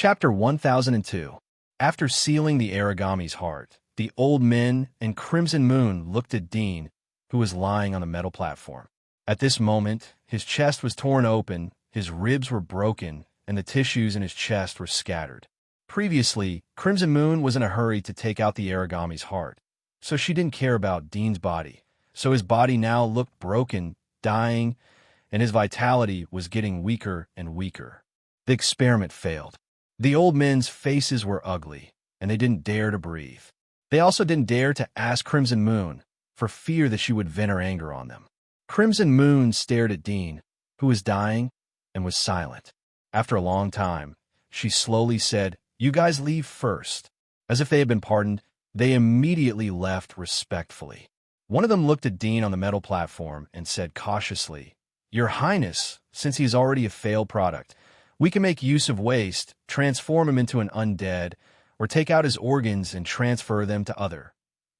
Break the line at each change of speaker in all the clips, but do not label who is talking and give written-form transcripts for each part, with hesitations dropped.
Chapter 1002. After sealing the origami's heart, the old men and Crimson Moon looked at Dean, who was lying on the metal platform. At this moment, his chest was torn open, his ribs were broken, and the tissues in his chest were scattered. Previously, Crimson Moon was in a hurry to take out the origami's heart, so she didn't care about Dean's body. So his body now looked broken, dying, and his vitality was getting weaker and weaker. The experiment failed. The old men's faces were ugly, and they didn't dare to breathe. They also didn't dare to ask Crimson Moon, for fear that she would vent her anger on them. Crimson Moon stared at Dean, who was dying, and was silent. After a long time, she slowly said, "You guys leave first." As if they had been pardoned, they immediately left respectfully. One of them looked at Dean on the metal platform and said cautiously, "Your Highness, since he's already a failed product, we can make use of waste, transform him into an undead, or take out his organs and transfer them to other."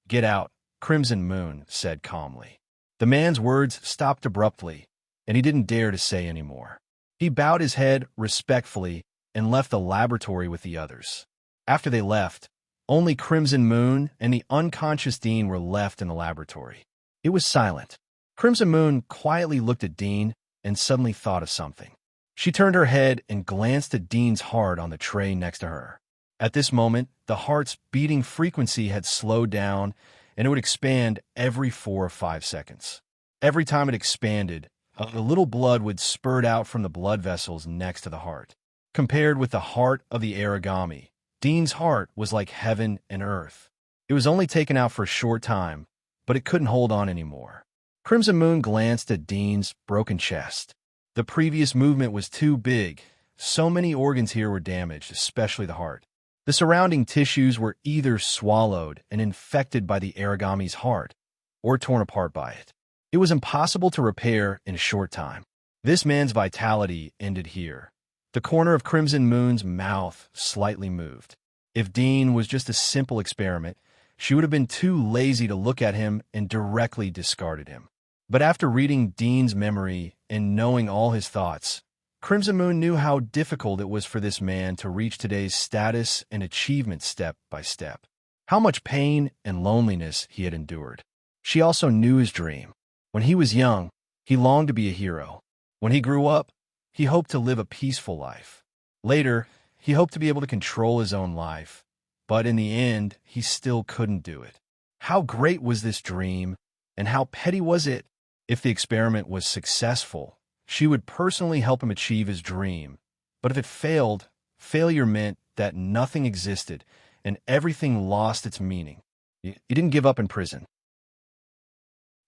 "Get out," Crimson Moon said calmly. The man's words stopped abruptly, and he didn't dare to say any more. He bowed his head respectfully and left the laboratory with the others. After they left, only Crimson Moon and the unconscious Dean were left in the laboratory. It was silent. Crimson Moon quietly looked at Dean and suddenly thought of something. She turned her head and glanced at Dean's heart on the tray next to her. At this moment, the heart's beating frequency had slowed down, and it would expand every 4 or 5 seconds. Every time it expanded, a little blood would spurt out from the blood vessels next to the heart. Compared with the heart of the origami, Dean's heart was like heaven and earth. It was only taken out for a short time, but it couldn't hold on anymore. Crimson Moon glanced at Dean's broken chest. The previous movement was too big. So many organs here were damaged, especially the heart. The surrounding tissues were either swallowed and infected by the origami's heart, or torn apart by it. It was impossible to repair in a short time. This man's vitality ended here. The corner of Crimson Moon's mouth slightly moved. If Dean was just a simple experiment, she would have been too lazy to look at him and directly discarded him. But after reading Dean's memory and knowing all his thoughts, Crimson Moon knew how difficult it was for this man to reach today's status and achievement step by step. How much pain and loneliness he had endured. She also knew his dream. When he was young, he longed to be a hero. When he grew up, he hoped to live a peaceful life. Later, he hoped to be able to control his own life. But in the end, he still couldn't do it. How great was this dream, and how petty was it? If the experiment was successful, she would personally help him achieve his dream. But if it failed, failure meant that nothing existed and everything lost its meaning. You didn't give up in prison.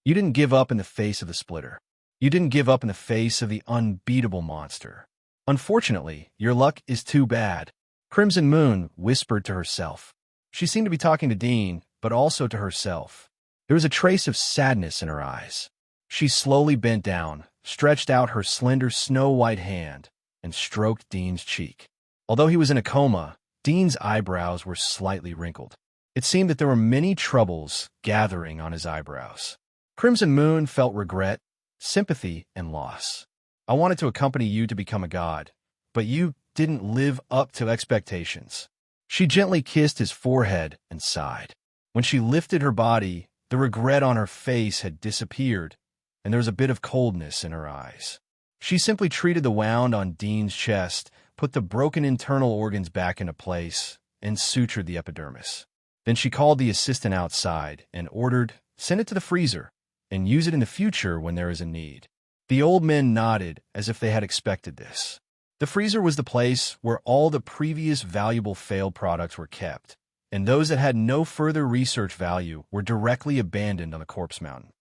You didn't give up in the face of the splitter. You didn't give up in the face of the unbeatable monster. Unfortunately, your luck is too bad, Crimson Moon whispered to herself. She seemed to be talking to Dean, but also to herself. There was a trace of sadness in her eyes. She slowly bent down, stretched out her slender snow-white hand, and stroked Dean's cheek. Although he was in a coma, Dean's eyebrows were slightly wrinkled. It seemed that there were many troubles gathering on his eyebrows. Crimson Moon felt regret, sympathy, and loss. "I wanted to accompany you to become a god, but you didn't live up to expectations." She gently kissed his forehead and sighed. When she lifted her body, the regret on her face had disappeared, and there was a bit of coldness in her eyes. She simply treated the wound on Dean's chest, put the broken internal organs back into place, and sutured the epidermis. Then she called the assistant outside and ordered, "Send it to the freezer, and use it in the future when there is a need." The old men nodded as if they had expected this. The freezer was the place where all the previous valuable failed products were kept, and those that had no further research value were directly abandoned on the corpse mountain.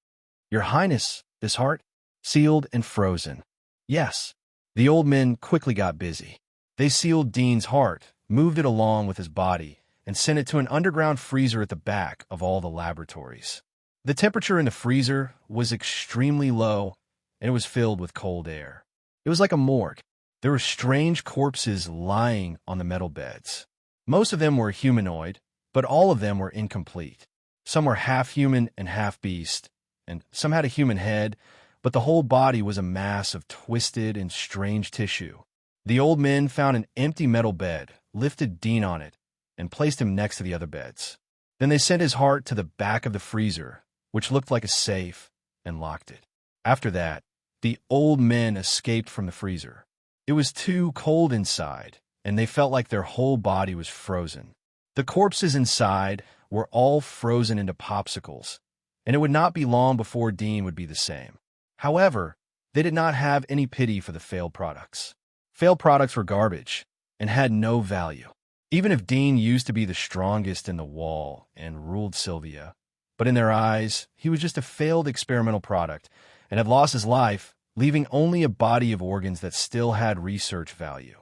"Your Highness, this heart? Sealed and frozen." "Yes." The old men quickly got busy. They sealed Dean's heart, moved it along with his body, and sent it to an underground freezer at the back of all the laboratories. The temperature in the freezer was extremely low, and it was filled with cold air. It was like a morgue. There were strange corpses lying on the metal beds. Most of them were humanoid, but all of them were incomplete. Some were half human and half beast, and some had a human head, but the whole body was a mass of twisted and strange tissue. The old men found an empty metal bed lifted Dean on it and placed him next to the other beds. Then they sent his heart to the back of the freezer, which looked like a safe, and locked it. After that, the old men escaped from the freezer. It was too cold inside, and they felt like their whole body was frozen. The corpses inside were all frozen into popsicles, and it would not be long before Dean would be the same. However, they did not have any pity for the failed products. Failed products were garbage and had no value. Even if Dean used to be the strongest in the wall and ruled Sylvia, but in their eyes, he was just a failed experimental product and had lost his life, leaving only a body of organs that still had research value.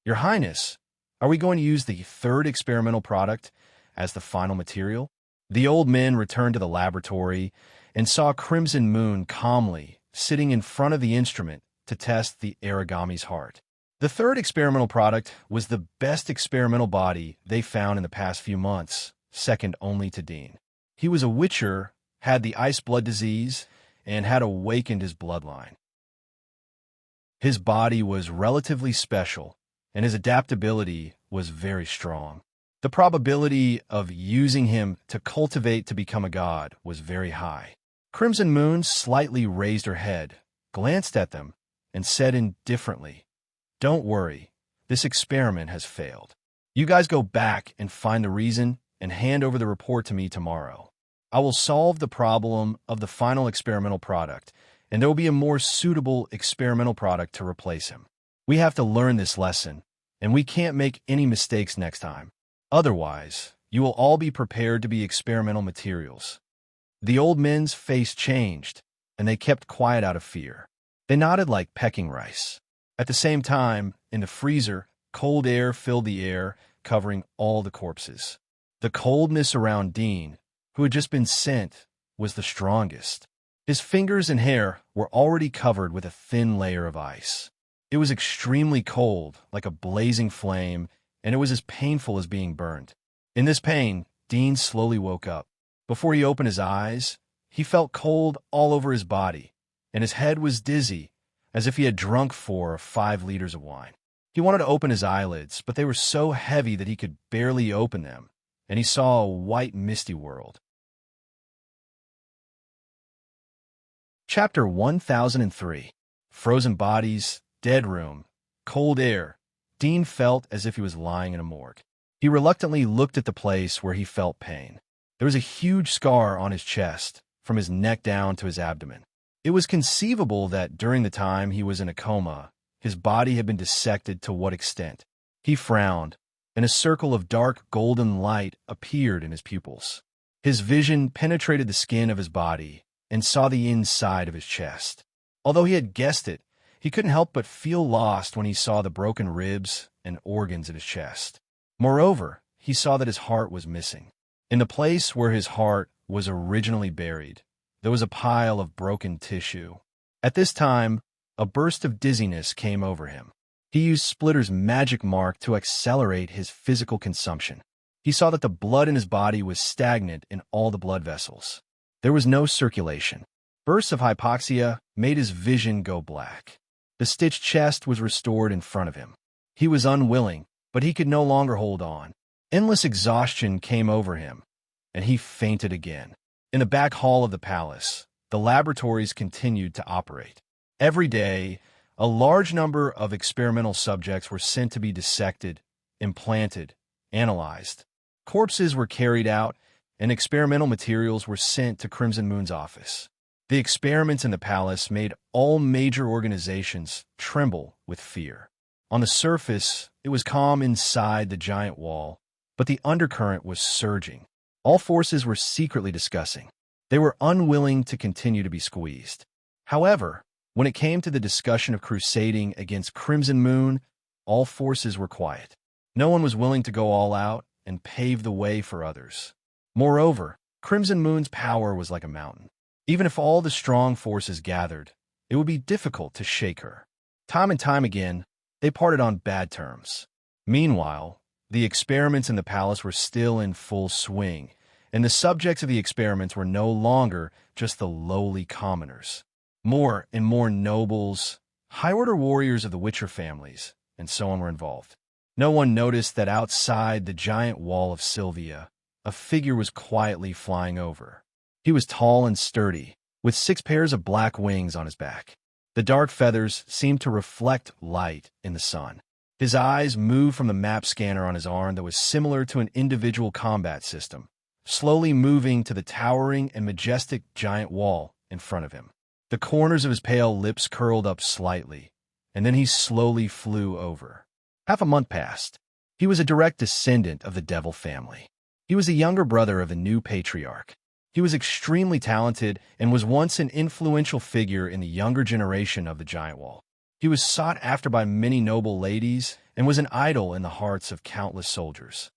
Your Highness, are we going to use the third experimental product as the final material? The old men returned to the laboratory and saw Crimson Moon calmly sitting in front of the instrument to test the origami's heart. The third experimental product was the best experimental body they found in the past few months, second only to Dean. He was a witcher, had the ice blood disease, and had awakened his bloodline. His body was relatively special, and his adaptability was very strong. The probability of using him to cultivate to become a god was very high. Crimson Moon slightly raised her head, glanced at them, and said indifferently, "Don't worry, this experiment has failed. You guys go back and find the reason and hand over the report to me tomorrow. I will solve the problem of the final experimental product, and there will be a more suitable experimental product to replace him. We have to learn this lesson, and we can't make any mistakes next time. Otherwise, you will all be prepared to be experimental materials." The old men's face changed, and they kept quiet out of fear. They nodded like pecking rice. At the same time, in the freezer, cold air filled the air, covering all the corpses. The coldness around Dean, who had just been sent, was the strongest. His fingers and hair were already covered with a thin layer of ice. It was extremely cold, like a blazing flame, and it was as painful as being burned. In this pain, Dean slowly woke up. Before he opened his eyes, he felt cold all over his body, and his head was dizzy, as if he had drunk 4 or 5 liters of wine. He wanted to open his eyelids, but they were so heavy that he could barely open them, and he saw a white, misty world. Chapter 1003. Frozen bodies, dead room, cold air. Dean felt as if he was lying in a morgue. He reluctantly looked at the place where he felt pain. There was a huge scar on his chest, from his neck down to his abdomen. It was conceivable that during the time he was in a coma, his body had been dissected to what extent. He frowned, and a circle of dark golden light appeared in his pupils. His vision penetrated the skin of his body and saw the inside of his chest. Although he had guessed it, he couldn't help but feel lost when he saw the broken ribs and organs in his chest. Moreover, he saw that his heart was missing. In the place where his heart was originally buried, there was a pile of broken tissue. At this time, a burst of dizziness came over him. He used Splitter's magic mark to accelerate his physical consumption. He saw that the blood in his body was stagnant in all the blood vessels. There was no circulation. Bursts of hypoxia made his vision go black. The stitched chest was restored in front of him. He was unwilling, but he could no longer hold on. Endless exhaustion came over him, and he fainted again. In the back hall of the palace, the laboratories continued to operate. Every day, a large number of experimental subjects were sent to be dissected, implanted, analyzed. Corpses were carried out, and experimental materials were sent to Crimson Moon's office. The experiments in the palace made all major organizations tremble with fear. On the surface, it was calm inside the giant wall, but the undercurrent was surging. All forces were secretly discussing. They were unwilling to continue to be squeezed. However, when it came to the discussion of crusading against Crimson Moon, all forces were quiet. No one was willing to go all out and pave the way for others. Moreover, Crimson Moon's power was like a mountain. Even if all the strong forces gathered, it would be difficult to shake her. Time and time again, they parted on bad terms. Meanwhile, the experiments in the palace were still in full swing, and the subjects of the experiments were no longer just the lowly commoners. More and more nobles, high-order warriors of the Witcher families, and so on were involved. No one noticed that outside the giant wall of Sylvia, a figure was quietly flying over. He was tall and sturdy, with 6 pairs of black wings on his back. The dark feathers seemed to reflect light in the sun. His eyes moved from the map scanner on his arm that was similar to an individual combat system, slowly moving to the towering and majestic giant wall in front of him. The corners of his pale lips curled up slightly, and then he slowly flew over. Half a month passed. He was a direct descendant of the Devil family. He was the younger brother of the new patriarch. He was extremely talented and was once an influential figure in the younger generation of the Giant Wall. He was sought after by many noble ladies and was an idol in the hearts of countless soldiers.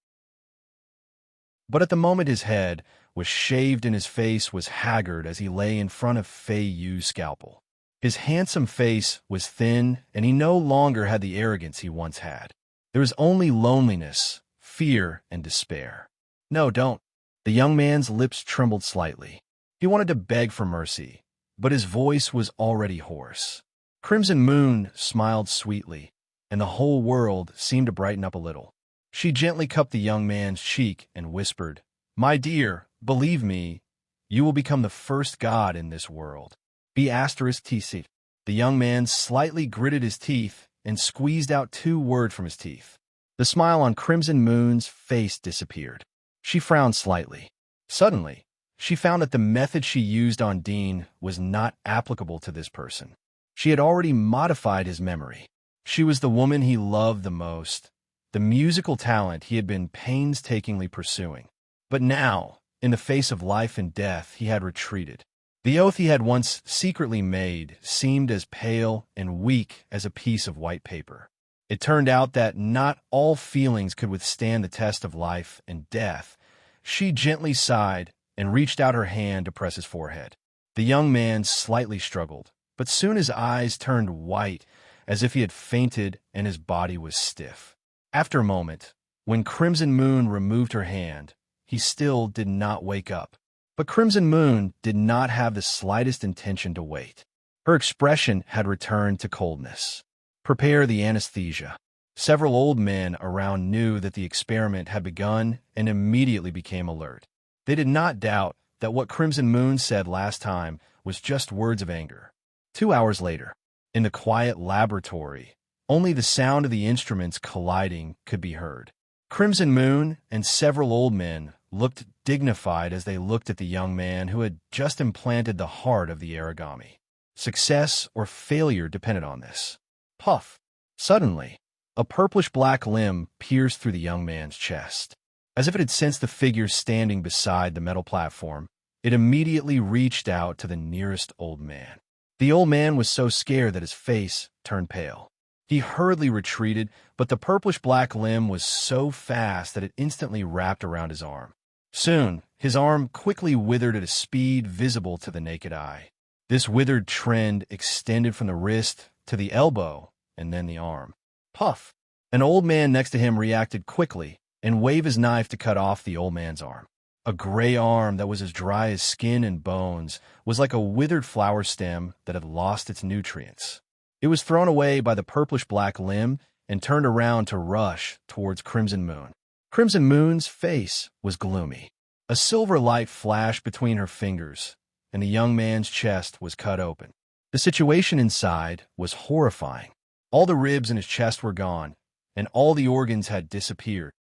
But at the moment his head was shaved and his face was haggard as he lay in front of Fei Yu's scalpel. His handsome face was thin, and he no longer had the arrogance he once had. There was only loneliness, fear, and despair. "No, don't." The young man's lips trembled slightly. He wanted to beg for mercy, but his voice was already hoarse. Crimson Moon smiled sweetly, and the whole world seemed to brighten up a little. She gently cupped the young man's cheek and whispered, "My dear, believe me, you will become the first god in this world. B*TC." The young man slightly gritted his teeth and squeezed out 2 words from his teeth. The smile on Crimson Moon's face disappeared. She frowned slightly. Suddenly, she found that the method she used on Dean was not applicable to this person. She had already modified his memory. She was the woman he loved the most, the musical talent he had been painstakingly pursuing. But now, in the face of life and death, he had retreated. The oath he had once secretly made seemed as pale and weak as a piece of white paper. It turned out that not all feelings could withstand the test of life and death. She gently sighed and reached out her hand to press his forehead. The young man slightly struggled, but soon his eyes turned white as if he had fainted and his body was stiff. After a moment, when Crimson Moon removed her hand, he still did not wake up. But Crimson Moon did not have the slightest intention to wait. Her expression had returned to coldness. "Prepare the anesthesia." Several old men around knew that the experiment had begun and immediately became alert. They did not doubt that what Crimson Moon said last time was just words of anger. 2 hours later, in the quiet laboratory, only the sound of the instruments colliding could be heard. Crimson Moon and several old men looked dignified as they looked at the young man who had just implanted the heart of the origami. Success or failure depended on this. Puff! Suddenly, a purplish-black limb pierced through the young man's chest. As if it had sensed the figure standing beside the metal platform, it immediately reached out to the nearest old man. The old man was so scared that his face turned pale. He hurriedly retreated, but the purplish-black limb was so fast that it instantly wrapped around his arm. Soon, his arm quickly withered at a speed visible to the naked eye. This withered trend extended from the wrist to the elbow and then the arm. Puff! An old man next to him reacted quickly and waved his knife to cut off the old man's arm. A gray arm that was as dry as skin and bones was like a withered flower stem that had lost its nutrients. It was thrown away by the purplish-black limb and turned around to rush towards Crimson Moon. Crimson Moon's face was gloomy. A silver light flashed between her fingers, and the young man's chest was cut open. The situation inside was horrifying. All the ribs in his chest were gone, and all the organs had disappeared.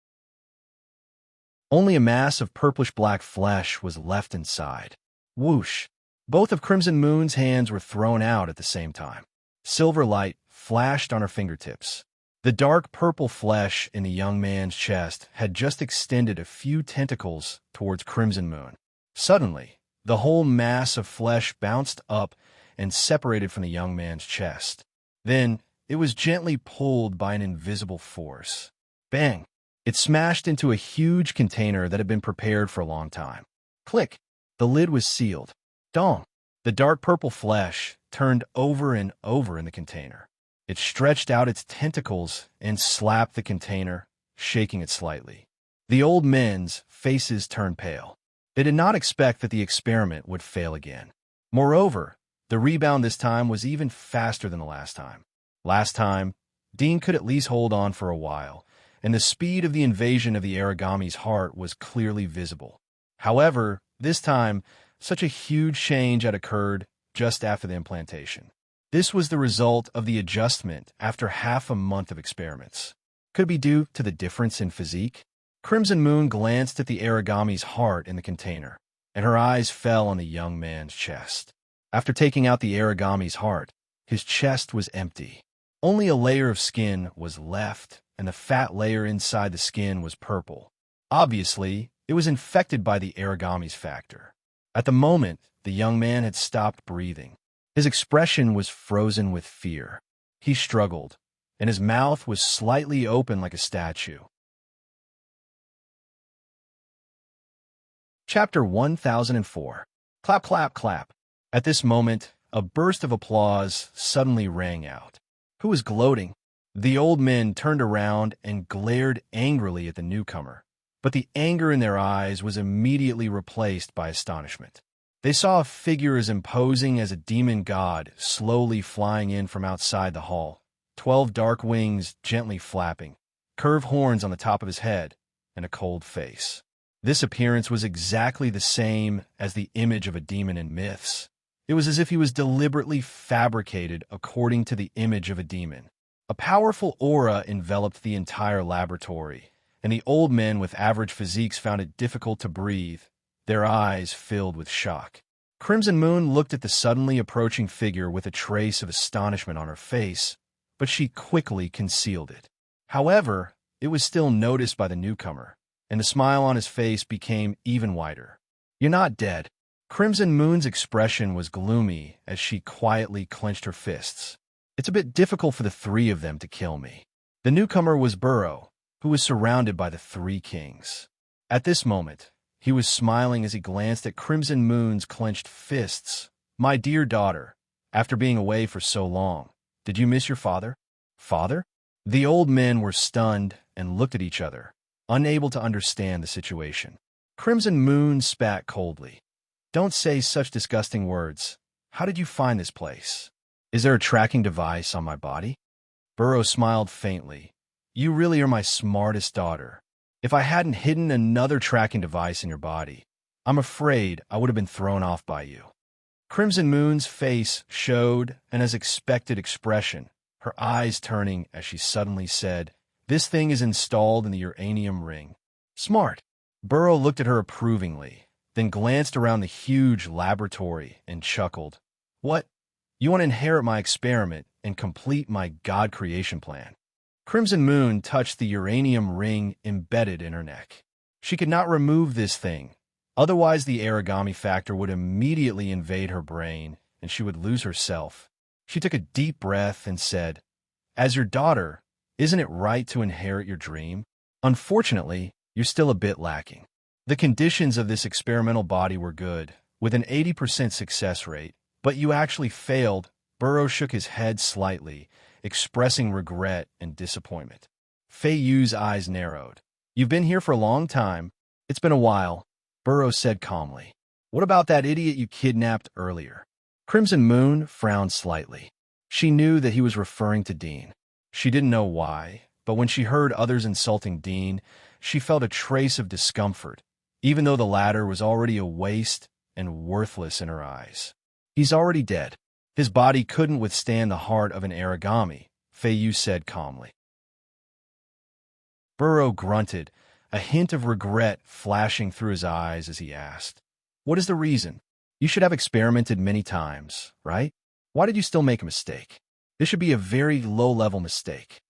Only a mass of purplish-black flesh was left inside. Whoosh! Both of Crimson Moon's hands were thrown out at the same time. Silver light flashed on her fingertips. The dark purple flesh in the young man's chest had just extended a few tentacles towards Crimson Moon. Suddenly, the whole mass of flesh bounced up and separated from the young man's chest. Then, it was gently pulled by an invisible force. Bang! It smashed into a huge container that had been prepared for a long time. Click! The lid was sealed. Dong! The dark purple flesh turned over and over in the container. It stretched out its tentacles and slapped the container, shaking it slightly. The old men's faces turned pale. They did not expect that the experiment would fail again. Moreover, the rebound this time was even faster than the last time. Last time, Dean could at least hold on for a while, and the speed of the invasion of the origami's heart was clearly visible. However, this time, such a huge change had occurred just after the implantation. This was the result of the adjustment after half a month of experiments. Could it be due to the difference in physique? Crimson Moon glanced at the origami's heart in the container, and her eyes fell on the young man's chest. After taking out the origami's heart, his chest was empty. Only a layer of skin was left, and the fat layer inside the skin was purple. Obviously, it was infected by the origami's factor. At the moment, the young man had stopped breathing. His expression was frozen with fear. He struggled, and his mouth was slightly open like a statue. Chapter 1004. Clap, clap, clap. At this moment, a burst of applause suddenly rang out. Who was gloating? The old men turned around and glared angrily at the newcomer, but the anger in their eyes was immediately replaced by astonishment. They saw a figure as imposing as a demon god slowly flying in from outside the hall, 12 dark wings gently flapping, curved horns on the top of his head, and a cold face. This appearance was exactly the same as the image of a demon in myths. It was as if he was deliberately fabricated according to the image of a demon. A powerful aura enveloped the entire laboratory, and the old men with average physiques found it difficult to breathe, their eyes filled with shock. Crimson Moon looked at the suddenly approaching figure with a trace of astonishment on her face, but she quickly concealed it. However, it was still noticed by the newcomer, and the smile on his face became even wider. "You're not dead." Crimson Moon's expression was gloomy as she quietly clenched her fists. "It's a bit difficult for the three of them to kill me." The newcomer was Burrow, who was surrounded by the three kings. At this moment, he was smiling as he glanced at Crimson Moon's clenched fists. "My dear daughter, after being away for so long, did you miss your father?" "Father?" The old men were stunned and looked at each other, unable to understand the situation. Crimson Moon spat coldly. "Don't say such disgusting words. How did you find this place? Is there a tracking device on my body?" Burrow smiled faintly. "You really are my smartest daughter. If I hadn't hidden another tracking device in your body, I'm afraid I would have been thrown off by you." Crimson Moon's face showed an as expected expression, her eyes turning as she suddenly said, "This thing is installed in the uranium ring." "Smart." Burrow looked at her approvingly, then glanced around the huge laboratory and chuckled. "What? You want to inherit my experiment and complete my God creation plan?" Crimson Moon touched the uranium ring embedded in her neck. She could not remove this thing, otherwise the origami factor would immediately invade her brain and she would lose herself. She took a deep breath and said, "As your daughter, isn't it right to inherit your dream? Unfortunately, you're still a bit lacking." The conditions of this experimental body were good, with an 80% success rate, but you actually failed. Burrow shook his head slightly, expressing regret and disappointment. Fei Yu's eyes narrowed. "You've been here for a long time." "It's been a while," Burrow said calmly. "What about that idiot you kidnapped earlier?" Crimson Moon frowned slightly. She knew that he was referring to Dean. She didn't know why, but when she heard others insulting Dean, she felt a trace of discomfort, even though the latter was already a waste and worthless in her eyes. "He's already dead. His body couldn't withstand the heart of an origami," Fei Yu said calmly. Burrow grunted, a hint of regret flashing through his eyes as he asked, "What is the reason? You should have experimented many times, right? Why did you still make a mistake? This should be a very low-level mistake.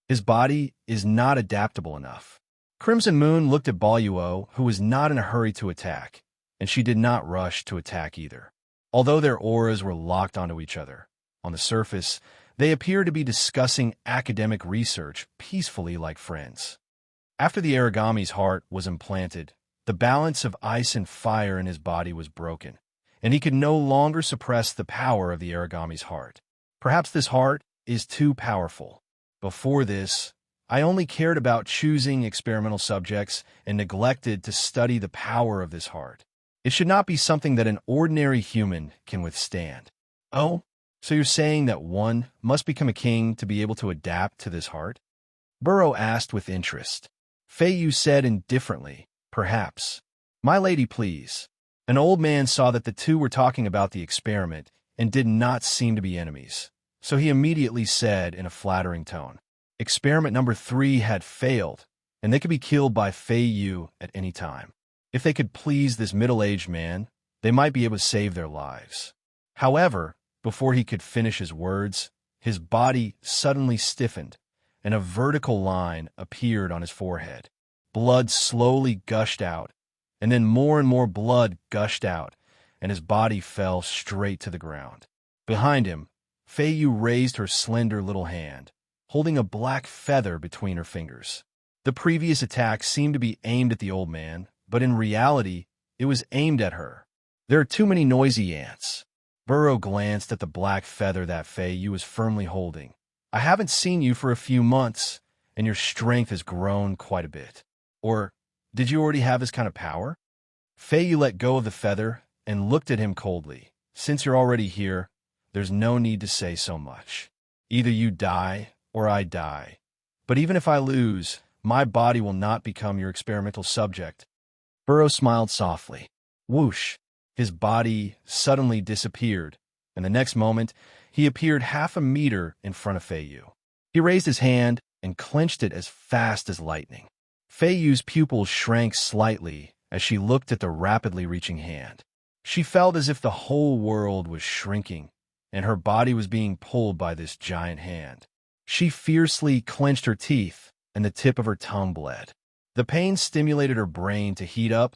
His body is not adaptable enough." Crimson Moon looked at Baoyuo, who was not in a hurry to attack, and she did not rush to attack either. Although their auras were locked onto each other, on the surface, they appeared to be discussing academic research peacefully like friends. After the origami's heart was implanted, the balance of ice and fire in his body was broken, and he could no longer suppress the power of the origami's heart. Perhaps this heart is too powerful. Before this, I only cared about choosing experimental subjects and neglected to study the power of this heart. It should not be something that an ordinary human can withstand. "Oh, so you're saying that one must become a king to be able to adapt to this heart?" Burrow asked with interest. Feiyu said indifferently, perhaps. My lady, please. An old man saw that the two were talking about the experiment and did not seem to be enemies, so he immediately said in a flattering tone, Experiment number 3 had failed, and they could be killed by Feiyu at any time. If they could please this middle-aged man, they might be able to save their lives. However, before he could finish his words, his body suddenly stiffened, and a vertical line appeared on his forehead. Blood slowly gushed out, and then more and more blood gushed out, and his body fell straight to the ground. Behind him, Feiyu raised her slender little hand, holding a black feather between her fingers. The previous attack seemed to be aimed at the old man, but in reality, it was aimed at her. There are too many noisy ants. Burrow glanced at the black feather that Feiyu was firmly holding. I haven't seen you for a few months, and your strength has grown quite a bit. Or, did you already have this kind of power? Feiyu let go of the feather and looked at him coldly. Since you're already here, there's no need to say so much. Either you die, or I die. But even if I lose, my body will not become your experimental subject. Burrow smiled softly. Whoosh! His body suddenly disappeared, and the next moment, he appeared half a meter in front of Feiyu. He raised his hand and clenched it as fast as lightning. Feiyu's pupils shrank slightly as she looked at the rapidly reaching hand. She felt as if the whole world was shrinking, and her body was being pulled by this giant hand. She fiercely clenched her teeth, and the tip of her tongue bled. The pain stimulated her brain to heat up,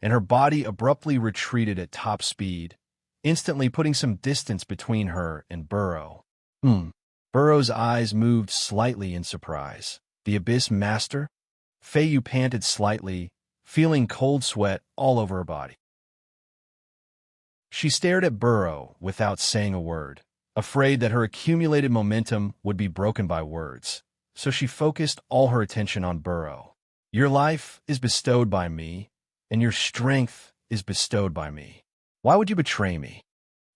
and her body abruptly retreated at top speed, instantly putting some distance between her and Burrow. Burrow's eyes moved slightly in surprise. The Abyss Master? Feiyu panted slightly, feeling cold sweat all over her body. She stared at Burrow without saying a word, afraid that her accumulated momentum would be broken by words, so she focused all her attention on Burrow. Your life is bestowed by me, and your strength is bestowed by me. Why would you betray me?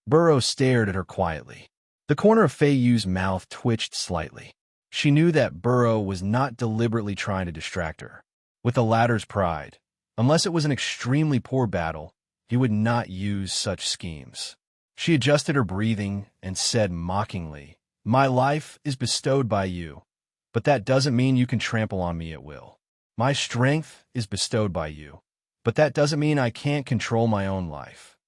Burrow stared at her quietly. The corner of Feiyu's mouth twitched slightly. She knew that Burrow was not deliberately trying to distract her. With the latter's pride, unless it was an extremely poor battle, he would not use such schemes. She adjusted her breathing and said mockingly, My life is bestowed by you, but that doesn't mean you can trample on me at will. My strength is bestowed by you, but that doesn't mean I can't control my own life.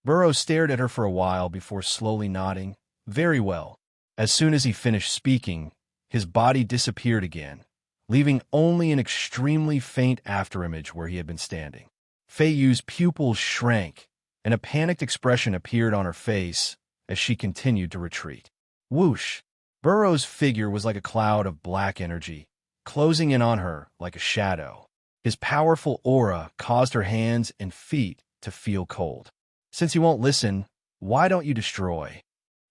Burrow stared at her for a while before slowly nodding. Very well. As soon as he finished speaking, his body disappeared again, leaving only an extremely faint afterimage where he had been standing. Feiyu's pupils shrank, and a panicked expression appeared on her face as she continued to retreat. Whoosh! Burrow's figure was like a cloud of black energy, closing in on her like a shadow. His powerful aura caused her hands and feet to feel cold. Since you won't listen, why don't you destroy?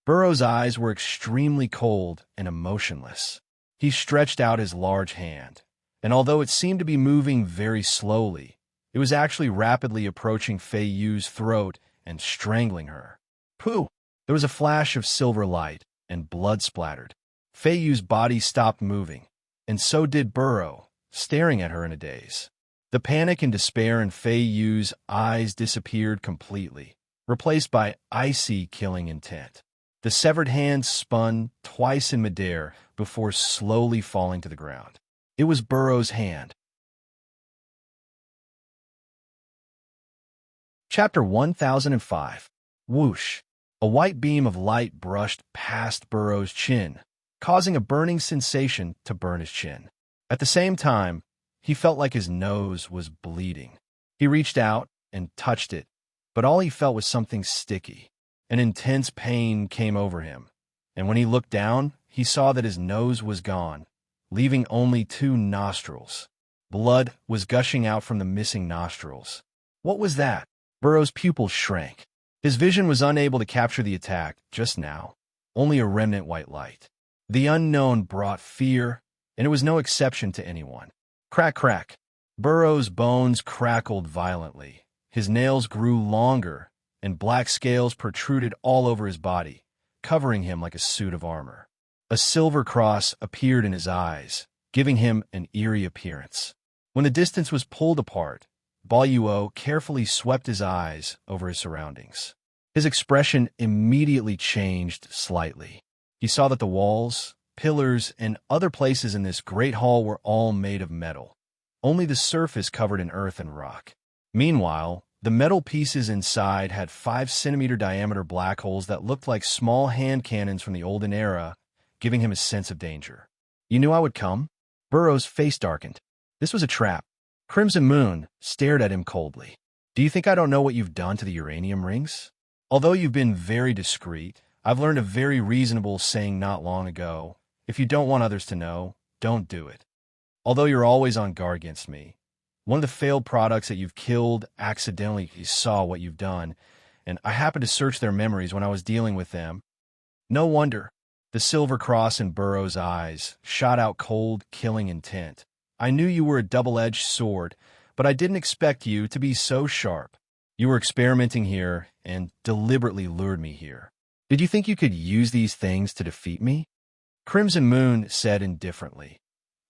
Burrow's eyes were extremely cold and emotionless. He stretched out his large hand, and although it seemed to be moving very slowly, it was actually rapidly approaching Feiyu's throat and strangling her. Pooh! There was a flash of silver light, and blood splattered. Feiyu's body stopped moving, and so did Burrow, staring at her in a daze. The panic and despair in Feiyu's eyes disappeared completely, replaced by icy killing intent. The severed hand spun twice in midair before slowly falling to the ground. It was Burrow's hand. Chapter 1005. Whoosh! A white beam of light brushed past Burrow's chin, causing a burning sensation to burn his chin. At the same time, he felt like his nose was bleeding. He reached out and touched it, but all he felt was something sticky. An intense pain came over him, and when he looked down, he saw that his nose was gone, leaving only 2 nostrils. Blood was gushing out from the missing nostrils. What was that? Burrow's pupils shrank. His vision was unable to capture the attack just now, only a remnant white light. The unknown brought fear, and it was no exception to anyone. Crack, crack. Burrow's bones crackled violently. His nails grew longer, and black scales protruded all over his body, covering him like a suit of armor. A silver cross appeared in his eyes, giving him an eerie appearance. When the distance was pulled apart, Boluo carefully swept his eyes over his surroundings. His expression immediately changed slightly. He saw that the walls, pillars, and other places in this great hall were all made of metal, only the surface covered in earth and rock. Meanwhile, the metal pieces inside had 5-centimeter diameter black holes that looked like small hand cannons from the olden era, giving him a sense of danger. "You knew I would come?" Burrow's face darkened. This was a trap. Crimson Moon stared at him coldly. "Do you think I don't know what you've done to the uranium rings? Although you've been very discreet, I've learned a very reasonable saying not long ago. If you don't want others to know, don't do it. Although you're always on guard against me, one of the failed products that you've killed accidentally saw what you've done, and I happened to search their memories when I was dealing with them. No wonder." The silver cross in Burrow's eyes shot out cold, killing intent. "I knew you were a double-edged sword, but I didn't expect you to be so sharp. You were experimenting here and deliberately lured me here. Did you think you could use these things to defeat me?" Crimson Moon said indifferently,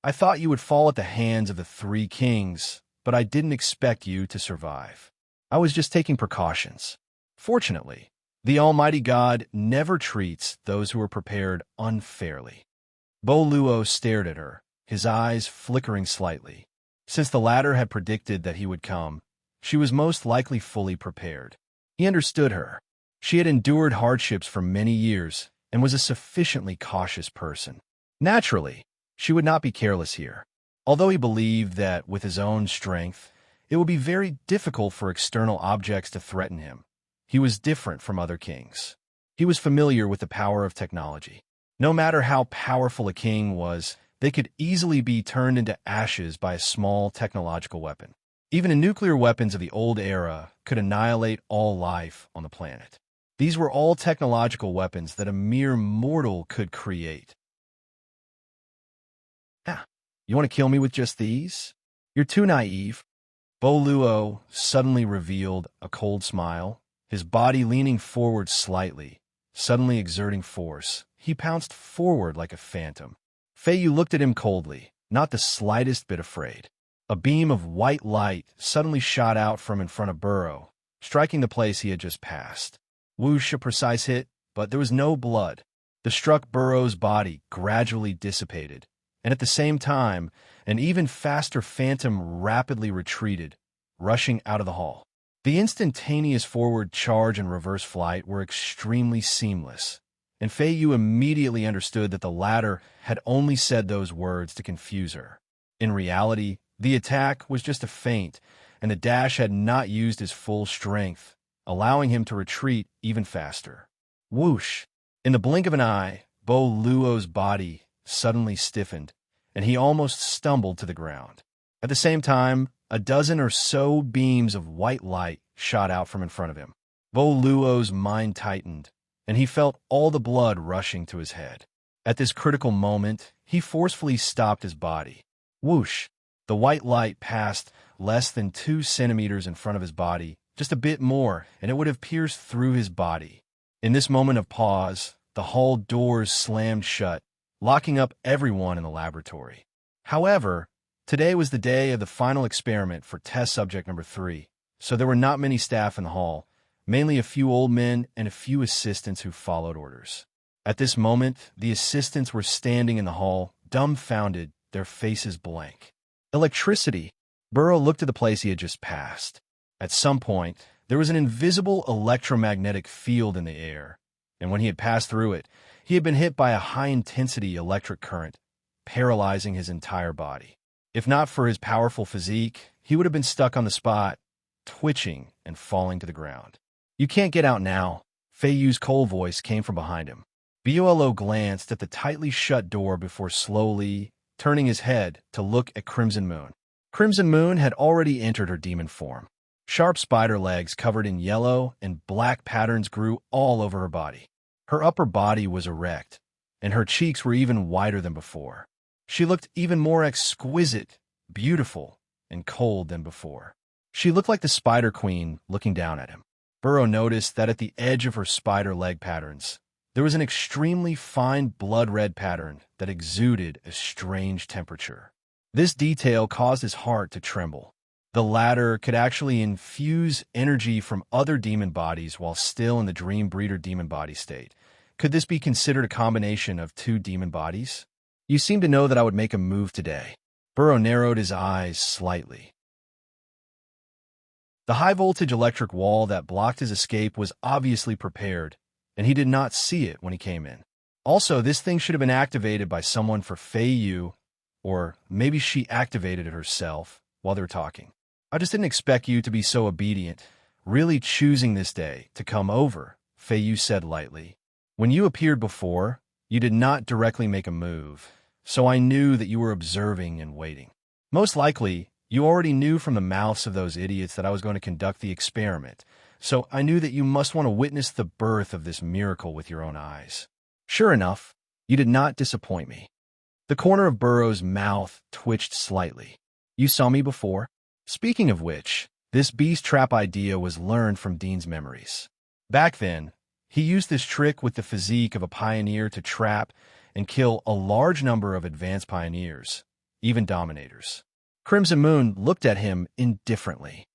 "I thought you would fall at the hands of the three kings, but I didn't expect you to survive. I was just taking precautions. Fortunately, the Almighty God never treats those who are prepared unfairly." Boluo stared at her, his eyes flickering slightly. Since the latter had predicted that he would come, she was most likely fully prepared. He understood her. She had endured hardships for many years and was a sufficiently cautious person. Naturally, she would not be careless here. Although he believed that with his own strength, it would be very difficult for external objects to threaten him, he was different from other kings. He was familiar with the power of technology. No matter how powerful a king was, they could easily be turned into ashes by a small technological weapon. Even the nuclear weapons of the old era could annihilate all life on the planet. These were all technological weapons that a mere mortal could create. "Ah, you want to kill me with just these? You're too naive." Boluo suddenly revealed a cold smile, his body leaning forward slightly. Suddenly exerting force, he pounced forward like a phantom. Feiyu looked at him coldly, not the slightest bit afraid. A beam of white light suddenly shot out from in front of Burrow, striking the place he had just passed. Whoosh, a precise hit, but there was no blood. The struck Burrow's body gradually dissipated, and at the same time, an even faster phantom rapidly retreated, rushing out of the hall. The instantaneous forward charge and reverse flight were extremely seamless, and Feiyu immediately understood that the latter had only said those words to confuse her. In reality, the attack was just a feint, and the dash had not used his full strength, allowing him to retreat even faster. Whoosh! In the blink of an eye, Boluo's body suddenly stiffened, and he almost stumbled to the ground. At the same time, a dozen or so beams of white light shot out from in front of him. Boluo's mind tightened, and he felt all the blood rushing to his head. At this critical moment, he forcefully stopped his body. Whoosh! The white light passed less than 2 centimeters in front of his body, just a bit more, and it would have pierced through his body. In this moment of pause, the hall doors slammed shut, locking up everyone in the laboratory. However, today was the day of the final experiment for test subject number 3, so there were not many staff in the hall, mainly a few old men and a few assistants who followed orders. At this moment, the assistants were standing in the hall, dumbfounded, their faces blank. Electricity! Burrow looked at the place he had just passed. At some point, there was an invisible electromagnetic field in the air, and when he had passed through it, he had been hit by a high-intensity electric current, paralyzing his entire body. If not for his powerful physique, he would have been stuck on the spot, twitching and falling to the ground. "You can't get out now," Feiyu's cold voice came from behind him. Bolo glanced at the tightly shut door before slowly turning his head to look at Crimson Moon. Crimson Moon had already entered her demon form. Sharp spider legs covered in yellow and black patterns grew all over her body. Her upper body was erect, and her cheeks were even wider than before. She looked even more exquisite, beautiful, and cold than before. She looked like the Spider Queen looking down at him. Burrow noticed that at the edge of her spider leg patterns, There was an extremely fine blood-red pattern that exuded a strange temperature. This detail caused his heart to tremble. The latter could actually infuse energy from other demon bodies while still in the Dream Breeder demon body state. Could this be considered a combination of two demon bodies? You seem to know that I would make a move today. Burrow narrowed his eyes slightly. The high-voltage electric wall that blocked his escape was obviously prepared, and he did not see it when he came in. Also, this thing should have been activated by someone for Fei Yu, or maybe she activated it herself while they were talking. I just didn't expect you to be so obedient, really choosing this day to come over, Fei Yu said lightly. When you appeared before, you did not directly make a move, so I knew that you were observing and waiting. Most likely, you already knew from the mouths of those idiots that I was going to conduct the experiment, so I knew that you must want to witness the birth of this miracle with your own eyes. Sure enough, you did not disappoint me. The corner of Burrow's mouth twitched slightly. You saw me before? Speaking of which, this beast trap idea was learned from Dean's memories. Back then, he used this trick with the physique of a pioneer to trap and kill a large number of advanced pioneers, even dominators. Crimson Moon looked at him indifferently.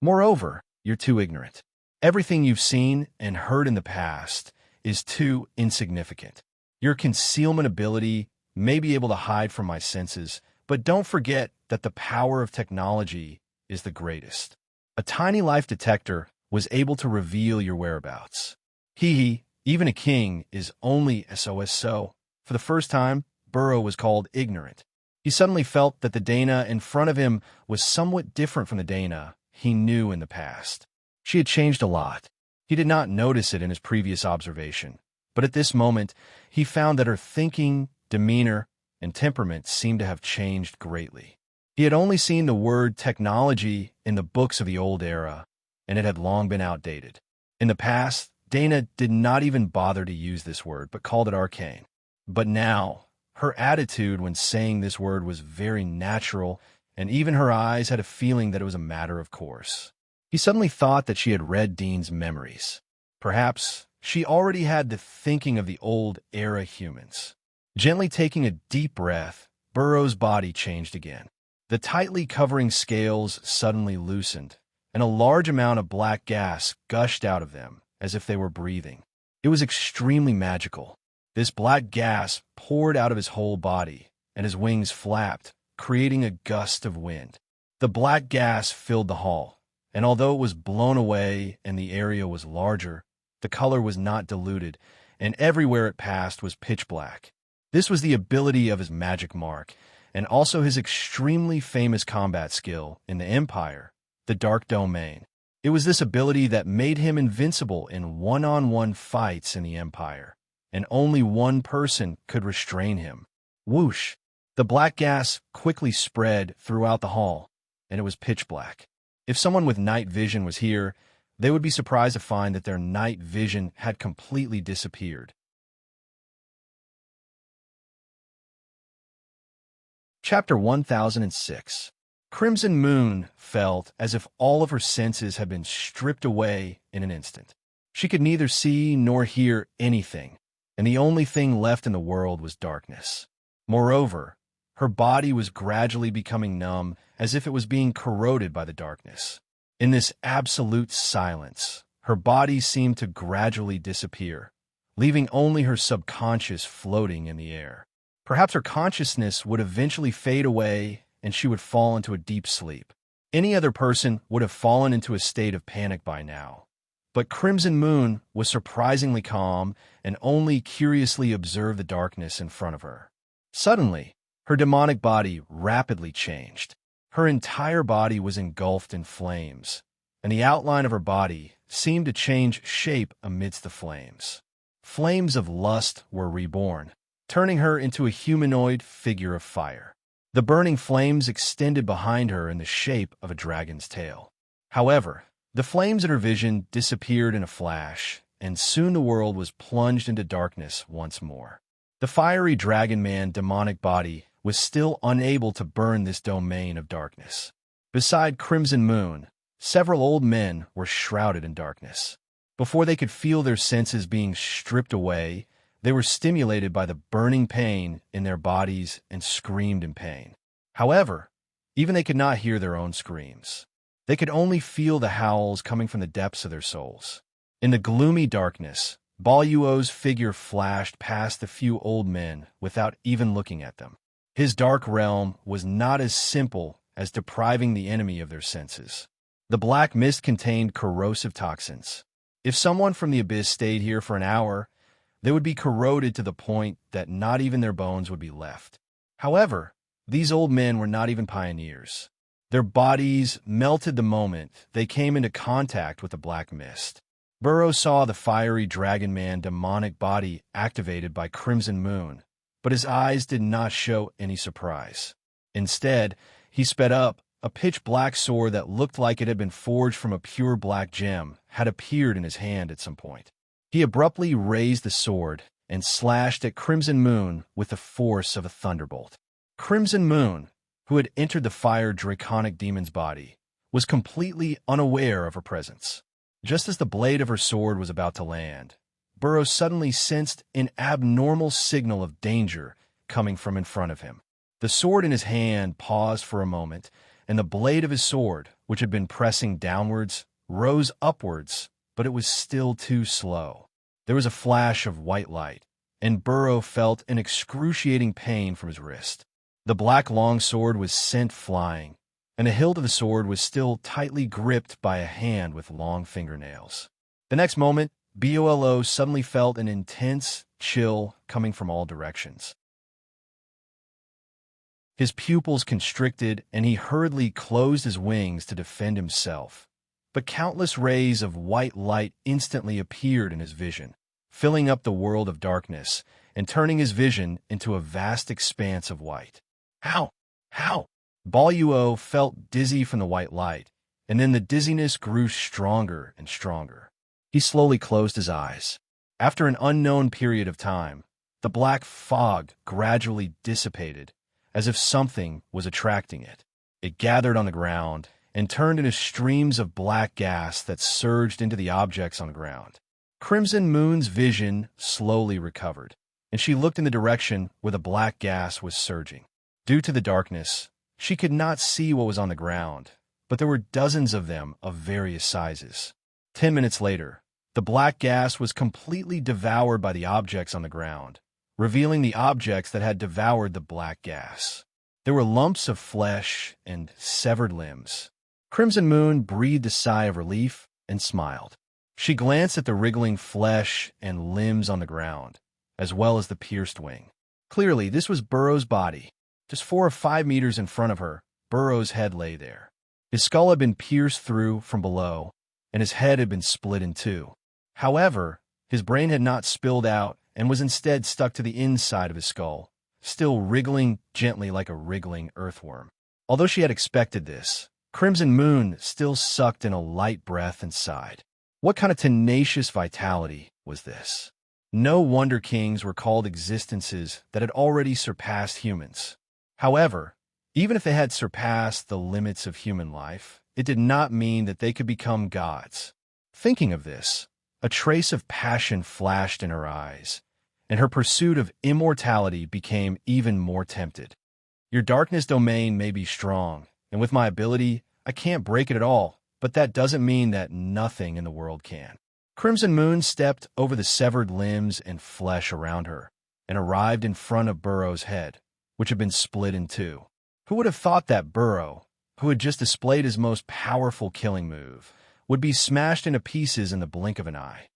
Moreover, you're too ignorant. Everything you've seen and heard in the past is too insignificant. Your concealment ability may be able to hide from my senses, but don't forget that the power of technology is the greatest. A tiny life detector was able to reveal your whereabouts. Even a king is only SOS so. For the first time, Burrow was called ignorant. He suddenly felt that the Dana in front of him was somewhat different from the Dana he knew in the past. She had changed a lot. He did not notice it in his previous observation, but at this moment, he found that her thinking, demeanor, and temperament seemed to have changed greatly. He had only seen the word technology in the books of the old era, and it had long been outdated. In the past, Dana did not even bother to use this word, but called it arcane. But now, her attitude when saying this word was very natural, and even her eyes had a feeling that it was a matter of course. He suddenly thought that she had read Dean's memories. Perhaps she already had the thinking of the old era humans. Gently taking a deep breath, Burrow's body changed again. The tightly covering scales suddenly loosened, and a large amount of black gas gushed out of them, as if they were breathing. It was extremely magical. This black gas poured out of his whole body, and his wings flapped, creating a gust of wind. The black gas filled the hall, and although it was blown away and the area was larger, the color was not diluted, and everywhere it passed was pitch black. This was the ability of his magic mark, and also his extremely famous combat skill in the Empire, the Dark Domain. It was this ability that made him invincible in one-on-one fights in the Empire, and only one person could restrain him. Whoosh! The black gas quickly spread throughout the hall, and it was pitch black. If someone with night vision was here, they would be surprised to find that their night vision had completely disappeared. Chapter 1006. Crimson Moon felt as if all of her senses had been stripped away in an instant. She could neither see nor hear anything, and the only thing left in the world was darkness. Moreover, her body was gradually becoming numb, as if it was being corroded by the darkness. In this absolute silence, her body seemed to gradually disappear, leaving only her subconscious floating in the air. Perhaps her consciousness would eventually fade away and she would fall into a deep sleep. Any other person would have fallen into a state of panic by now. But Crimson Moon was surprisingly calm and only curiously observed the darkness in front of her. Suddenly, her demonic body rapidly changed. Her entire body was engulfed in flames, and the outline of her body seemed to change shape amidst the flames. Flames of lust were reborn, turning her into a humanoid figure of fire. The burning flames extended behind her in the shape of a dragon's tail. However, the flames in her vision disappeared in a flash, and soon the world was plunged into darkness once more. The fiery dragon man demonic body was still unable to burn this domain of darkness. Beside Crimson Moon, several old men were shrouded in darkness. Before they could feel their senses being stripped away, They were stimulated by the burning pain in their bodies and screamed in pain. However, even they could not hear their own screams. They could only feel the howls coming from the depths of their souls. In the gloomy darkness, Baluo's figure flashed past the few old men without even looking at them. His dark realm was not as simple as depriving the enemy of their senses. The black mist contained corrosive toxins. If someone from the abyss stayed here for an hour, they would be corroded to the point that not even their bones would be left. However, these old men were not even pioneers. Their bodies melted the moment they came into contact with the black mist. Burrow saw the fiery dragon man demonic body activated by Crimson Moon, but his eyes did not show any surprise. Instead, he sped up. A pitch-black sword that looked like it had been forged from a pure black gem had appeared in his hand at some point. He abruptly raised the sword and slashed at Crimson Moon with the force of a thunderbolt. Crimson Moon, who had entered the fire draconic demon's body, was completely unaware of her presence. Just as the blade of her sword was about to land, Burrow suddenly sensed an abnormal signal of danger coming from in front of him. The sword in his hand paused for a moment, and the blade of his sword, which had been pressing downwards, rose upwards, but it was still too slow. There was a flash of white light, and Burrow felt an excruciating pain from his wrist. The black longsword was sent flying, and the hilt of the sword was still tightly gripped by a hand with long fingernails. The next moment, Bolo suddenly felt an intense chill coming from all directions. His pupils constricted, and he hurriedly closed his wings to defend himself. But countless rays of white light instantly appeared in his vision, filling up the world of darkness and turning his vision into a vast expanse of white. How? Baluo felt dizzy from the white light, and then the dizziness grew stronger and stronger. He slowly closed his eyes. After an unknown period of time, the black fog gradually dissipated, as if something was attracting it. It gathered on the ground and turned into streams of black gas that surged into the objects on the ground. Crimson Moon's vision slowly recovered, and she looked in the direction where the black gas was surging. Due to the darkness, she could not see what was on the ground, but there were dozens of them of various sizes. 10 minutes later, the black gas was completely devoured by the objects on the ground, revealing the objects that had devoured the black gas. There were lumps of flesh and severed limbs. Crimson Moon breathed a sigh of relief and smiled. She glanced at the wriggling flesh and limbs on the ground, as well as the pierced wing. Clearly, this was Burrow's body. Just 4 or 5 meters in front of her, Burrow's head lay there. His skull had been pierced through from below, and his head had been split in two. However, his brain had not spilled out and was instead stuck to the inside of his skull, still wriggling gently like a wriggling earthworm. Although she had expected this, Crimson Moon still sucked in a light breath and sighed. What kind of tenacious vitality was this? No wonder kings were called existences that had already surpassed humans. However, even if they had surpassed the limits of human life, it did not mean that they could become gods. Thinking of this, a trace of passion flashed in her eyes, and her pursuit of immortality became even more tempted. Your darkness domain may be strong, and with my ability, I can't break it at all, but that doesn't mean that nothing in the world can. Crimson Moon stepped over the severed limbs and flesh around her, and arrived in front of Burrow's head, which had been split in two. Who would have thought that Burrow, who had just displayed his most powerful killing move, would be smashed into pieces in the blink of an eye?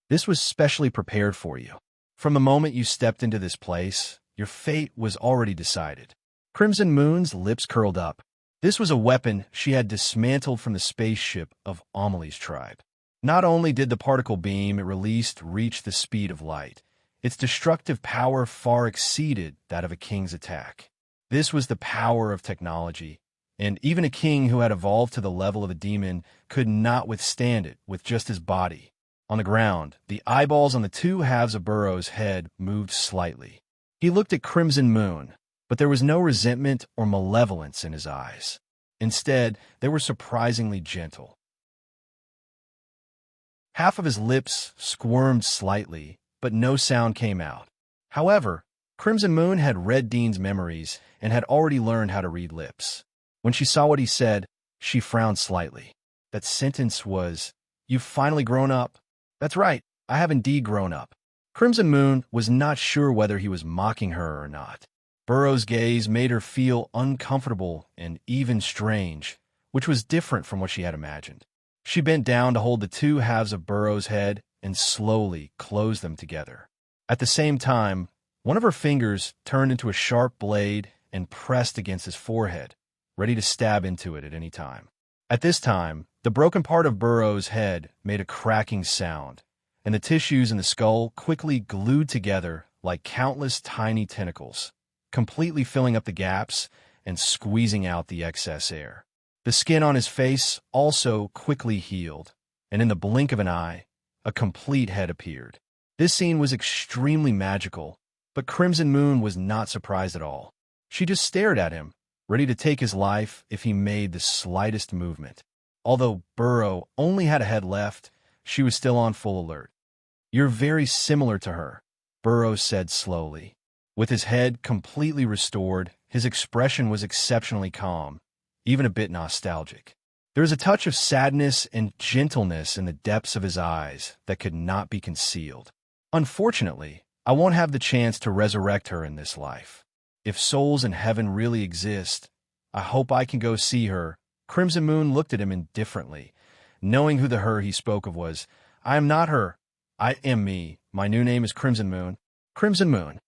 This was specially prepared for you. From the moment you stepped into this place, your fate was already decided. Crimson Moon's lips curled up. This was a weapon she had dismantled from the spaceship of Amelie's tribe. Not only did the particle beam it released reach the speed of light, its destructive power far exceeded that of a king's attack. This was the power of technology, and even a king who had evolved to the level of a demon could not withstand it with just his body. On the ground, the eyeballs on the two halves of Burrow's head moved slightly. He looked at Crimson Moon, but there was no resentment or malevolence in his eyes. Instead, they were surprisingly gentle. Half of his lips squirmed slightly, but no sound came out. However, Crimson Moon had read Dean's memories and had already learned how to read lips. When she saw what he said, she frowned slightly. That sentence was, "You've finally grown up." "That's right, I have indeed grown up." Crimson Moon was not sure whether he was mocking her or not. Burrow's gaze made her feel uncomfortable and even strange, which was different from what she had imagined. She bent down to hold the two halves of Burrow's head and slowly closed them together. At the same time, one of her fingers turned into a sharp blade and pressed against his forehead, ready to stab into it at any time. At this time, the broken part of Burrow's head made a cracking sound, and the tissues in the skull quickly glued together like countless tiny tentacles, completely filling up the gaps and squeezing out the excess air. The skin on his face also quickly healed, and in the blink of an eye, a complete head appeared. This scene was extremely magical, but Crimson Moon was not surprised at all. She just stared at him, ready to take his life if he made the slightest movement. Although Burrow only had a head left, she was still on full alert. "You're very similar to her," Burrow said slowly. With his head completely restored, his expression was exceptionally calm, even a bit nostalgic. There was a touch of sadness and gentleness in the depths of his eyes that could not be concealed. "Unfortunately, I won't have the chance to resurrect her in this life. If souls in heaven really exist, I hope I can go see her." Crimson Moon looked at him indifferently, knowing who the her he spoke of was. "I am not her. I am me. My new name is Crimson Moon." "Crimson Moon,"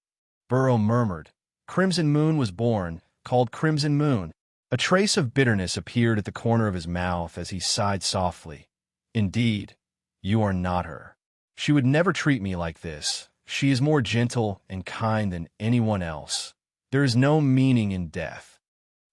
Burrow murmured. Crimson Moon was born, called Crimson Moon. A trace of bitterness appeared at the corner of his mouth as he sighed softly. "Indeed, you are not her. She would never treat me like this. She is more gentle and kind than anyone else. There is no meaning in death."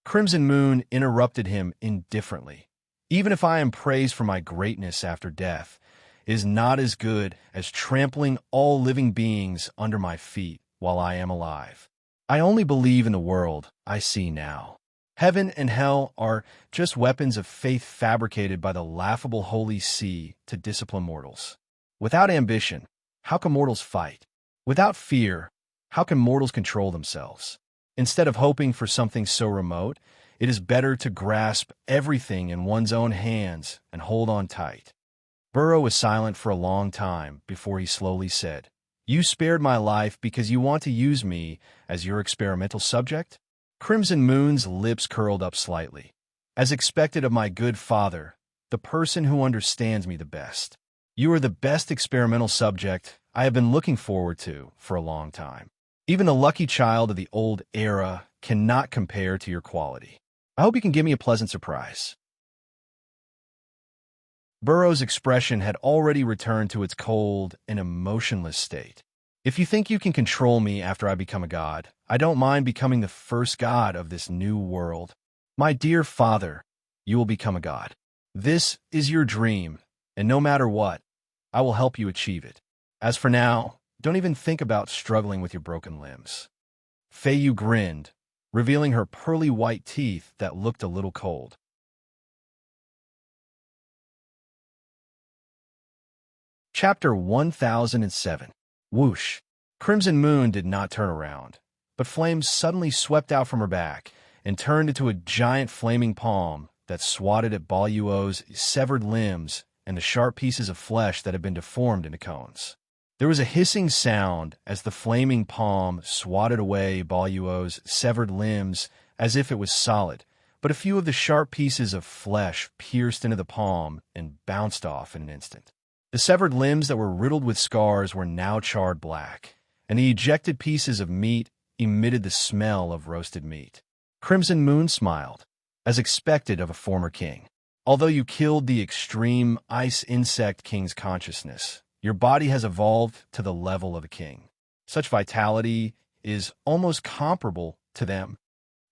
Crimson Moon interrupted him indifferently. "Even if I am praised for my greatness after death, it is not as good as trampling all living beings under my feet while I am alive. I only believe in the world I see now. Heaven and hell are just weapons of faith fabricated by the laughable holy sea to discipline mortals. Without ambition, how can mortals fight? Without fear, how can mortals control themselves? Instead of hoping for something so remote, it is better to grasp everything in one's own hands and hold on tight." Burrow was silent for a long time before he slowly said, "You spared my life because you want to use me as your experimental subject?" Crimson Moon's lips curled up slightly. "As expected of my good father, the person who understands me the best. You are the best experimental subject I have been looking forward to for a long time. Even the lucky child of the old era cannot compare to your quality. I hope you can give me a pleasant surprise." Burrow's expression had already returned to its cold and emotionless state. "If you think you can control me after I become a god, I don't mind becoming the first god of this new world. My dear father, you will become a god. This is your dream, and no matter what, I will help you achieve it. As for now, don't even think about struggling with your broken limbs." Feiyu grinned, revealing her pearly white teeth that looked a little cold. Chapter 1007. Whoosh. Crimson Moon did not turn around, but flames suddenly swept out from her back and turned into a giant flaming palm that swatted at Boluo's severed limbs and the sharp pieces of flesh that had been deformed into cones. There was a hissing sound as the flaming palm swatted away Boluo's severed limbs as if it was solid, but a few of the sharp pieces of flesh pierced into the palm and bounced off in an instant. The severed limbs that were riddled with scars were now charred black, and the ejected pieces of meat emitted the smell of roasted meat. Crimson Moon smiled, as expected of a former king. "Although you killed the extreme ice insect king's consciousness, your body has evolved to the level of a king. Such vitality is almost comparable to them."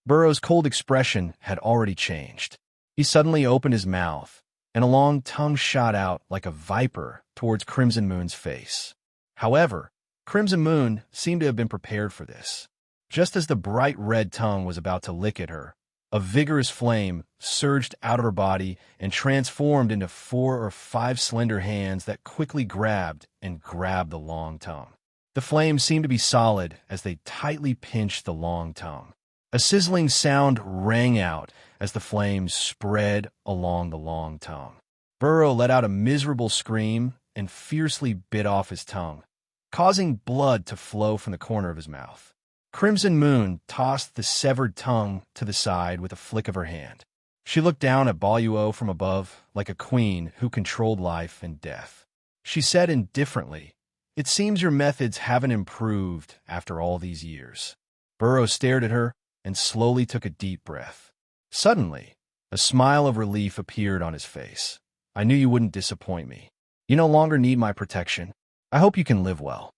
Burrow's cold expression had already changed. He suddenly opened his mouth, and a long tongue shot out like a viper towards Crimson Moon's face. However, Crimson Moon seemed to have been prepared for this. Just as the bright red tongue was about to lick at her, a vigorous flame surged out of her body and transformed into 4 or 5 slender hands that quickly grabbed the long tongue. The flames seemed to be solid as they tightly pinched the long tongue. A sizzling sound rang out as the flames spread along the long tongue. Burrow let out a miserable scream and fiercely bit off his tongue, causing blood to flow from the corner of his mouth. Crimson Moon tossed the severed tongue to the side with a flick of her hand. She looked down at Boluo from above like a queen who controlled life and death. She said indifferently, "It seems your methods haven't improved after all these years." Burrow stared at her and slowly took a deep breath. Suddenly, a smile of relief appeared on his face. "I knew you wouldn't disappoint me. You no longer need my protection. I hope you can live well."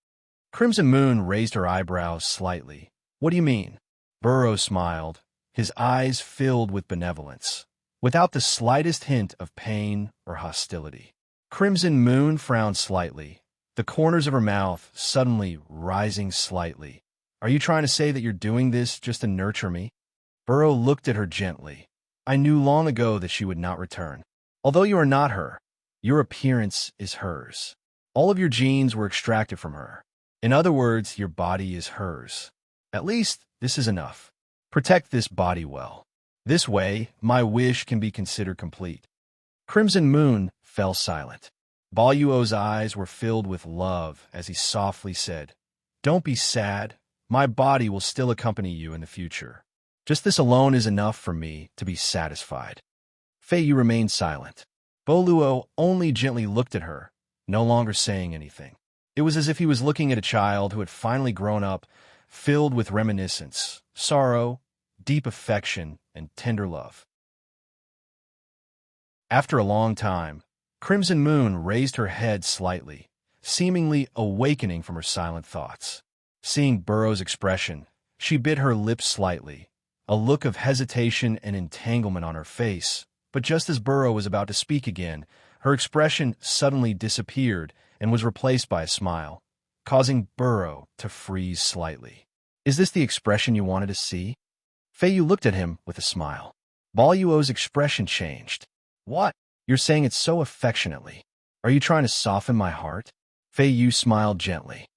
Crimson Moon raised her eyebrows slightly. "What do you mean?" Burrow smiled, his eyes filled with benevolence, without the slightest hint of pain or hostility. Crimson Moon frowned slightly, the corners of her mouth suddenly rising slightly. "Are you trying to say that you're doing this just to nurture me?" Burrow looked at her gently. "I knew long ago that she would not return. Although you are not her, your appearance is hers. All of your genes were extracted from her. In other words, your body is hers. At least, this is enough. Protect this body well. This way, my wish can be considered complete." Crimson Moon fell silent. Boluo's eyes were filled with love as he softly said, "Don't be sad. My body will still accompany you in the future. Just this alone is enough for me to be satisfied." Feiyu remained silent. Boluo only gently looked at her, no longer saying anything. It was as if he was looking at a child who had finally grown up, filled with reminiscence, sorrow, deep affection, and tender love. After a long time, Crimson Moon raised her head slightly, seemingly awakening from her silent thoughts. Seeing Burrow's expression, she bit her lips slightly, a look of hesitation and entanglement on her face. But just as Burrow was about to speak again, her expression suddenly disappeared and was replaced by a smile, causing Burrow to freeze slightly. "Is this the expression you wanted to see?" Feiyu looked at him with a smile. Boluo's expression changed. "What? You're saying it so affectionately. Are you trying to soften my heart?" Feiyu smiled gently.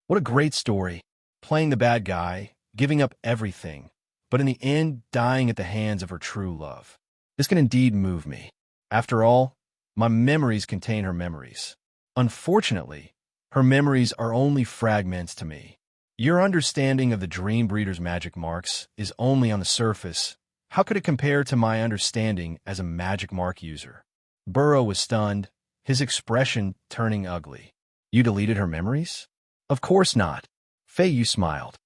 "What a great story. Playing the bad guy, giving up everything, but in the end dying at the hands of her true love. This can indeed move me. After all, my memories contain her memories. Unfortunately, her memories are only fragments to me. Your understanding of the Dream Breeder's magic marks is only on the surface. How could it compare to my understanding as a magic mark user?" Burrow was stunned, his expression turning ugly. "You deleted her memories?" "Of course not." Feiyu smiled.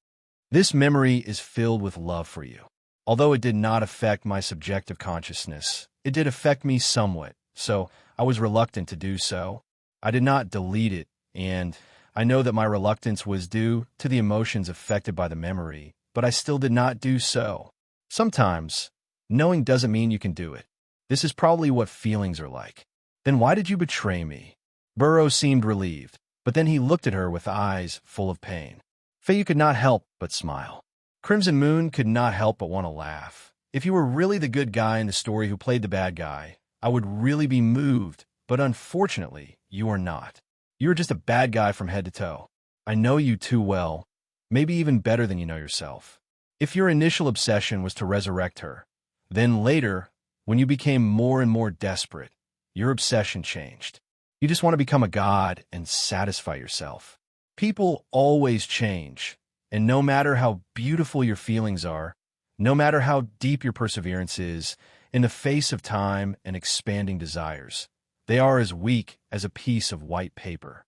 "This memory is filled with love for you. Although it did not affect my subjective consciousness, it did affect me somewhat, so I was reluctant to do so. I did not delete it, and I know that my reluctance was due to the emotions affected by the memory, but I still did not do so. Sometimes, knowing doesn't mean you can do it. This is probably what feelings are like." "Then why did you betray me?" Burrow seemed relieved, but then he looked at her with eyes full of pain. Feiyu could not help but smile. Crimson Moon could not help but want to laugh. "If you were really the good guy in the story who played the bad guy, I would really be moved, but unfortunately, you are not. You are just a bad guy from head to toe. I know you too well, maybe even better than you know yourself. If your initial obsession was to resurrect her, then later, when you became more and more desperate, your obsession changed. You just want to become a god and satisfy yourself. People always change, and no matter how beautiful your feelings are, no matter how deep your perseverance is, in the face of time and expanding desires, they are as weak as a piece of white paper."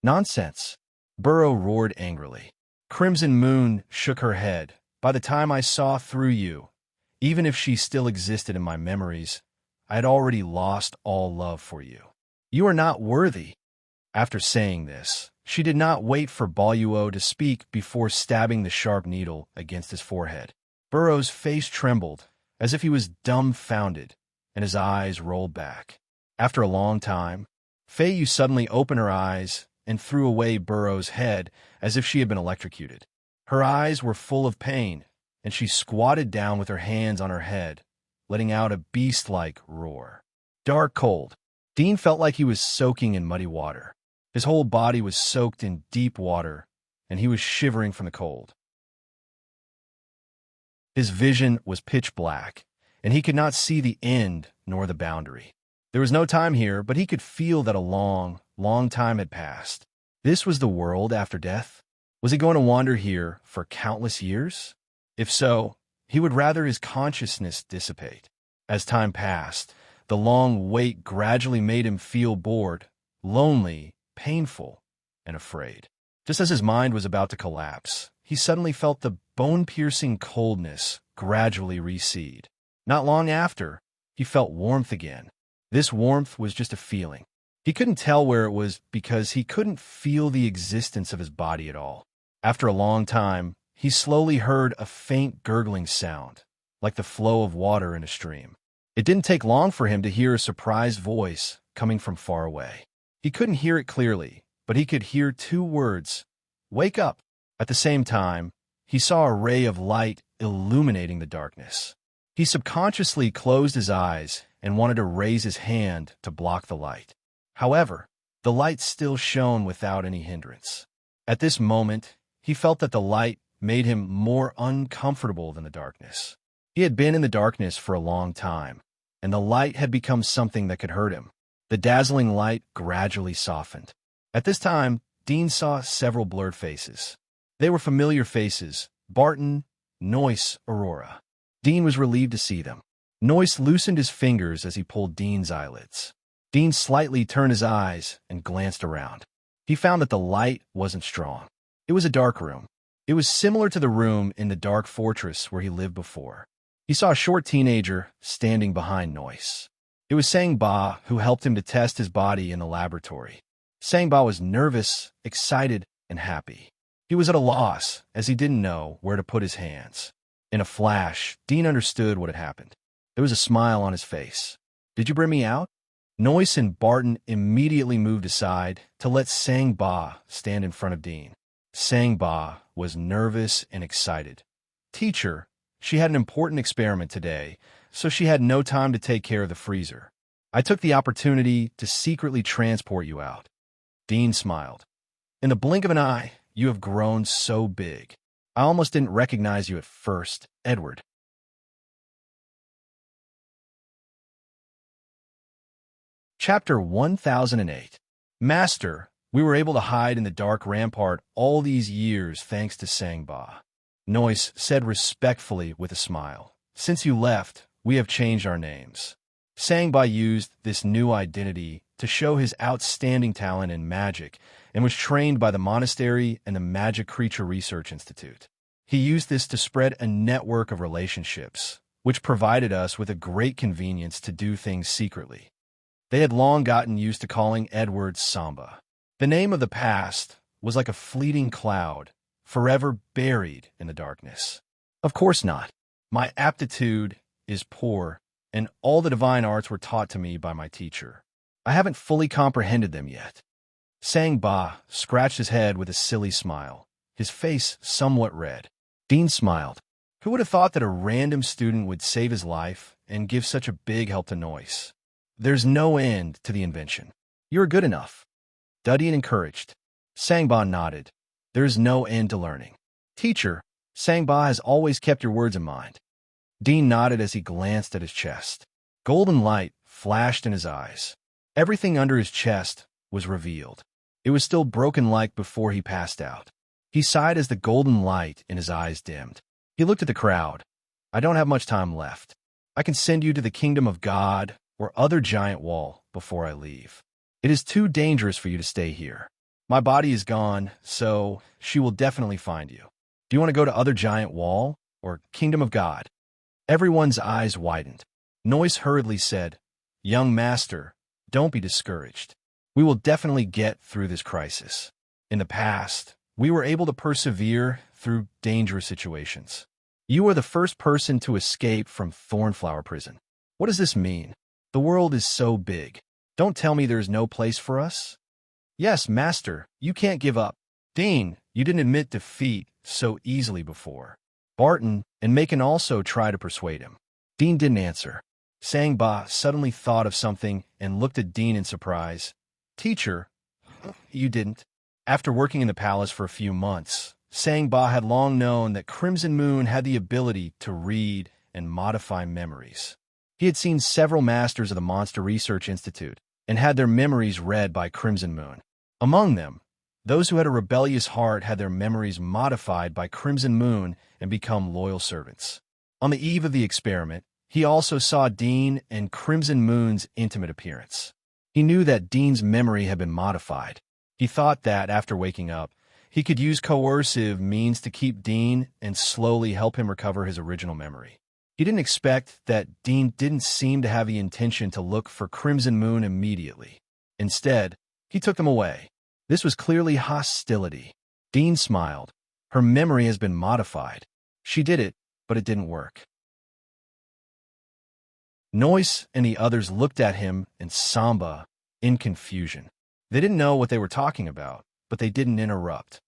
"Nonsense!" Burrow roared angrily. Crimson Moon shook her head. "By the time I saw through you, even if she still existed in my memories, I had already lost all love for you. You are not worthy." After saying this, she did not wait for Boluo to speak before stabbing the sharp needle against his forehead. Burrow's face trembled, as if he was dumbfounded, and his eyes rolled back. After a long time, Feiyu suddenly opened her eyes and threw away Burrow's head as if she had been electrocuted. Her eyes were full of pain, and she squatted down with her hands on her head, letting out a beast-like roar. Dark cold. Dean felt like he was soaking in muddy water. His whole body was soaked in deep water, and he was shivering from the cold. His vision was pitch black, and he could not see the end nor the boundary. There was no time here, but he could feel that a long, long time had passed. This was the world after death? Was he going to wander here for countless years? If so, he would rather his consciousness dissipate. As time passed, the long wait gradually made him feel bored, lonely, painful, and afraid. Just as his mind was about to collapse, he suddenly felt the bone-piercing coldness gradually recede. Not long after, he felt warmth again. This warmth was just a feeling. He couldn't tell where it was because he couldn't feel the existence of his body at all. After a long time, he slowly heard a faint gurgling sound, like the flow of water in a stream. It didn't take long for him to hear a surprised voice coming from far away. He couldn't hear it clearly, but he could hear two words, "Wake up." At the same time, he saw a ray of light illuminating the darkness. He subconsciously closed his eyes and wanted to raise his hand to block the light. However, the light still shone without any hindrance. At this moment, he felt that the light made him more uncomfortable than the darkness. He had been in the darkness for a long time, and the light had become something that could hurt him. The dazzling light gradually softened. At this time, Dean saw several blurred faces. They were familiar faces: Barton, Noyce, Aurora. Dean was relieved to see them. Noyce loosened his fingers as he pulled Dean's eyelids. Dean slightly turned his eyes and glanced around. He found that the light wasn't strong. It was a dark room. It was similar to the room in the dark fortress where he lived before. He saw a short teenager standing behind Noyce. It was Sang-Ba, who helped him to test his body in the laboratory. Sang-Ba was nervous, excited, and happy. He was at a loss, as he didn't know where to put his hands. In a flash, Dean understood what had happened. There was a smile on his face. "Did you bring me out?" Noyce and Barton immediately moved aside to let Sang-Ba stand in front of Dean. Sang-Ba was nervous and excited. "Teacher, she had an important experiment today, so she had no time to take care of the freezer. I took the opportunity to secretly transport you out." Dean smiled. "In the blink of an eye, you have grown so big. I almost didn't recognize you at first, Edward." Chapter 1008. Master, we were able to hide in the dark rampart all these years thanks to Sang-Ba. Noyce said respectfully with a smile. "Since you left, we have changed our names." Sang-Ba used this new identity to show his outstanding talent in magic and was trained by the monastery and the Magic Creature Research Institute. He used this to spread a network of relationships, which provided us with a great convenience to do things secretly. They had long gotten used to calling Edward Samba. The name of the past was like a fleeting cloud, forever buried in the darkness. Of course not. My aptitude is poor, and all the divine arts were taught to me by my teacher. I haven't fully comprehended them yet. Sang-Ba scratched his head with a silly smile, his face somewhat red. Dean smiled. Who would have thought that a random student would save his life and give such a big help to Noyce? There's no end to the invention. You're good enough. Duddy encouraged. Sang-Ba nodded. There's no end to learning. Teacher, Sang-Ba has always kept your words in mind. Dean nodded as he glanced at his chest. Golden light flashed in his eyes. Everything under his chest was revealed. It was still broken like before he passed out. He sighed as the golden light in his eyes dimmed. He looked at the crowd. I don't have much time left. I can send you to the kingdom of God or other giant wall before I leave. It is too dangerous for you to stay here. My body is gone, so she will definitely find you. Do you want to go to other giant wall or kingdom of God? Everyone's eyes widened. Noyce hurriedly said, Young master, don't be discouraged. We will definitely get through this crisis. In the past, we were able to persevere through dangerous situations. You are the first person to escape from Thornflower Prison. What does this mean? The world is so big. Don't tell me there is no place for us? Yes, master, you can't give up. Dean, you didn't admit defeat so easily before. Barton and Macon also tried to persuade him. Dean didn't answer. Sang-Ba suddenly thought of something and looked at Dean in surprise. Teacher, you didn't. After working in the palace for a few months, Sangba had long known that Crimson Moon had the ability to read and modify memories. He had seen several masters of the Monster Research Institute and had their memories read by Crimson Moon. Among them, those who had a rebellious heart had their memories modified by Crimson Moon and become loyal servants. On the eve of the experiment, he also saw Dean and Crimson Moon's intimate appearance. He knew that Dean's memory had been modified. He thought that, after waking up, he could use coercive means to keep Dean and slowly help him recover his original memory. He didn't expect that Dean didn't seem to have the intention to look for Crimson Moon immediately. Instead, he took them away. This was clearly hostility. Dean smiled. Her memory has been modified. She did it, but it didn't work. Noise and the others looked at him and Samba in confusion. They didn't know what they were talking about, but they didn't interrupt.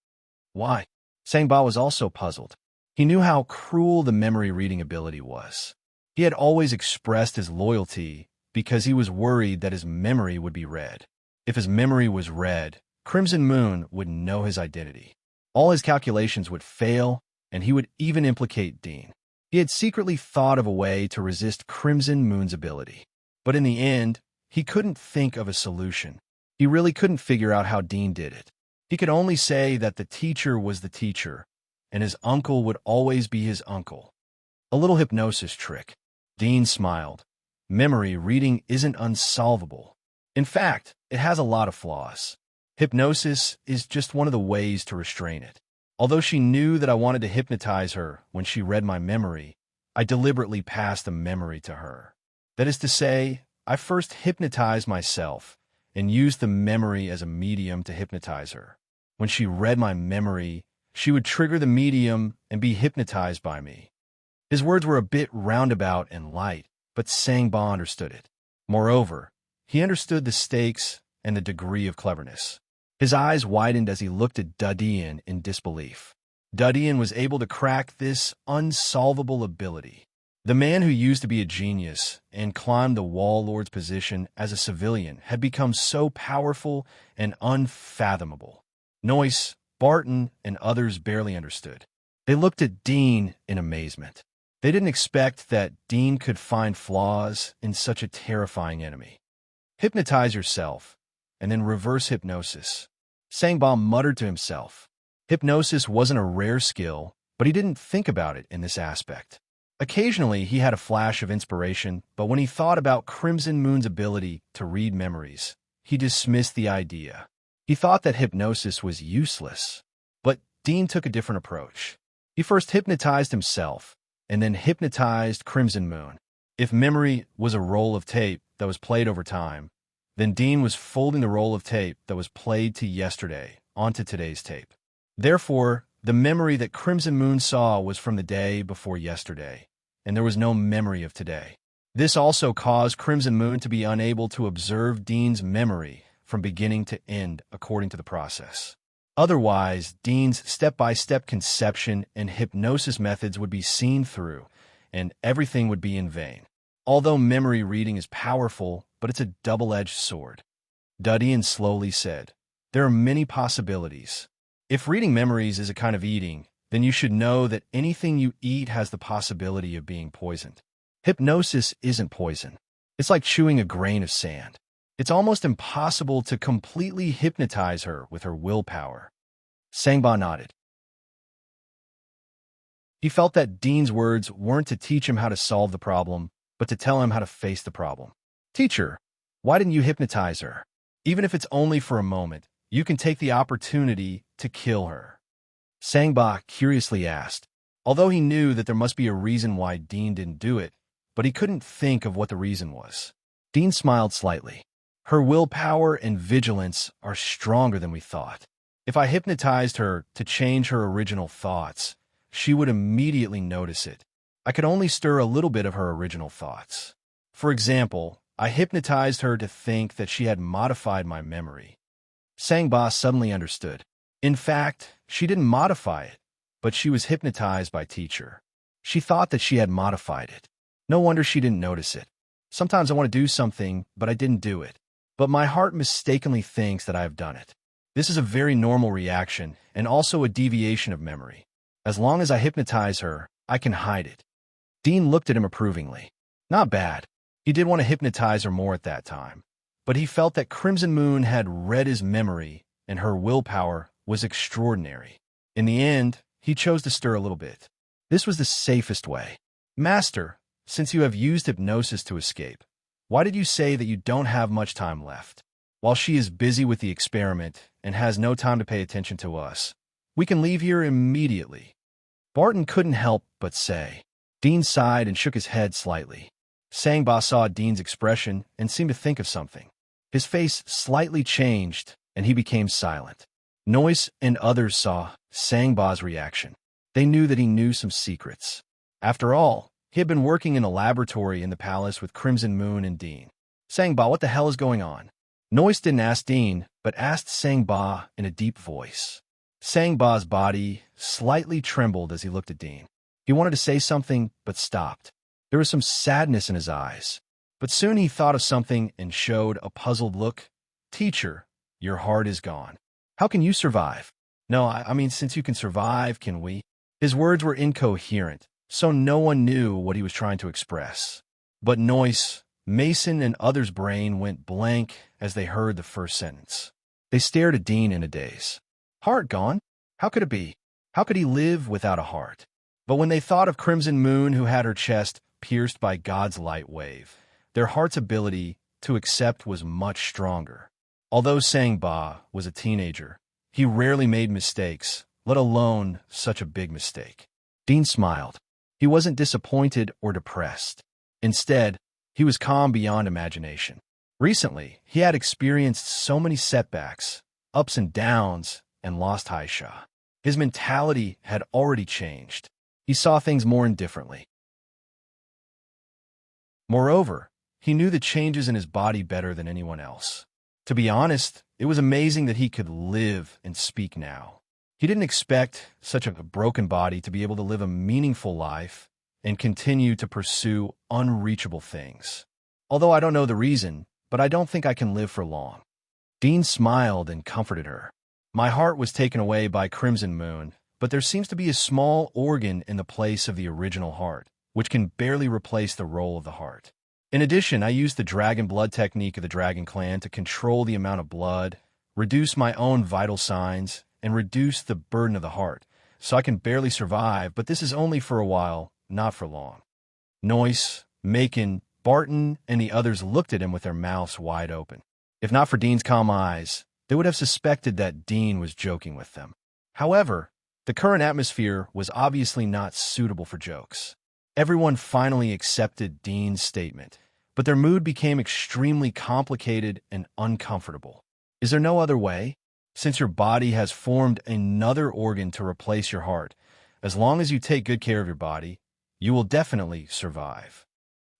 Why? Sangba was also puzzled. He knew how cruel the memory reading ability was. He had always expressed his loyalty because he was worried that his memory would be read. If his memory was read, Crimson Moon would know his identity. All his calculations would fail, and he would even implicate Dean. He had secretly thought of a way to resist Crimson Moon's ability. But in the end, he couldn't think of a solution. He really couldn't figure out how Dean did it. He could only say that the teacher was the teacher, and his uncle would always be his uncle. A little hypnosis trick. Dean smiled. Memory reading isn't unsolvable. In fact, it has a lot of flaws. Hypnosis is just one of the ways to restrain it. Although she knew that I wanted to hypnotize her when she read my memory, I deliberately passed the memory to her. That is to say, I first hypnotized myself and used the memory as a medium to hypnotize her. When she read my memory, she would trigger the medium and be hypnotized by me. His words were a bit roundabout and light, but Sangba understood it. Moreover, he understood the stakes and the degree of cleverness. His eyes widened as he looked at Dudian in disbelief. Dudian was able to crack this unsolvable ability. The man who used to be a genius and climbed the Warlord's position as a civilian had become so powerful and unfathomable. Noyce, Barton, and others barely understood. They looked at Dean in amazement. They didn't expect that Dean could find flaws in such a terrifying enemy. Hypnotize yourself, and then reverse hypnosis. Sangba muttered to himself. Hypnosis wasn't a rare skill, but he didn't think about it in this aspect. Occasionally, he had a flash of inspiration, but when he thought about Crimson Moon's ability to read memories, he dismissed the idea. He thought that hypnosis was useless. But Dean took a different approach. He first hypnotized himself, and then hypnotized Crimson Moon. If memory was a roll of tape that was played over time, then Dean was folding the roll of tape that was played to yesterday onto today's tape. Therefore, the memory that Crimson Moon saw was from the day before yesterday, and there was no memory of today. This also caused Crimson Moon to be unable to observe Dean's memory from beginning to end according to the process. Otherwise, Dean's step-by-step conception and hypnosis methods would be seen through, and everything would be in vain. Although memory reading is powerful, but it's a double-edged sword. Dudian slowly said, there are many possibilities. If reading memories is a kind of eating, then you should know that anything you eat has the possibility of being poisoned. Hypnosis isn't poison. It's like chewing a grain of sand. It's almost impossible to completely hypnotize her with her willpower. Sangba nodded. He felt that Dean's words weren't to teach him how to solve the problem, but to tell him how to face the problem. Teacher, why didn't you hypnotize her? Even if it's only for a moment, you can take the opportunity to kill her. Sangba curiously asked, although he knew that there must be a reason why Dean didn't do it, but he couldn't think of what the reason was. Dean smiled slightly. Her willpower and vigilance are stronger than we thought. If I hypnotized her to change her original thoughts, she would immediately notice it. I could only stir a little bit of her original thoughts. For example, I hypnotized her to think that she had modified my memory. Sangba suddenly understood. In fact, she didn't modify it, but she was hypnotized by teacher. She thought that she had modified it. No wonder she didn't notice it. Sometimes I want to do something, but I didn't do it. But my heart mistakenly thinks that I have done it. This is a very normal reaction and also a deviation of memory. As long as I hypnotize her, I can hide it. Dean looked at him approvingly. Not bad. He did want to hypnotize her more at that time, but he felt that Crimson Moon had read his memory and her willpower was extraordinary. In the end, he chose to stir a little bit. This was the safest way. Master, since you have used hypnosis to escape, why did you say that you don't have much time left? While she is busy with the experiment and has no time to pay attention to us, we can leave here immediately. Barton couldn't help but say. Dean sighed and shook his head slightly. Sangba saw Dean's expression and seemed to think of something. His face slightly changed, and he became silent. Noise and others saw Sangba's reaction. They knew that he knew some secrets. After all, he had been working in a laboratory in the palace with Crimson Moon and Dean. Sangba, what the hell is going on? Noise didn't ask Dean, but asked Sangba in a deep voice. Sangba's body slightly trembled as he looked at Dean. He wanted to say something, but stopped. There was some sadness in his eyes. But soon he thought of something and showed a puzzled look. Teacher, your heart is gone. How can you survive? No, I mean, since you can survive, can we? His words were incoherent, so no one knew what he was trying to express. But Noise, Mason, and others' brain went blank as they heard the first sentence. They stared at Dean in a daze. Heart gone? How could it be? How could he live without a heart? But when they thought of Crimson Moon, who had her chest pierced by God's light wave, their heart's ability to accept was much stronger. Although Sangba was a teenager, he rarely made mistakes, let alone such a big mistake. Dean smiled. He wasn't disappointed or depressed. Instead, he was calm beyond imagination. Recently, he had experienced so many setbacks, ups and downs, and lost Haisha. His mentality had already changed. He saw things more indifferently. Moreover, he knew the changes in his body better than anyone else. To be honest, it was amazing that he could live and speak now. He didn't expect such a broken body to be able to live a meaningful life and continue to pursue unreachable things. Although I don't know the reason, but I don't think I can live for long. Dean smiled and comforted her. My heart was taken away by Crimson Moon, but there seems to be a small organ in the place of the original heart, which can barely replace the role of the heart. In addition, I used the dragon blood technique of the Dragon Clan to control the amount of blood, reduce my own vital signs, and reduce the burden of the heart, so I can barely survive, but this is only for a while, not for long. Noise, Macon, Barton, and the others looked at him with their mouths wide open. If not for Dean's calm eyes, they would have suspected that Dean was joking with them. However, the current atmosphere was obviously not suitable for jokes. Everyone finally accepted Dean's statement, but their mood became extremely complicated and uncomfortable. Is there no other way? Since your body has formed another organ to replace your heart, as long as you take good care of your body, you will definitely survive.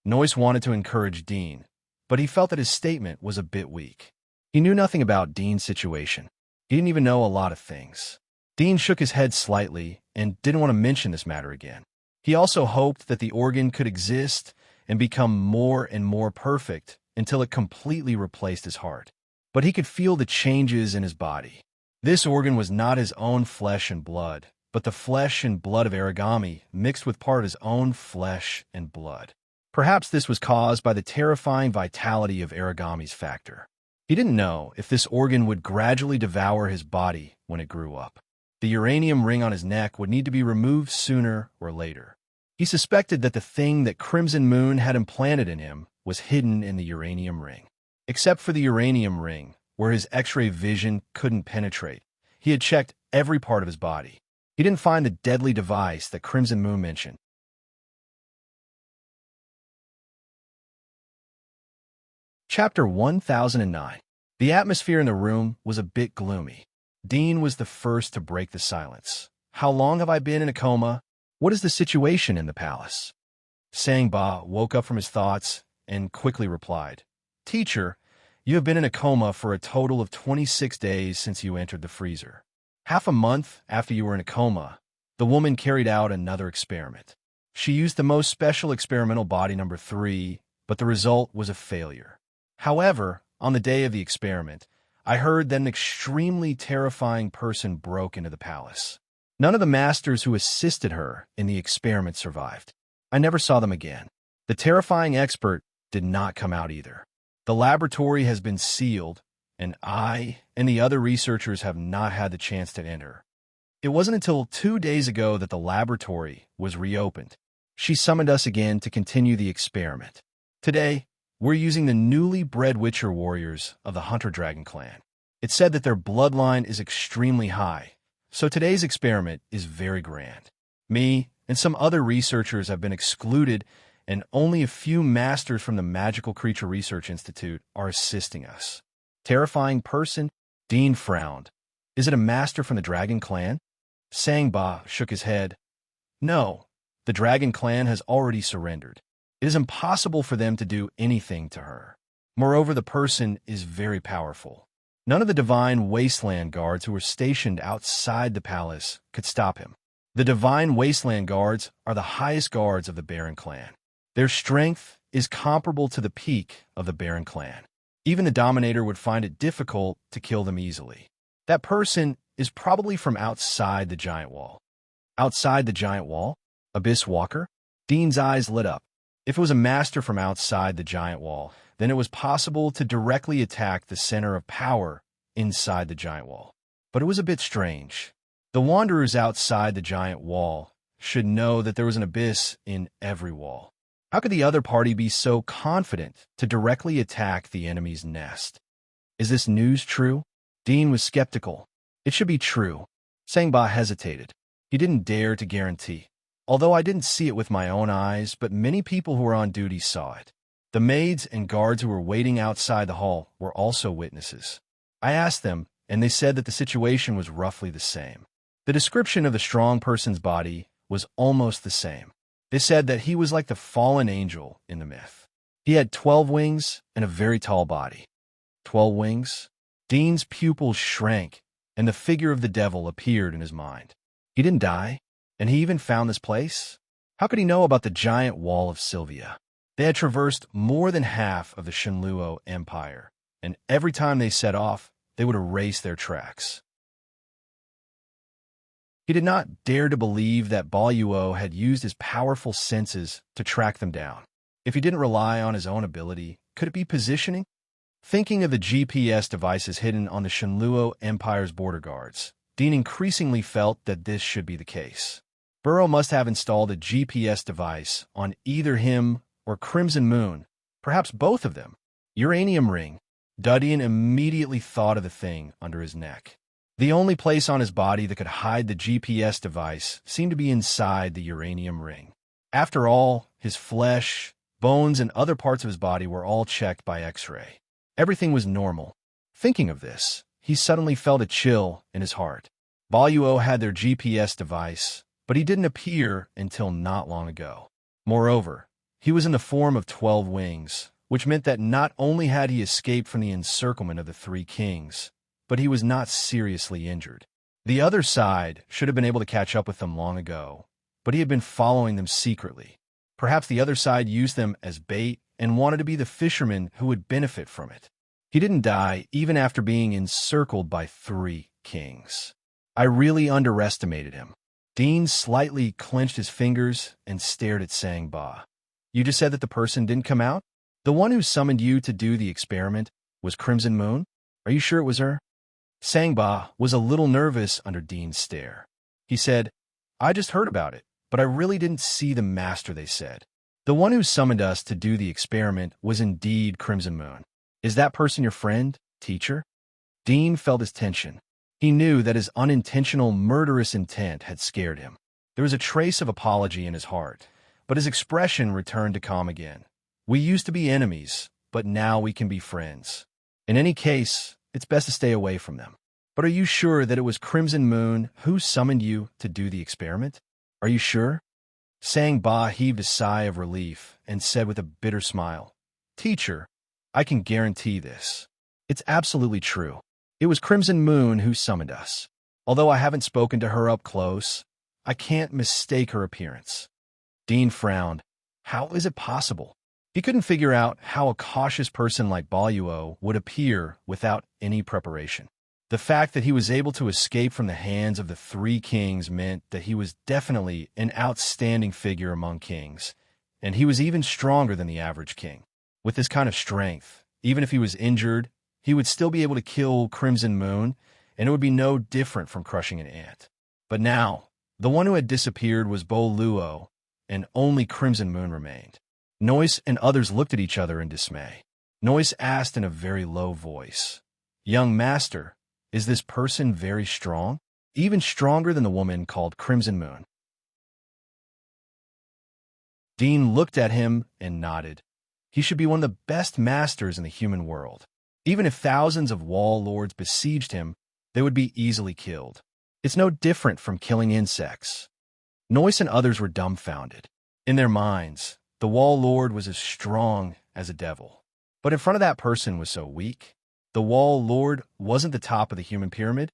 Noise wanted to encourage Dean, but he felt that his statement was a bit weak. He knew nothing about Dean's situation. He didn't even know a lot of things. Dean shook his head slightly and didn't want to mention this matter again. He also hoped that the organ could exist and become more and more perfect until it completely replaced his heart. But he could feel the changes in his body. This organ was not his own flesh and blood, but the flesh and blood of Aragami mixed with part of his own flesh and blood. Perhaps this was caused by the terrifying vitality of Aragami's factor. He didn't know if this organ would gradually devour his body when it grew up. The uranium ring on his neck would need to be removed sooner or later. He suspected that the thing that Crimson Moon had implanted in him was hidden in the uranium ring. Except for the uranium ring, where his X-ray vision couldn't penetrate, he had checked every part of his body. He didn't find the deadly device that Crimson Moon mentioned. Chapter 1009. The atmosphere in the room was a bit gloomy. Dean was the first to break the silence. How long have I been in a coma? What is the situation in the palace? Sangba woke up from his thoughts and quickly replied, Teacher, you have been in a coma for a total of 26 days since you entered the freezer. Half a month after you were in a coma, the woman carried out another experiment. She used the most special experimental body number 3, but the result was a failure. However, on the day of the experiment, I heard that an extremely terrifying person broke into the palace. None of the masters who assisted her in the experiment survived. I never saw them again. The terrifying expert did not come out either. The laboratory has been sealed, and I and the other researchers have not had the chance to enter. It wasn't until 2 days ago that the laboratory was reopened. She summoned us again to continue the experiment. Today, we're using the newly bred Witcher warriors of the Hunter Dragon clan. It's said that their bloodline is extremely high, so today's experiment is very grand. Me and some other researchers have been excluded, and only a few masters from the Magical Creature Research Institute are assisting us. Terrifying person? Dean frowned. Is it a master from the Dragon clan? Sangba shook his head. No, the Dragon clan has already surrendered. It is impossible for them to do anything to her. Moreover, the person is very powerful. None of the Divine Wasteland guards who were stationed outside the palace could stop him. The Divine Wasteland guards are the highest guards of the Baron clan. Their strength is comparable to the peak of the Baron clan. Even the Dominator would find it difficult to kill them easily. That person is probably from outside the giant wall. Outside the giant wall? Abyss Walker? Dean's eyes lit up. If it was a master from outside the giant wall, then it was possible to directly attack the center of power inside the giant wall. But it was a bit strange. The wanderers outside the giant wall should know that there was an abyss in every wall. How could the other party be so confident to directly attack the enemy's nest? Is this news true? Dean was skeptical. It should be true. Sangba hesitated. He didn't dare to guarantee. Although I didn't see it with my own eyes, but many people who were on duty saw it. The maids and guards who were waiting outside the hall were also witnesses. I asked them, and they said that the situation was roughly the same. The description of the strong person's body was almost the same. They said that he was like the fallen angel in the myth. He had 12 wings and a very tall body. 12 wings? Dean's pupils shrank, and the figure of the devil appeared in his mind. He didn't die, and he even found this place? How could he know about the giant wall of Sylvia? They had traversed more than half of the Shenluo Empire, and every time they set off, they would erase their tracks. He did not dare to believe that Baoyuo had used his powerful senses to track them down. If he didn't rely on his own ability, could it be positioning? Thinking of the GPS devices hidden on the Shenluo Empire's border guards, Dean increasingly felt that this should be the case. Burrow must have installed a GPS device on either him or Crimson Moon, perhaps both of them. Uranium ring. Dudian immediately thought of the thing under his neck. The only place on his body that could hide the GPS device seemed to be inside the uranium ring. After all, his flesh, bones, and other parts of his body were all checked by X-ray. Everything was normal. Thinking of this, he suddenly felt a chill in his heart. Baoyuo had their GPS device, but he didn't appear until not long ago. Moreover, he was in the form of 12 wings, which meant that not only had he escaped from the encirclement of the Three Kings, but he was not seriously injured. The other side should have been able to catch up with them long ago, but he had been following them secretly. Perhaps the other side used them as bait and wanted to be the fisherman who would benefit from it. He didn't die even after being encircled by 3 kings. I really underestimated him. Dean slightly clenched his fingers and stared at Sangba. You just said that the person didn't come out? The one who summoned you to do the experiment was Crimson Moon? Are you sure it was her? Sangba was a little nervous under Dean's stare. He said, I just heard about it, but I really didn't see the master they said. The one who summoned us to do the experiment was indeed Crimson Moon. Is that person your friend, teacher? Dean felt his tension. He knew that his unintentional murderous intent had scared him. There was a trace of apology in his heart, but his expression returned to calm again. We used to be enemies, but now we can be friends. In any case, it's best to stay away from them. But are you sure that it was Crimson Moon who summoned you to do the experiment? Are you sure? Sangba heaved a sigh of relief and said with a bitter smile, Teacher, I can guarantee this. It's absolutely true. It was Crimson Moon who summoned us. Although I haven't spoken to her up close, I can't mistake her appearance. Dean frowned. How is it possible? He couldn't figure out how a cautious person like Baluo would appear without any preparation. The fact that he was able to escape from the hands of the three kings meant that he was definitely an outstanding figure among kings, and he was even stronger than the average king. With this kind of strength, even if he was injured, he would still be able to kill Crimson Moon, and it would be no different from crushing an ant. But now, the one who had disappeared was Bo Luo, and only Crimson Moon remained. Noise and others looked at each other in dismay. Noise asked in a very low voice, "Young master, is this person very strong? Even stronger than the woman called Crimson Moon?" Dean looked at him and nodded. He should be one of the best masters in the human world. Even if thousands of wall lords besieged him, they would be easily killed. It's no different from killing insects. Noise and others were dumbfounded. In their minds, the wall lord was as strong as a devil. But in front of that person was so weak. The wall lord wasn't the top of the human pyramid.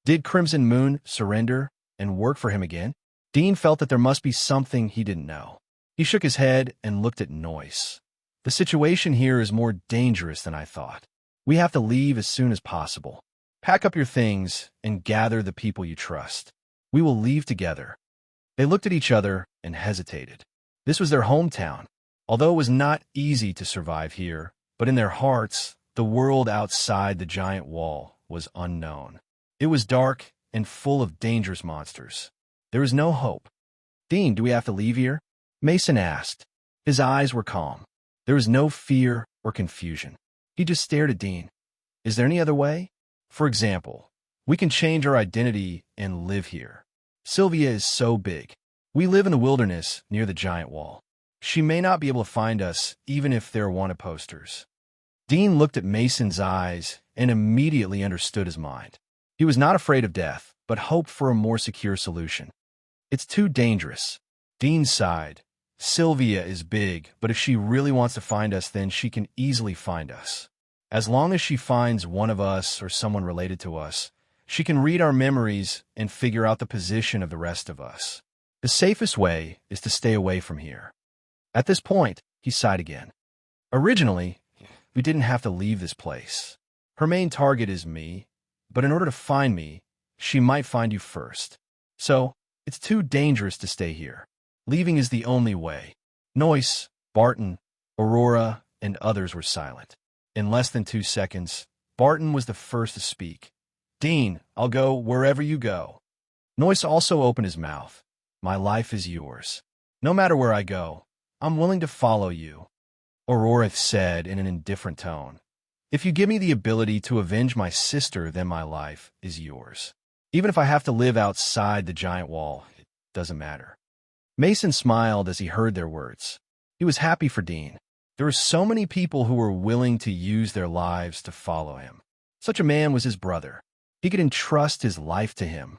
Did Crimson Moon surrender and work for him again? Dean felt that there must be something he didn't know. He shook his head and looked at Noise. The situation here is more dangerous than I thought. We have to leave as soon as possible. Pack up your things and gather the people you trust. We will leave together. They looked at each other and hesitated. This was their hometown. Although it was not easy to survive here, but in their hearts, the world outside the giant wall was unknown. It was dark and full of dangerous monsters. There was no hope. "Dean, do we have to leave here?" Mason asked. His eyes were calm. There was no fear or confusion. He just stared at Dean. "Is there any other way? For example, we can change our identity and live here. Sylvia is so big. We live in the wilderness near the giant wall. She may not be able to find us even if there are wanted posters." Dean looked at Mason's eyes and immediately understood his mind. He was not afraid of death, but hoped for a more secure solution. "It's too dangerous." Dean sighed. "Sylvia is big, but if she really wants to find us, then she can easily find us. As long as she finds one of us or someone related to us, she can read our memories and figure out the position of the rest of us. The safest way is to stay away from here." At this point, he sighed again. "Originally, we didn't have to leave this place. Her main target is me, but in order to find me, she might find you first. So, it's too dangerous to stay here. Leaving is the only way." Noise, Barton, Aurora, and others were silent. In less than 2 seconds, Barton was the first to speak. "Dean, I'll go wherever you go." Noise also opened his mouth. "My life is yours. No matter where I go, I'm willing to follow you." Aurora said in an indifferent tone, "If you give me the ability to avenge my sister, then my life is yours. Even if I have to live outside the giant wall, it doesn't matter." Mason smiled as he heard their words. He was happy for Dean. There were so many people who were willing to use their lives to follow him. Such a man was his brother. He could entrust his life to him.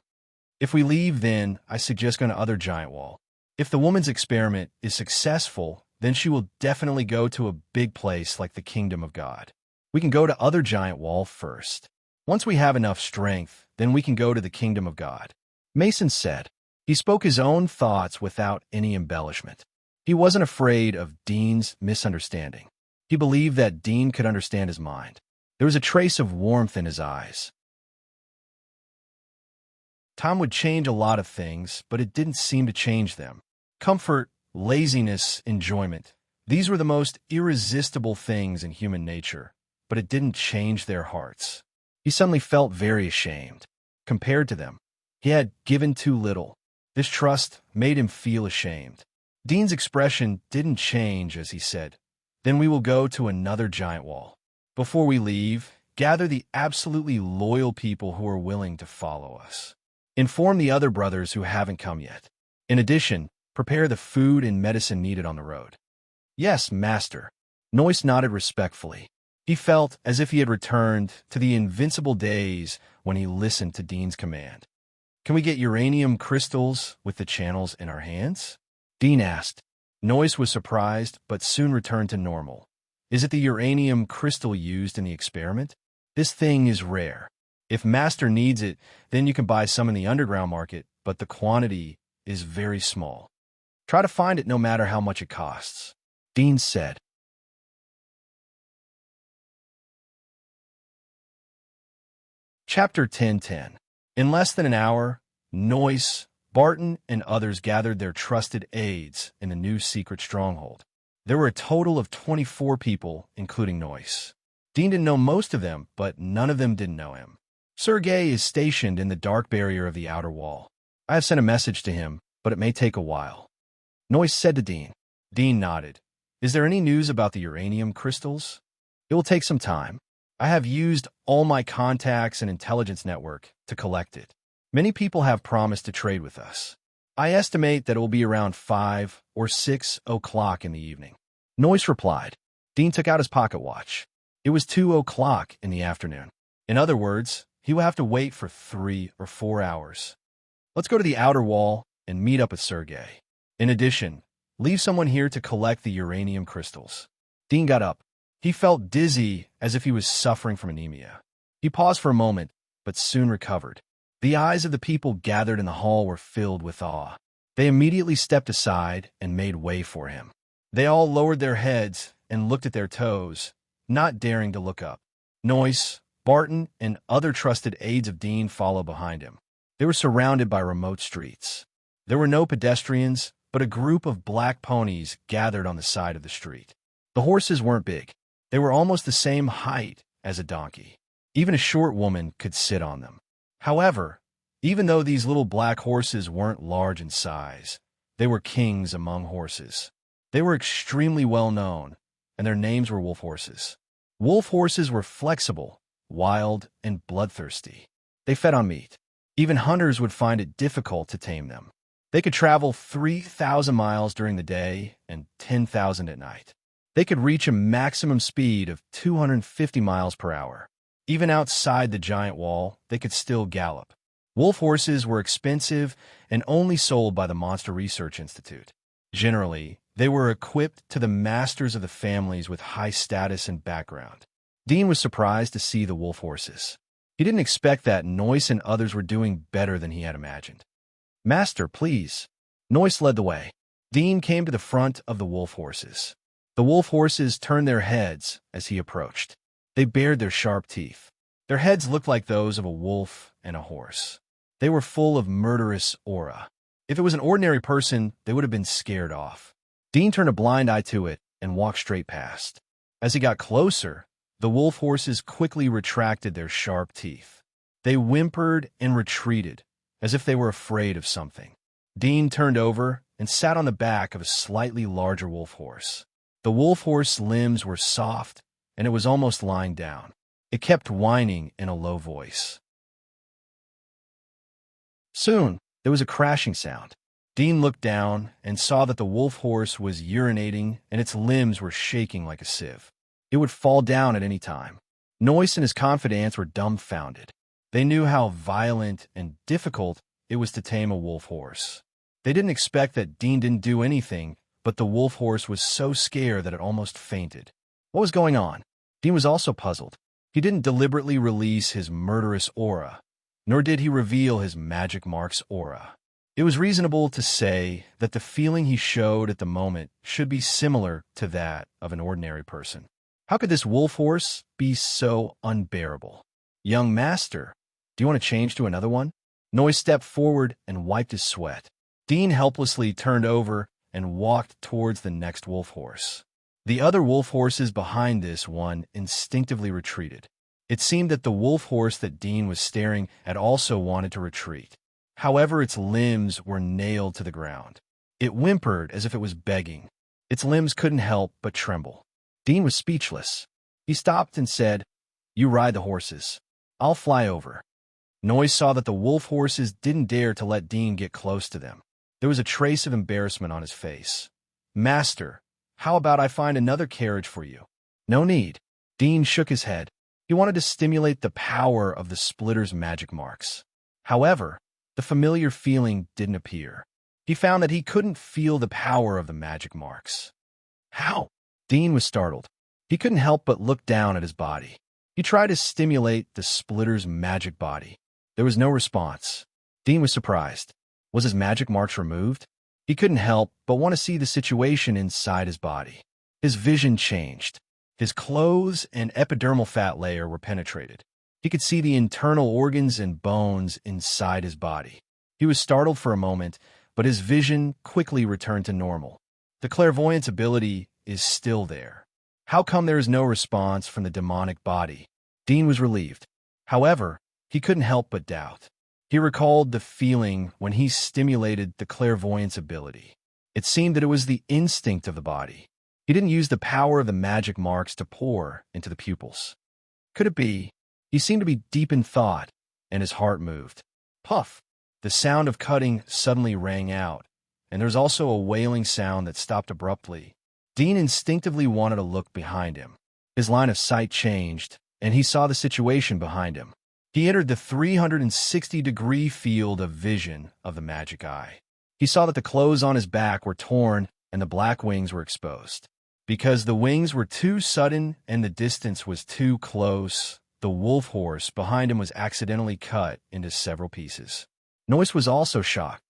"If we leave, then I suggest going to other giant wall. If the woman's experiment is successful, then she will definitely go to a big place like the kingdom of God. We can go to other giant wall first. Once we have enough strength, then we can go to the kingdom of God." Mason said. He spoke his own thoughts without any embellishment. He wasn't afraid of Dean's misunderstanding. He believed that Dean could understand his mind. There was a trace of warmth in his eyes. Time would change a lot of things, but it didn't seem to change them. Comfort, laziness, enjoyment. These were the most irresistible things in human nature, but it didn't change their hearts. He suddenly felt very ashamed. Compared to them, he had given too little. This trust made him feel ashamed. Dean's expression didn't change as he said, "Then we will go to another giant wall. Before we leave, gather the absolutely loyal people who are willing to follow us. Inform the other brothers who haven't come yet. In addition, prepare the food and medicine needed on the road." "Yes, master." Noise nodded respectfully. He felt as if he had returned to the invincible days when he listened to Dean's command. "Can we get uranium crystals with the channels in our hands?" Dean asked. Noise was surprised, but soon returned to normal. "Is it the uranium crystal used in the experiment? This thing is rare. If Master needs it, then you can buy some in the underground market, but the quantity is very small. Try to find it no matter how much it costs." Dean said. Chapter 10:10. In less than an hour, Noyce, Barton, and others gathered their trusted aides in the new secret stronghold. There were a total of 24 people, including Noyce. Dean didn't know most of them, but none of them didn't know him. Sergei is stationed in the dark barrier of the outer wall. I have sent a message to him, but it may take a while. Noyce said to Dean. Dean nodded. Is there any news about the uranium crystals? It will take some time. I have used all my contacts and intelligence network to collect it. Many people have promised to trade with us. I estimate that it will be around 5 or 6 o'clock in the evening. Noyce replied. Dean took out his pocket watch. It was 2 o'clock in the afternoon. In other words, he will have to wait for 3 or 4 hours. Let's go to the outer wall and meet up with Sergei. In addition, leave someone here to collect the uranium crystals. Dean got up. He felt dizzy as if he was suffering from anemia. He paused for a moment, but soon recovered. The eyes of the people gathered in the hall were filled with awe. They immediately stepped aside and made way for him. They all lowered their heads and looked at their toes, not daring to look up. Noyce, Barton, and other trusted aides of Dean followed behind him. They were surrounded by remote streets. There were no pedestrians, but a group of black ponies gathered on the side of the street. The horses weren't big. They were almost the same height as a donkey. Even a short woman could sit on them. However, even though these little black horses weren't large in size, they were kings among horses. They were extremely well known, and their names were wolf horses. Wolf horses were flexible, wild, and bloodthirsty. They fed on meat. Even hunters would find it difficult to tame them. They could travel 3,000 miles during the day and 10,000 at night. They could reach a maximum speed of 250 miles per hour. Even outside the giant wall, they could still gallop. Wolf horses were expensive and only sold by the Monster Research Institute. Generally, they were equipped to the masters of the families with high status and background. Dean was surprised to see the wolf horses. He didn't expect that Noyce and others were doing better than he had imagined. Master, please. Noyce led the way. Dean came to the front of the wolf horses. The wolf horses turned their heads as he approached. They bared their sharp teeth. Their heads looked like those of a wolf and a horse. They were full of murderous aura. If it was an ordinary person, they would have been scared off. Dean turned a blind eye to it and walked straight past. As he got closer, the wolf horses quickly retracted their sharp teeth. They whimpered and retreated, as if they were afraid of something. Dean turned over and sat on the back of a slightly larger wolf horse. The wolf horse limbs were soft, and it was almost lying down. It kept whining in a low voice. Soon, there was a crashing sound. Dean looked down and saw that the wolf horse was urinating and its limbs were shaking like a sieve. It would fall down at any time. Noyce and his confidants were dumbfounded. They knew how violent and difficult it was to tame a wolf horse. They didn't expect that Dean didn't do anything, but the wolf horse was so scared that it almost fainted. What was going on? Dean was also puzzled. He didn't deliberately release his murderous aura, nor did he reveal his magic mark's aura. It was reasonable to say that the feeling he showed at the moment should be similar to that of an ordinary person. How could this wolf horse be so unbearable? Young master, do you want to change to another one? Noyce stepped forward and wiped his sweat. Dean helplessly turned over and walked towards the next wolf horse. The other wolf horses behind this one instinctively retreated. It seemed that the wolf horse that Dean was staring at also wanted to retreat. However, its limbs were nailed to the ground. It whimpered as if it was begging. Its limbs couldn't help but tremble. Dean was speechless. He stopped and said, "You ride the horses. I'll fly over." Noyce saw that the wolf horses didn't dare to let Dean get close to them. There was a trace of embarrassment on his face. "Master, how about I find another carriage for you?" "No need." Dean shook his head. He wanted to stimulate the power of the splitter's magic marks. However, the familiar feeling didn't appear. He found that he couldn't feel the power of the magic marks. How? Dean was startled. He couldn't help but look down at his body. He tried to stimulate the splitter's magic body. There was no response. Dean was surprised. Was his magic marks removed? He couldn't help but want to see the situation inside his body. His vision changed. His clothes and epidermal fat layer were penetrated. He could see the internal organs and bones inside his body. He was startled for a moment, but his vision quickly returned to normal. The clairvoyance ability is still there. How come there is no response from the demonic body? Dean was relieved. However, he couldn't help but doubt. He recalled the feeling when he stimulated the clairvoyance ability. It seemed that it was the instinct of the body. He didn't use the power of the magic marks to pour into the pupils. Could it be? He seemed to be deep in thought, and his heart moved. Puff! The sound of cutting suddenly rang out, and there was also a wailing sound that stopped abruptly. Dean instinctively wanted to look behind him. His line of sight changed, and he saw the situation behind him. He entered the 360-degree field of vision of the magic eye. He saw that the clothes on his back were torn and the black wings were exposed. Because the wings were too sudden and the distance was too close, the wolf horse behind him was accidentally cut into several pieces. Noyce was also shocked.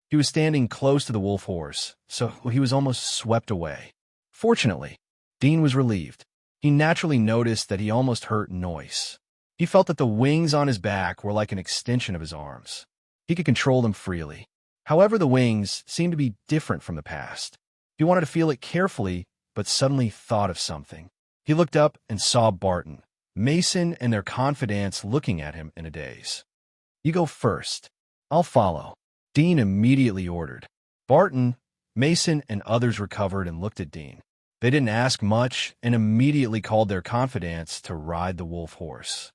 He was standing close to the wolf horse, so he was almost swept away. Fortunately, Dean was relieved. He naturally noticed that he almost hurt Noyce. He felt that the wings on his back were like an extension of his arms. He could control them freely. However, the wings seemed to be different from the past. He wanted to feel it carefully, but suddenly thought of something. He looked up and saw Barton, Mason, and their confidants looking at him in a daze. "You go first. I'll follow," Dean immediately ordered. Barton, Mason, and others recovered and looked at Dean. They didn't ask much and immediately called their confidants to ride the wolf horse.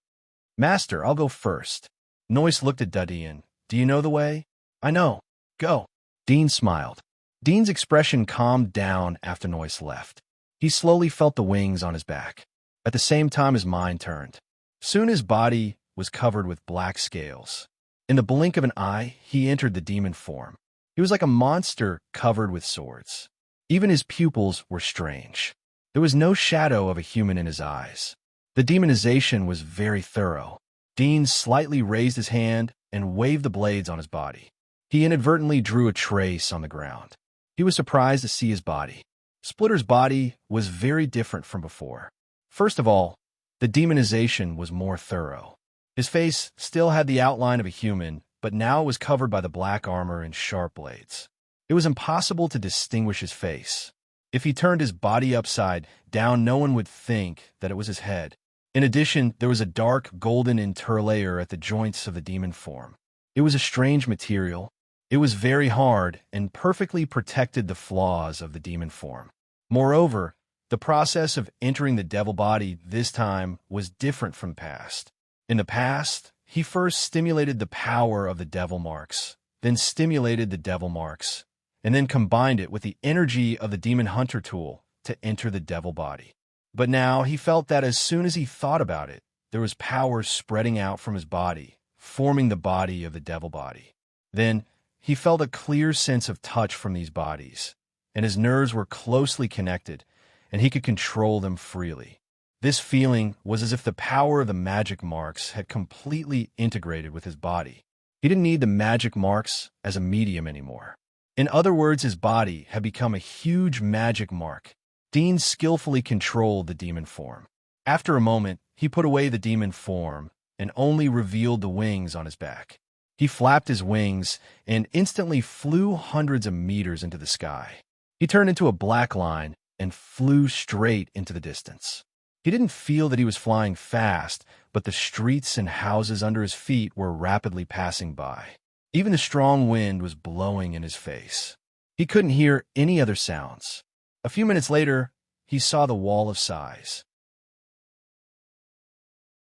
"Master, I'll go first." Noyce looked at Dadian. "Do you know the way?" "I know. Go." Dean smiled. Dean's expression calmed down after Noyce left. He slowly felt the wings on his back. At the same time, his mind turned. Soon his body was covered with black scales. In the blink of an eye, he entered the demon form. He was like a monster covered with swords. Even his pupils were strange. There was no shadow of a human in his eyes. The demonization was very thorough. Dean slightly raised his hand and waved the blades on his body. He inadvertently drew a trace on the ground. He was surprised to see his body. Splitter's body was very different from before. First of all, the demonization was more thorough. His face still had the outline of a human, but now it was covered by the black armor and sharp blades. It was impossible to distinguish his face. If he turned his body upside down, no one would think that it was his head. In addition, there was a dark golden interlayer at the joints of the demon form. It was a strange material. It was very hard and perfectly protected the flaws of the demon form. Moreover, the process of entering the devil body this time was different from past. In the past, he first stimulated the power of the devil marks, then stimulated the devil marks, and then combined it with the energy of the demon hunter tool to enter the devil body. But now he felt that as soon as he thought about it, there was power spreading out from his body, forming the body of the devil body. Then he felt a clear sense of touch from these bodies, and his nerves were closely connected, and he could control them freely. This feeling was as if the power of the magic marks had completely integrated with his body. He didn't need the magic marks as a medium anymore. In other words, his body had become a huge magic mark. Dean skillfully controlled the demon form. After a moment, he put away the demon form and only revealed the wings on his back. He flapped his wings and instantly flew hundreds of meters into the sky. He turned into a black line and flew straight into the distance. He didn't feel that he was flying fast, but the streets and houses under his feet were rapidly passing by. Even the strong wind was blowing in his face. He couldn't hear any other sounds. A few minutes later, he saw the wall of sighs.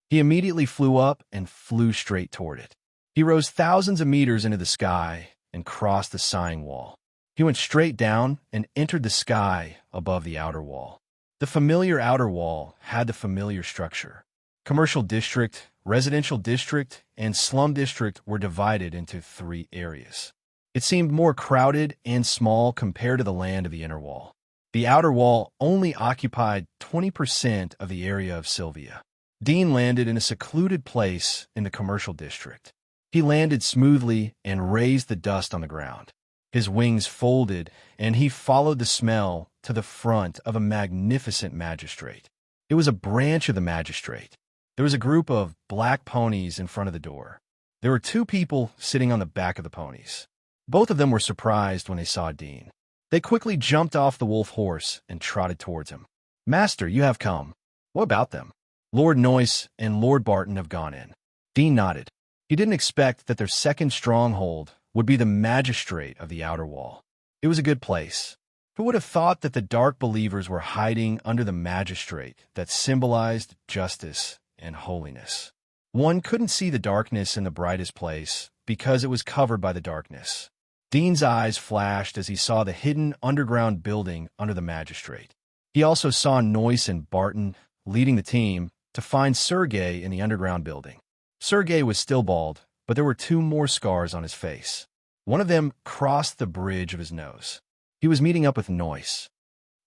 He immediately flew up and flew straight toward it. He rose thousands of meters into the sky and crossed the sighing wall. He went straight down and entered the sky above the outer wall. The familiar outer wall had the familiar structure. Commercial district, residential district, and slum district were divided into 3 areas. It seemed more crowded and small compared to the land of the inner wall. The outer wall only occupied 20% of the area of Sylvia. Dean landed in a secluded place in the commercial district. He landed smoothly and raised the dust on the ground. His wings folded, and he followed the smell to the front of a magnificent magistrate. It was a branch of the magistrate. There was a group of black ponies in front of the door. There were two people sitting on the back of the ponies. Both of them were surprised when they saw Dean. They quickly jumped off the wolf horse and trotted towards him. "Master, you have come. What about them?" "Lord Noyce and Lord Barton have gone in." Dean nodded. He didn't expect that their second stronghold would be the magistrate of the outer wall. It was a good place. Who would have thought that the dark believers were hiding under the magistrate that symbolized justice and holiness? One couldn't see the darkness in the brightest place because it was covered by the darkness. Dean's eyes flashed as he saw the hidden underground building under the magistrate. He also saw Noyce and Barton leading the team to find Sergei in the underground building. Sergei was still bald, but there were two more scars on his face. One of them crossed the bridge of his nose. He was meeting up with Noyce.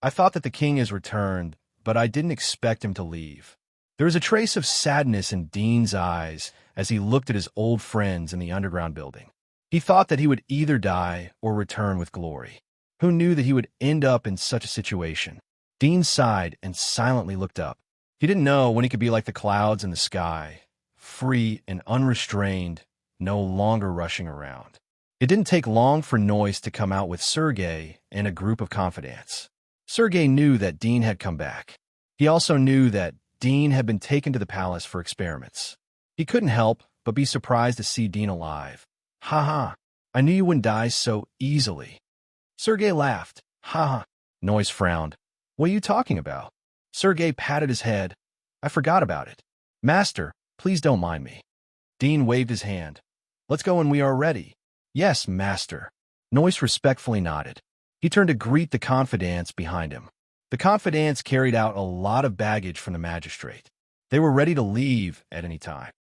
"I thought that the king has returned, but I didn't expect him to leave." There was a trace of sadness in Dean's eyes as he looked at his old friends in the underground building. He thought that he would either die or return with glory. Who knew that he would end up in such a situation? Dean sighed and silently looked up. He didn't know when he could be like the clouds in the sky, free and unrestrained, no longer rushing around. It didn't take long for Noyce to come out with Sergei and a group of confidants. Sergei knew that Dean had come back. He also knew that Dean had been taken to the palace for experiments. He couldn't help but be surprised to see Dean alive. "Ha ha, I knew you wouldn't die so easily." Sergei laughed. "Ha ha." Noyce frowned. "What are you talking about?" Sergei patted his head. "I forgot about it. Master, please don't mind me." Dean waved his hand. "Let's go when we are ready." "Yes, master." Noyce respectfully nodded. He turned to greet the confidants behind him. The confidants carried out a lot of baggage from the magistrate. They were ready to leave at any time.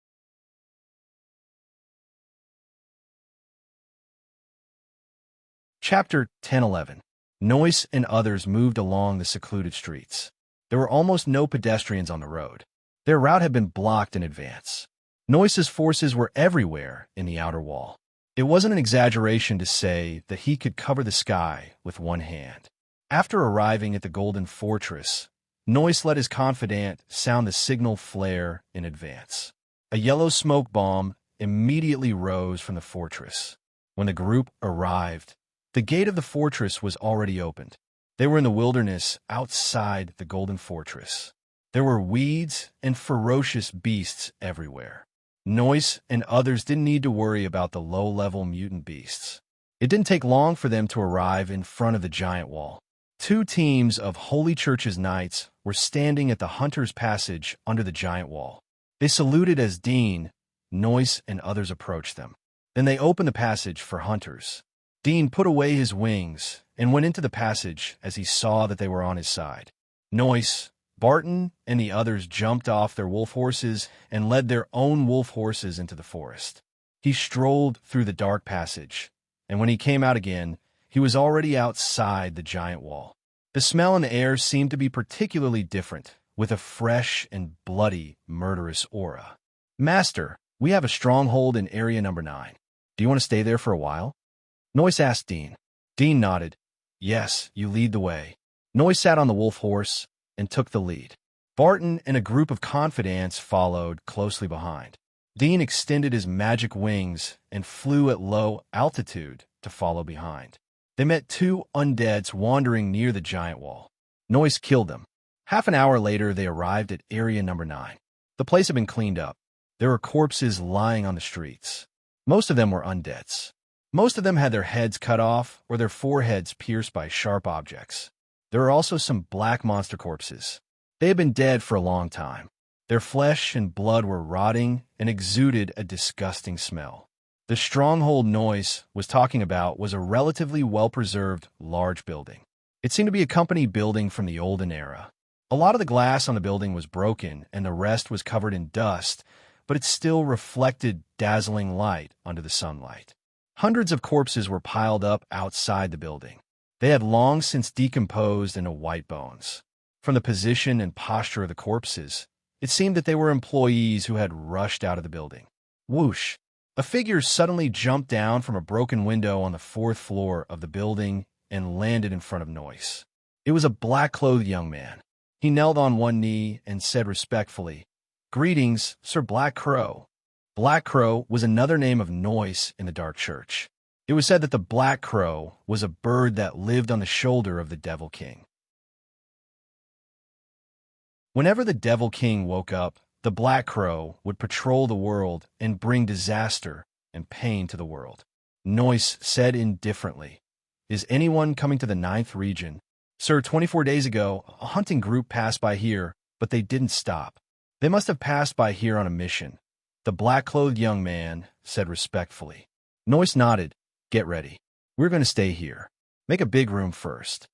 Chapter 10-11. Noyce and others moved along the secluded streets. There were almost no pedestrians on the road. Their route had been blocked in advance. Noyce's forces were everywhere in the outer wall. It wasn't an exaggeration to say that he could cover the sky with one hand. After arriving at the Golden Fortress, Noyce let his confidant sound the signal flare in advance. A yellow smoke bomb immediately rose from the fortress. When the group arrived, the gate of the fortress was already opened. They were in the wilderness outside the Golden Fortress. There were weeds and ferocious beasts everywhere. Noyce and others didn't need to worry about the low-level mutant beasts. It didn't take long for them to arrive in front of the giant wall. Two teams of Holy Church's knights were standing at the Hunter's Passage under the giant wall. They saluted as Dean, Noyce, and others approached them. Then they opened the passage for hunters. Dean put away his wings and went into the passage as he saw that they were on his side. Noyce, Barton, and the others jumped off their wolf horses and led their own wolf horses into the forest. He strolled through the dark passage, and when he came out again, he was already outside the giant wall. The smell in the air seemed to be particularly different, with a fresh and bloody, murderous aura. "Master, we have a stronghold in Area Number 9. Do you want to stay there for a while?" Noyce asked Dean. Dean nodded. "Yes, you lead the way." Noyce sat on the wolf horse and took the lead. Barton and a group of confidants followed closely behind. Dean extended his magic wings and flew at low altitude to follow behind. They met two undeads wandering near the giant wall. Noyce killed them. Half an hour later, they arrived at Area Number 9. The place had been cleaned up. There were corpses lying on the streets. Most of them were undeads. Most of them had their heads cut off or their foreheads pierced by sharp objects. There were also some black monster corpses. They had been dead for a long time. Their flesh and blood were rotting and exuded a disgusting smell. The stronghold Noyce was talking about was a relatively well-preserved, large building. It seemed to be a company building from the olden era. A lot of the glass on the building was broken and the rest was covered in dust, but it still reflected dazzling light under the sunlight. Hundreds of corpses were piled up outside the building. They had long since decomposed into white bones. From the position and posture of the corpses, it seemed that they were employees who had rushed out of the building. Whoosh! A figure suddenly jumped down from a broken window on the fourth floor of the building and landed in front of Noyce. It was a black-clothed young man. He knelt on one knee and said respectfully, "Greetings, Sir Black Crow." Black Crow was another name of Noise in the Dark Church. It was said that the Black Crow was a bird that lived on the shoulder of the Devil King. Whenever the Devil King woke up, the Black Crow would patrol the world and bring disaster and pain to the world. Noise said indifferently, "Is anyone coming to the 9th region? Sir, 24 days ago, a hunting group passed by here, but they didn't stop. They must have passed by here on a mission." The black-clothed young man said respectfully. Noise nodded. "Get ready. We're going to stay here. Make a big room first."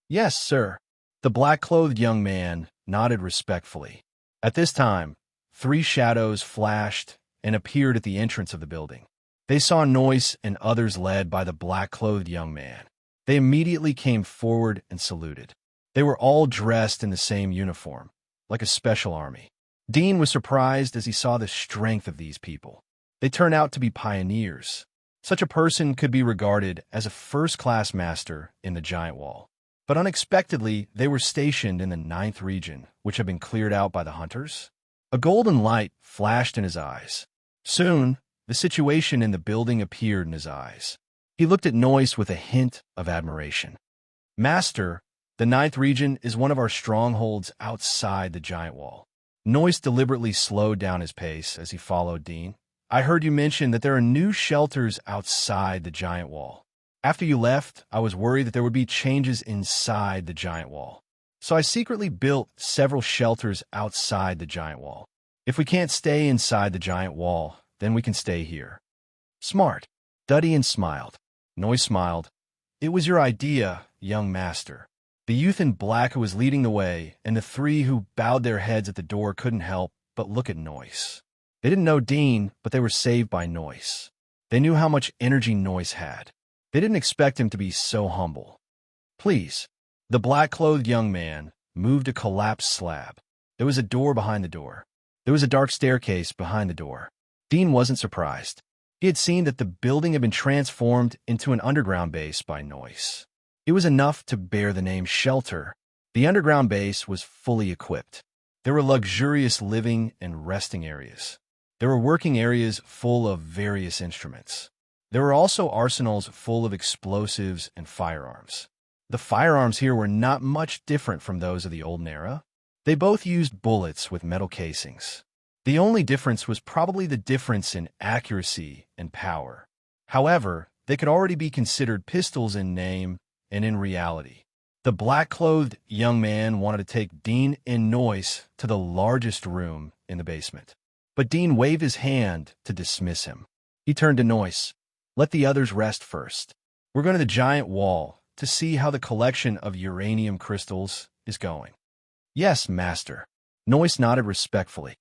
"Yes, sir." The black-clothed young man nodded respectfully. At this time, 3 shadows flashed and appeared at the entrance of the building. They saw Noise and others led by the black-clothed young man. They immediately came forward and saluted. They were all dressed in the same uniform, like a special army. Dean was surprised as he saw the strength of these people. They turned out to be pioneers. Such a person could be regarded as a first-class master in the Giant Wall. But unexpectedly, they were stationed in the 9th region, which had been cleared out by the hunters. A golden light flashed in his eyes. Soon, the situation in the building appeared in his eyes. He looked at Noise with a hint of admiration. "Master, the 9th region is one of our strongholds outside the Giant Wall." Noise deliberately slowed down his pace as he followed Dean. "I heard you mention that there are new shelters outside the Giant Wall. After you left, I was worried that there would be changes inside the Giant Wall. So I secretly built several shelters outside the Giant Wall. If we can't stay inside the Giant Wall, then we can stay here." "Smart." Dudian smiled. Noise smiled. "It was your idea, young master." The youth in black who was leading the way, and the 3 who bowed their heads at the door couldn't help but look at Noise. They didn't know Dean, but they were saved by Noise. They knew how much energy Noise had. They didn't expect him to be so humble. "Please." The black-clothed young man moved a collapsed slab. There was a door behind the door. There was a dark staircase behind the door. Dean wasn't surprised. He had seen that the building had been transformed into an underground base by Noise. It was enough to bear the name Shelter. The underground base was fully equipped. There were luxurious living and resting areas. There were working areas full of various instruments. There were also arsenals full of explosives and firearms. The firearms here were not much different from those of the olden era. They both used bullets with metal casings. The only difference was probably the difference in accuracy and power. However, they could already be considered pistols in name and in reality. The black-clothed young man wanted to take Dean and Noise to the largest room in the basement. But Dean waved his hand to dismiss him. He turned to Noise. "Let the others rest first. We're going to the Giant Wall to see how the collection of uranium crystals is going." "Yes, master." Noise nodded respectfully.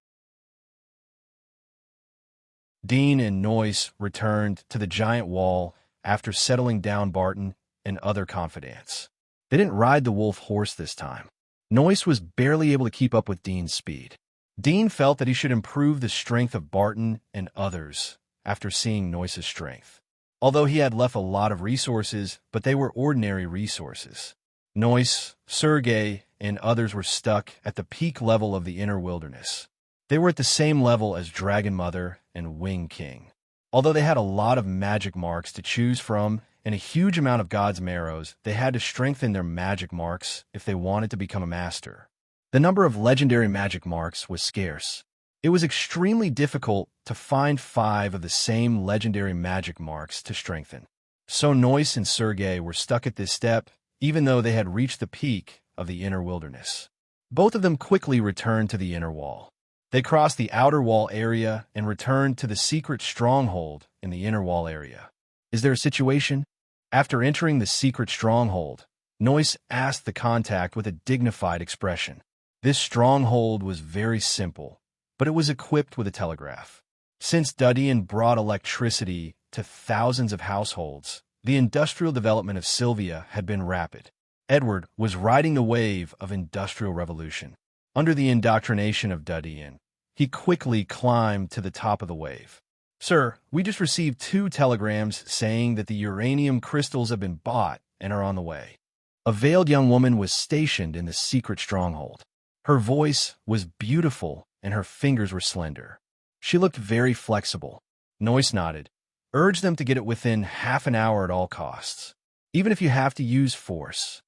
Dean and Noise returned to the Giant Wall after settling down Barton and other confidants. They didn't ride the wolf horse this time. Noise was barely able to keep up with Dean's speed. Dean felt that he should improve the strength of Barton and others after seeing Noise's strength. Although he had left a lot of resources, but they were ordinary resources. Noise, Sergei, and others were stuck at the peak level of the inner wilderness. They were at the same level as Dragon Mother and Wing King. Although they had a lot of magic marks to choose from and a huge amount of God's marrows, they had to strengthen their magic marks if they wanted to become a master. The number of legendary magic marks was scarce. It was extremely difficult to find 5 of the same legendary magic marks to strengthen. So Noise and Sergei were stuck at this step, even though they had reached the peak of the inner wilderness. Both of them quickly returned to the inner wall. They crossed the outer wall area and returned to the secret stronghold in the inner wall area. "Is there a situation?" After entering the secret stronghold, Noise asked the contact with a dignified expression. This stronghold was very simple, but it was equipped with a telegraph. Since Dudian brought electricity to thousands of households, the industrial development of Sylvia had been rapid. Edward was riding the wave of industrial revolution. Under the indoctrination of Dudian, he quickly climbed to the top of the wave. "Sir, we just received 2 telegrams saying that the uranium crystals have been bought and are on the way." A veiled young woman was stationed in the secret stronghold. Her voice was beautiful and her fingers were slender. She looked very flexible. Noyce nodded. Urge them to get it within half an hour at all costs, even if you have to use force.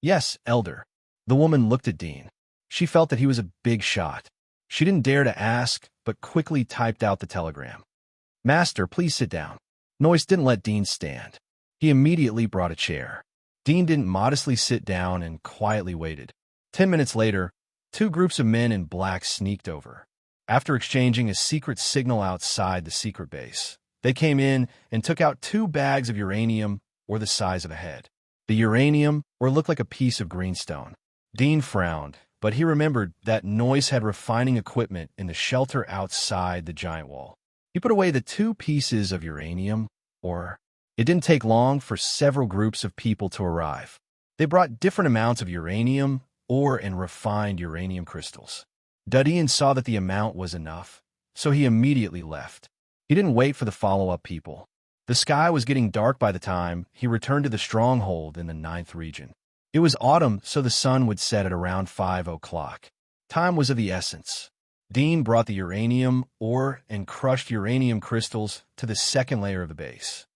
Yes, Elder. The woman looked at Dean. She felt that he was a big shot. She didn't dare to ask, but quickly typed out the telegram. Master, please sit down. Noyce didn't let Dean stand. He immediately brought a chair. Dean didn't modestly sit down and quietly waited. 10 minutes later, 2 groups of men in black sneaked over. After exchanging a secret signal outside the secret base, they came in and took out 2 bags of uranium, or the size of a head. The uranium, or looked like a piece of greenstone. Dean frowned, but he remembered that Noyce had refining equipment in the shelter outside the giant wall. He put away the 2 pieces of uranium, or it didn't take long for several groups of people to arrive. They brought different amounts of uranium, ore, and refined uranium crystals. Dean saw that the amount was enough, so he immediately left. He didn't wait for the follow-up people. The sky was getting dark by the time he returned to the stronghold in the 9th region. It was autumn, so the sun would set at around 5 o'clock. Time was of the essence. Dean brought the uranium ore and crushed uranium crystals to the 2nd layer of the base.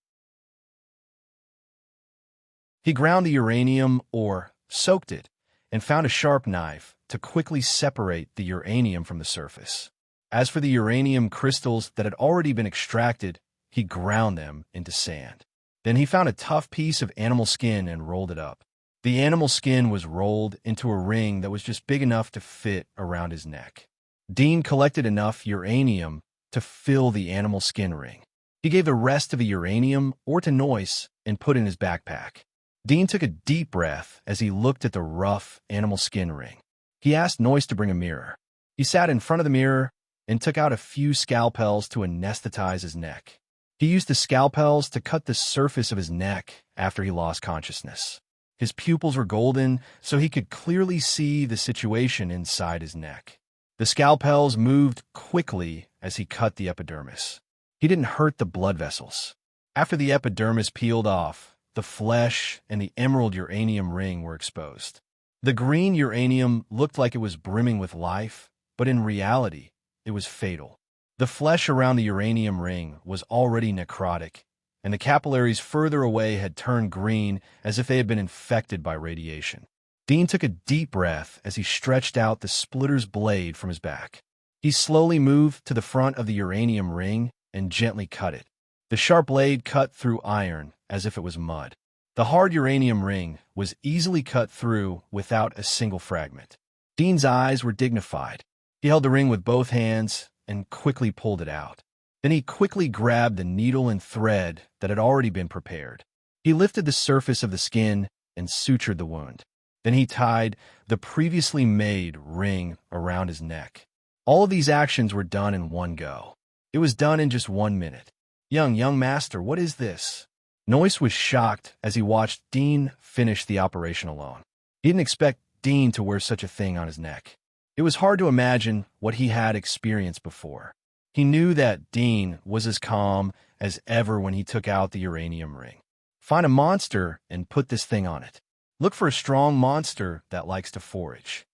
He ground the uranium ore, soaked it, and found a sharp knife to quickly separate the uranium from the surface. As for the uranium crystals that had already been extracted, he ground them into sand. Then he found a tough piece of animal skin and rolled it up. The animal skin was rolled into a ring that was just big enough to fit around his neck. Dean collected enough uranium to fill the animal skin ring. He gave the rest of the uranium ore to Noyce and put in his backpack. Dean took a deep breath as he looked at the rough animal skin ring. He asked Noyce to bring a mirror. He sat in front of the mirror and took out a few scalpels to anesthetize his neck. He used the scalpels to cut the surface of his neck after he lost consciousness. His pupils were golden, so he could clearly see the situation inside his neck. The scalpels moved quickly as he cut the epidermis. He didn't hurt the blood vessels. After the epidermis peeled off, the flesh and the emerald uranium ring were exposed. The green uranium looked like it was brimming with life, but in reality, it was fatal. The flesh around the uranium ring was already necrotic, and the capillaries further away had turned green as if they had been infected by radiation. Dean took a deep breath as he stretched out the splitter's blade from his back. He slowly moved to the front of the uranium ring and gently cut it. The sharp blade cut through iron as if it was mud. The hard uranium ring was easily cut through without a single fragment. Dean's eyes were dignified. He held the ring with both hands and quickly pulled it out. Then he quickly grabbed the needle and thread that had already been prepared. He lifted the surface of the skin and sutured the wound. Then he tied the previously made ring around his neck. All of these actions were done in one go. It was done in just 1 minute. Young master, what is this? Noyce was shocked as he watched Dean finish the operation alone. He didn't expect Dean to wear such a thing on his neck. It was hard to imagine what he had experienced before. He knew that Dean was as calm as ever when he took out the uranium ring. Find a monster and put this thing on it. Look for a strong monster that likes to forage,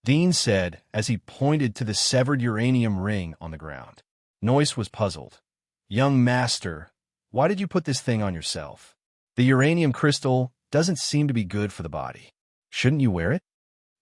Dean said as he pointed to the severed uranium ring on the ground. Noyce was puzzled. Young master, why did you put this thing on yourself? The uranium crystal doesn't seem to be good for the body. Shouldn't you wear it?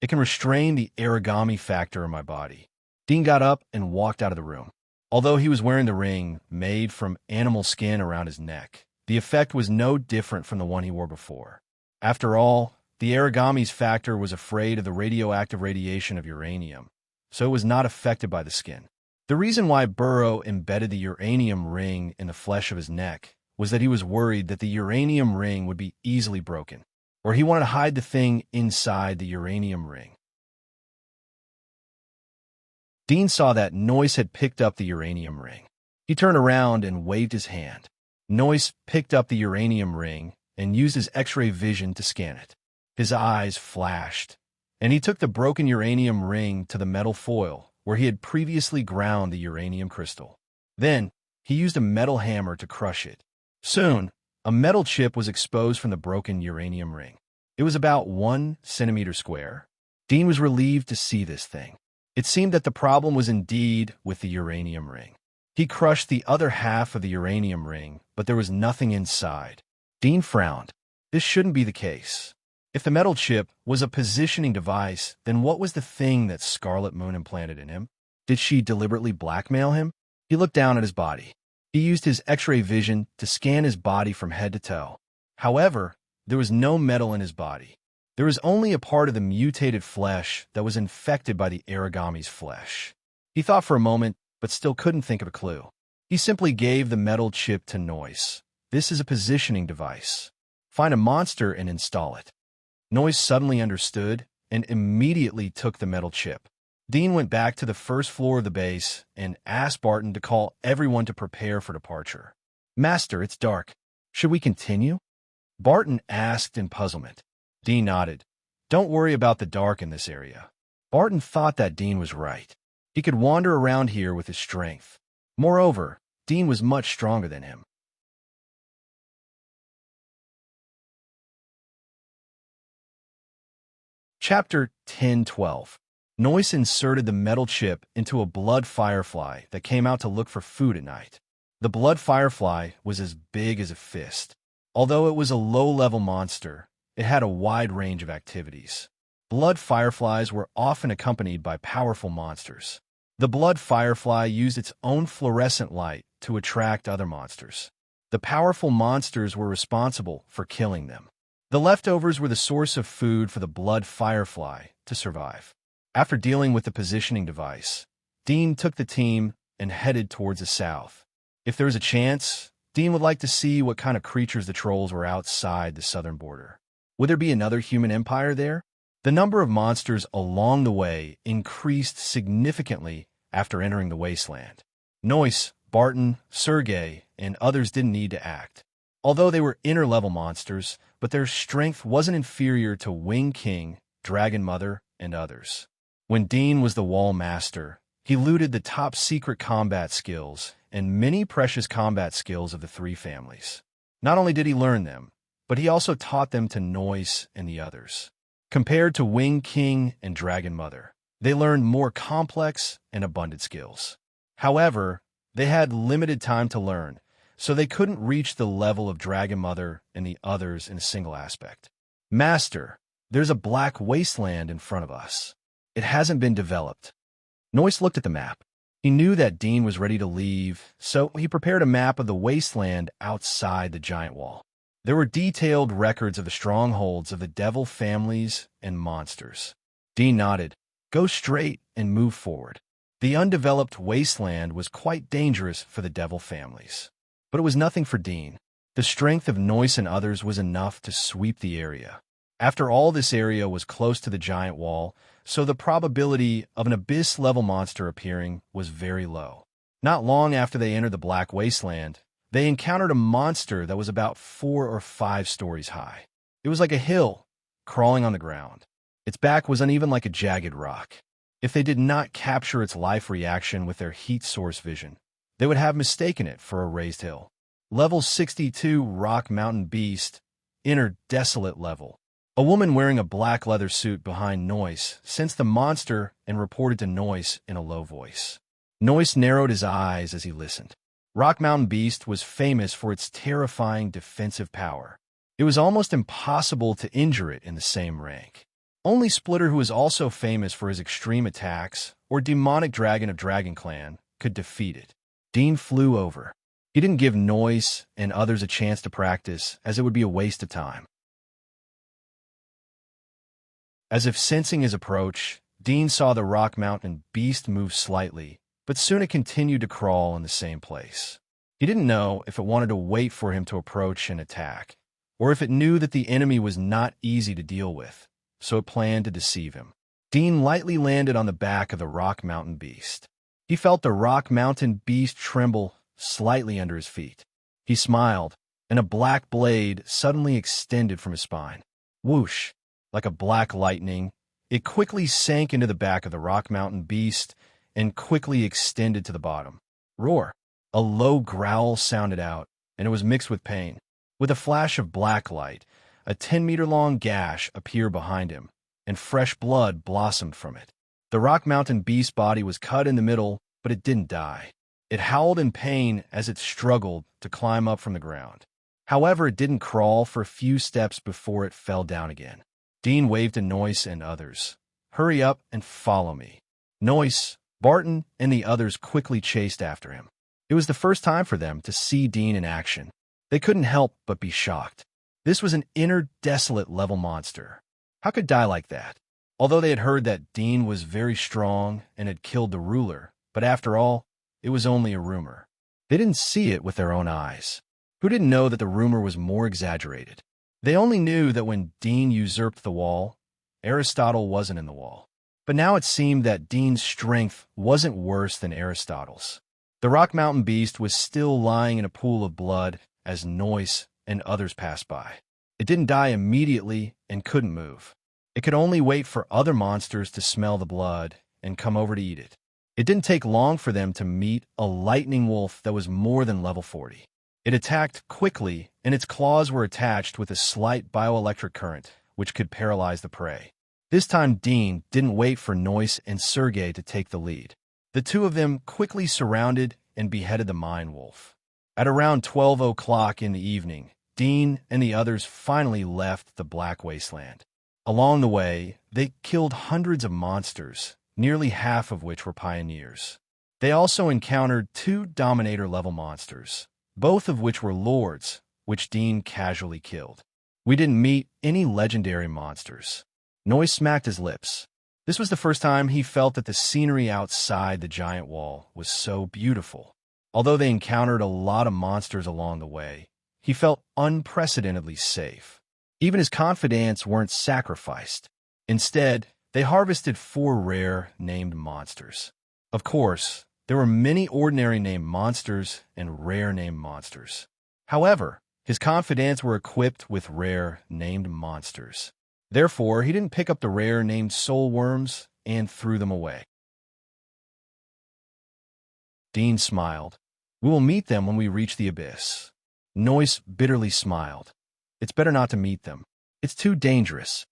It can restrain the origami factor in my body. Dean got up and walked out of the room. Although he was wearing the ring made from animal skin around his neck, the effect was no different from the one he wore before. After all, the origami's factor was afraid of the radioactive radiation of uranium, so it was not affected by the skin. The reason why Burrow embedded the uranium ring in the flesh of his neck was that he was worried that the uranium ring would be easily broken, or he wanted to hide the thing inside the uranium ring. Dean saw that Noyce had picked up the uranium ring. He turned around and waved his hand. Noyce picked up the uranium ring and used his X-ray vision to scan it. His eyes flashed, and he took the broken uranium ring to the metal foil where he had previously ground the uranium crystal. Then, he used a metal hammer to crush it. Soon, a metal chip was exposed from the broken uranium ring. It was about 1 centimeter square. Dean was relieved to see this thing. It seemed that the problem was indeed with the uranium ring. He crushed the other half of the uranium ring, but there was nothing inside. Dean frowned. This shouldn't be the case. If the metal chip was a positioning device, then what was the thing that Scarlet Moon implanted in him? Did she deliberately blackmail him? He looked down at his body. He used his X-ray vision to scan his body from head to toe. However, there was no metal in his body. There was only a part of the mutated flesh that was infected by the origami's flesh. He thought for a moment, but still couldn't think of a clue. He simply gave the metal chip to Noise. This is a positioning device. Find a monster and install it. Noise suddenly understood and immediately took the metal chip. Dean went back to the first floor of the base and asked Barton to call everyone to prepare for departure. Master, it's dark. Should we continue? Barton asked in puzzlement. Dean nodded. Don't worry about the dark in this area. Barton thought that Dean was right. He could wander around here with his strength. Moreover, Dean was much stronger than him. Chapter 10-12. Noise inserted the metal chip into a blood firefly that came out to look for food at night. The blood firefly was as big as a fist. Although it was a low-level monster, it had a wide range of activities. Blood fireflies were often accompanied by powerful monsters. The blood firefly used its own fluorescent light to attract other monsters. The powerful monsters were responsible for killing them. The leftovers were the source of food for the blood firefly to survive. After dealing with the positioning device, Dean took the team and headed towards the south. If there was a chance, Dean would like to see what kind of creatures the trolls were outside the southern border. Would there be another human empire there? The number of monsters along the way increased significantly after entering the wasteland. Noise, Barton, Sergei, and others didn't need to act. Although they were inner-level monsters, but their strength wasn't inferior to Wing King, Dragon Mother, and others. When Dean was the Wall Master, he looted the top-secret combat skills and many precious combat skills of the three families. Not only did he learn them, but he also taught them to Noise and the others. Compared to Wing King and Dragon Mother, they learned more complex and abundant skills. However, they had limited time to learn, so they couldn't reach the level of Dragon Mother and the others in a single aspect. Master, there's a black wasteland in front of us. It hasn't been developed. Noise looked at the map. He knew that Dean was ready to leave, so he prepared a map of the wasteland outside the giant wall. There were detailed records of the strongholds of the devil families and monsters. Dean nodded. Go straight and move forward. The undeveloped wasteland was quite dangerous for the devil families. But it was nothing for Dean. The strength of Noise and others was enough to sweep the area. After all, this area was close to the giant wall, so the probability of an abyss-level monster appearing was very low. Not long after they entered the Black Wasteland, they encountered a monster that was about 4 or 5 stories high. It was like a hill, crawling on the ground. Its back was uneven like a jagged rock. If they did not capture its life reaction with their heat source vision, they would have mistaken it for a raised hill. Level 62 Rock Mountain Beast, inner desolate level. A woman wearing a black leather suit behind Noise sensed the monster and reported to Noise in a low voice. Noise narrowed his eyes as he listened. Rock Mountain Beast was famous for its terrifying defensive power. It was almost impossible to injure it in the same rank. Only Splitter, who is also famous for his extreme attacks, or Demonic Dragon of Dragon Clan, could defeat it. Dean flew over. He didn't give Noise and others a chance to practice, as it would be a waste of time. As if sensing his approach, Dean saw the Rock Mountain Beast move slightly, but soon it continued to crawl in the same place. He didn't know if it wanted to wait for him to approach and attack, or if it knew that the enemy was not easy to deal with, so it planned to deceive him. Dean lightly landed on the back of the Rock Mountain Beast. He felt the Rock Mountain Beast tremble slightly under his feet. He smiled, and a black blade suddenly extended from his spine. Whoosh! Like a black lightning, it quickly sank into the back of the Rock Mountain Beast and quickly extended to the bottom. Roar! A low growl sounded out, and it was mixed with pain. With a flash of black light, a 10-meter-long gash appeared behind him, and fresh blood blossomed from it. The Rock Mountain beast's body was cut in the middle, but it didn't die. It howled in pain as it struggled to climb up from the ground. However, it didn't crawl for a few steps before it fell down again. Dean waved to Noyce and others. "Hurry up and follow me." Noyce, Barton, and the others quickly chased after him. It was the first time for them to see Dean in action. They couldn't help but be shocked. This was an inner desolate level monster. How could it die like that? Although they had heard that Dean was very strong and had killed the ruler, but after all, it was only a rumor. They didn't see it with their own eyes. Who didn't know that the rumor was more exaggerated? They only knew that when Dean usurped the wall, Aristotle wasn't in the wall. But now it seemed that Dean's strength wasn't worse than Aristotle's. The Rock Mountain beast was still lying in a pool of blood as Noyce and others passed by. It didn't die immediately and couldn't move. It could only wait for other monsters to smell the blood and come over to eat it. It didn't take long for them to meet a lightning wolf that was more than level 40. It attacked quickly, and its claws were attached with a slight bioelectric current, which could paralyze the prey. This time Dean didn't wait for Noyce and Sergei to take the lead. The two of them quickly surrounded and beheaded the mine wolf. At around 12 o'clock in the evening, Dean and the others finally left the Black Wasteland. Along the way, they killed hundreds of monsters, nearly half of which were pioneers. They also encountered 2 Dominator-level monsters, both of which were lords, which Dean casually killed. "We didn't meet any legendary monsters." Noyce smacked his lips. This was the first time he felt that the scenery outside the giant wall was so beautiful. Although they encountered a lot of monsters along the way, he felt unprecedentedly safe. Even his confidants weren't sacrificed. Instead, they harvested 4 rare named monsters. Of course, there were many ordinary named monsters and rare named monsters. However, his confidants were equipped with rare named monsters. Therefore, he didn't pick up the rare named soul worms and threw them away. Dean smiled. "We will meet them when we reach the abyss." Noyce bitterly smiled. "It's better not to meet them. It's too dangerous."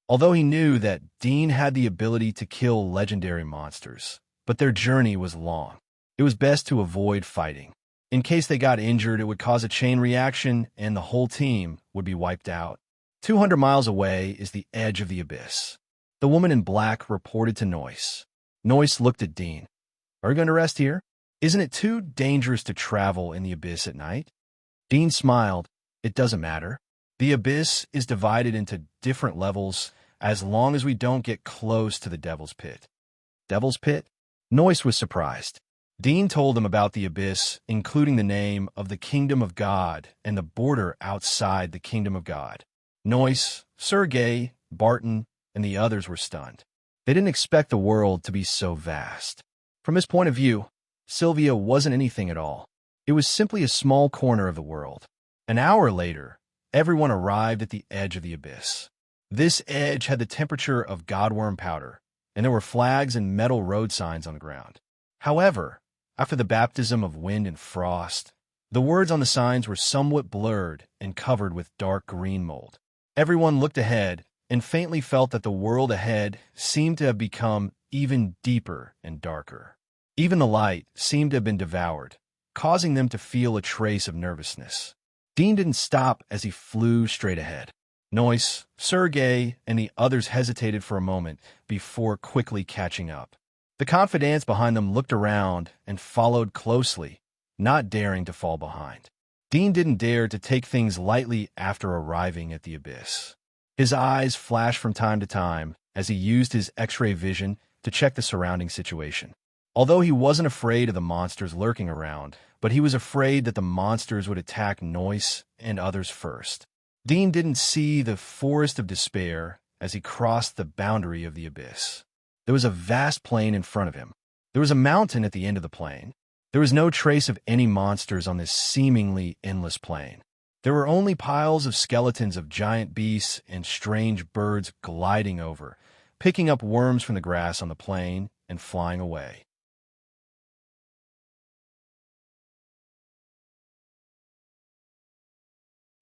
Although he knew that Dean had the ability to kill legendary monsters, but their journey was long. It was best to avoid fighting. In case they got injured, it would cause a chain reaction and the whole team would be wiped out. 200 miles away is the edge of the abyss. The woman in black reported to Noyce. Noyce looked at Dean. "Are you going to rest here? Isn't it too dangerous to travel in the abyss at night?" Dean smiled. "It doesn't matter. The abyss is divided into different levels as long as we don't get close to the Devil's Pit." Devil's Pit? Noyce was surprised. Dean told him about the abyss, including the name of the Kingdom of God and the border outside the Kingdom of God. Noyce, Sergei, Barton, and the others were stunned. They didn't expect the world to be so vast. From his point of view, Sylvia wasn't anything at all. It was simply a small corner of the world. An hour later, everyone arrived at the edge of the abyss. This edge had the temperature of godworm powder, and there were flags and metal road signs on the ground. However, after the baptism of wind and frost, the words on the signs were somewhat blurred and covered with dark green mold. Everyone looked ahead and faintly felt that the world ahead seemed to have become even deeper and darker. Even the light seemed to have been devoured, causing them to feel a trace of nervousness. Dean didn't stop as he flew straight ahead. Noyce, Sergei, and the others hesitated for a moment before quickly catching up. The confidants behind them looked around and followed closely, not daring to fall behind. Dean didn't dare to take things lightly after arriving at the abyss. His eyes flashed from time to time as he used his X-ray vision to check the surrounding situation. Although he wasn't afraid of the monsters lurking around, but he was afraid that the monsters would attack Noyce and others first. Dean didn't see the forest of despair as he crossed the boundary of the abyss. There was a vast plain in front of him. There was a mountain at the end of the plain. There was no trace of any monsters on this seemingly endless plain. There were only piles of skeletons of giant beasts and strange birds gliding over, picking up worms from the grass on the plain and flying away.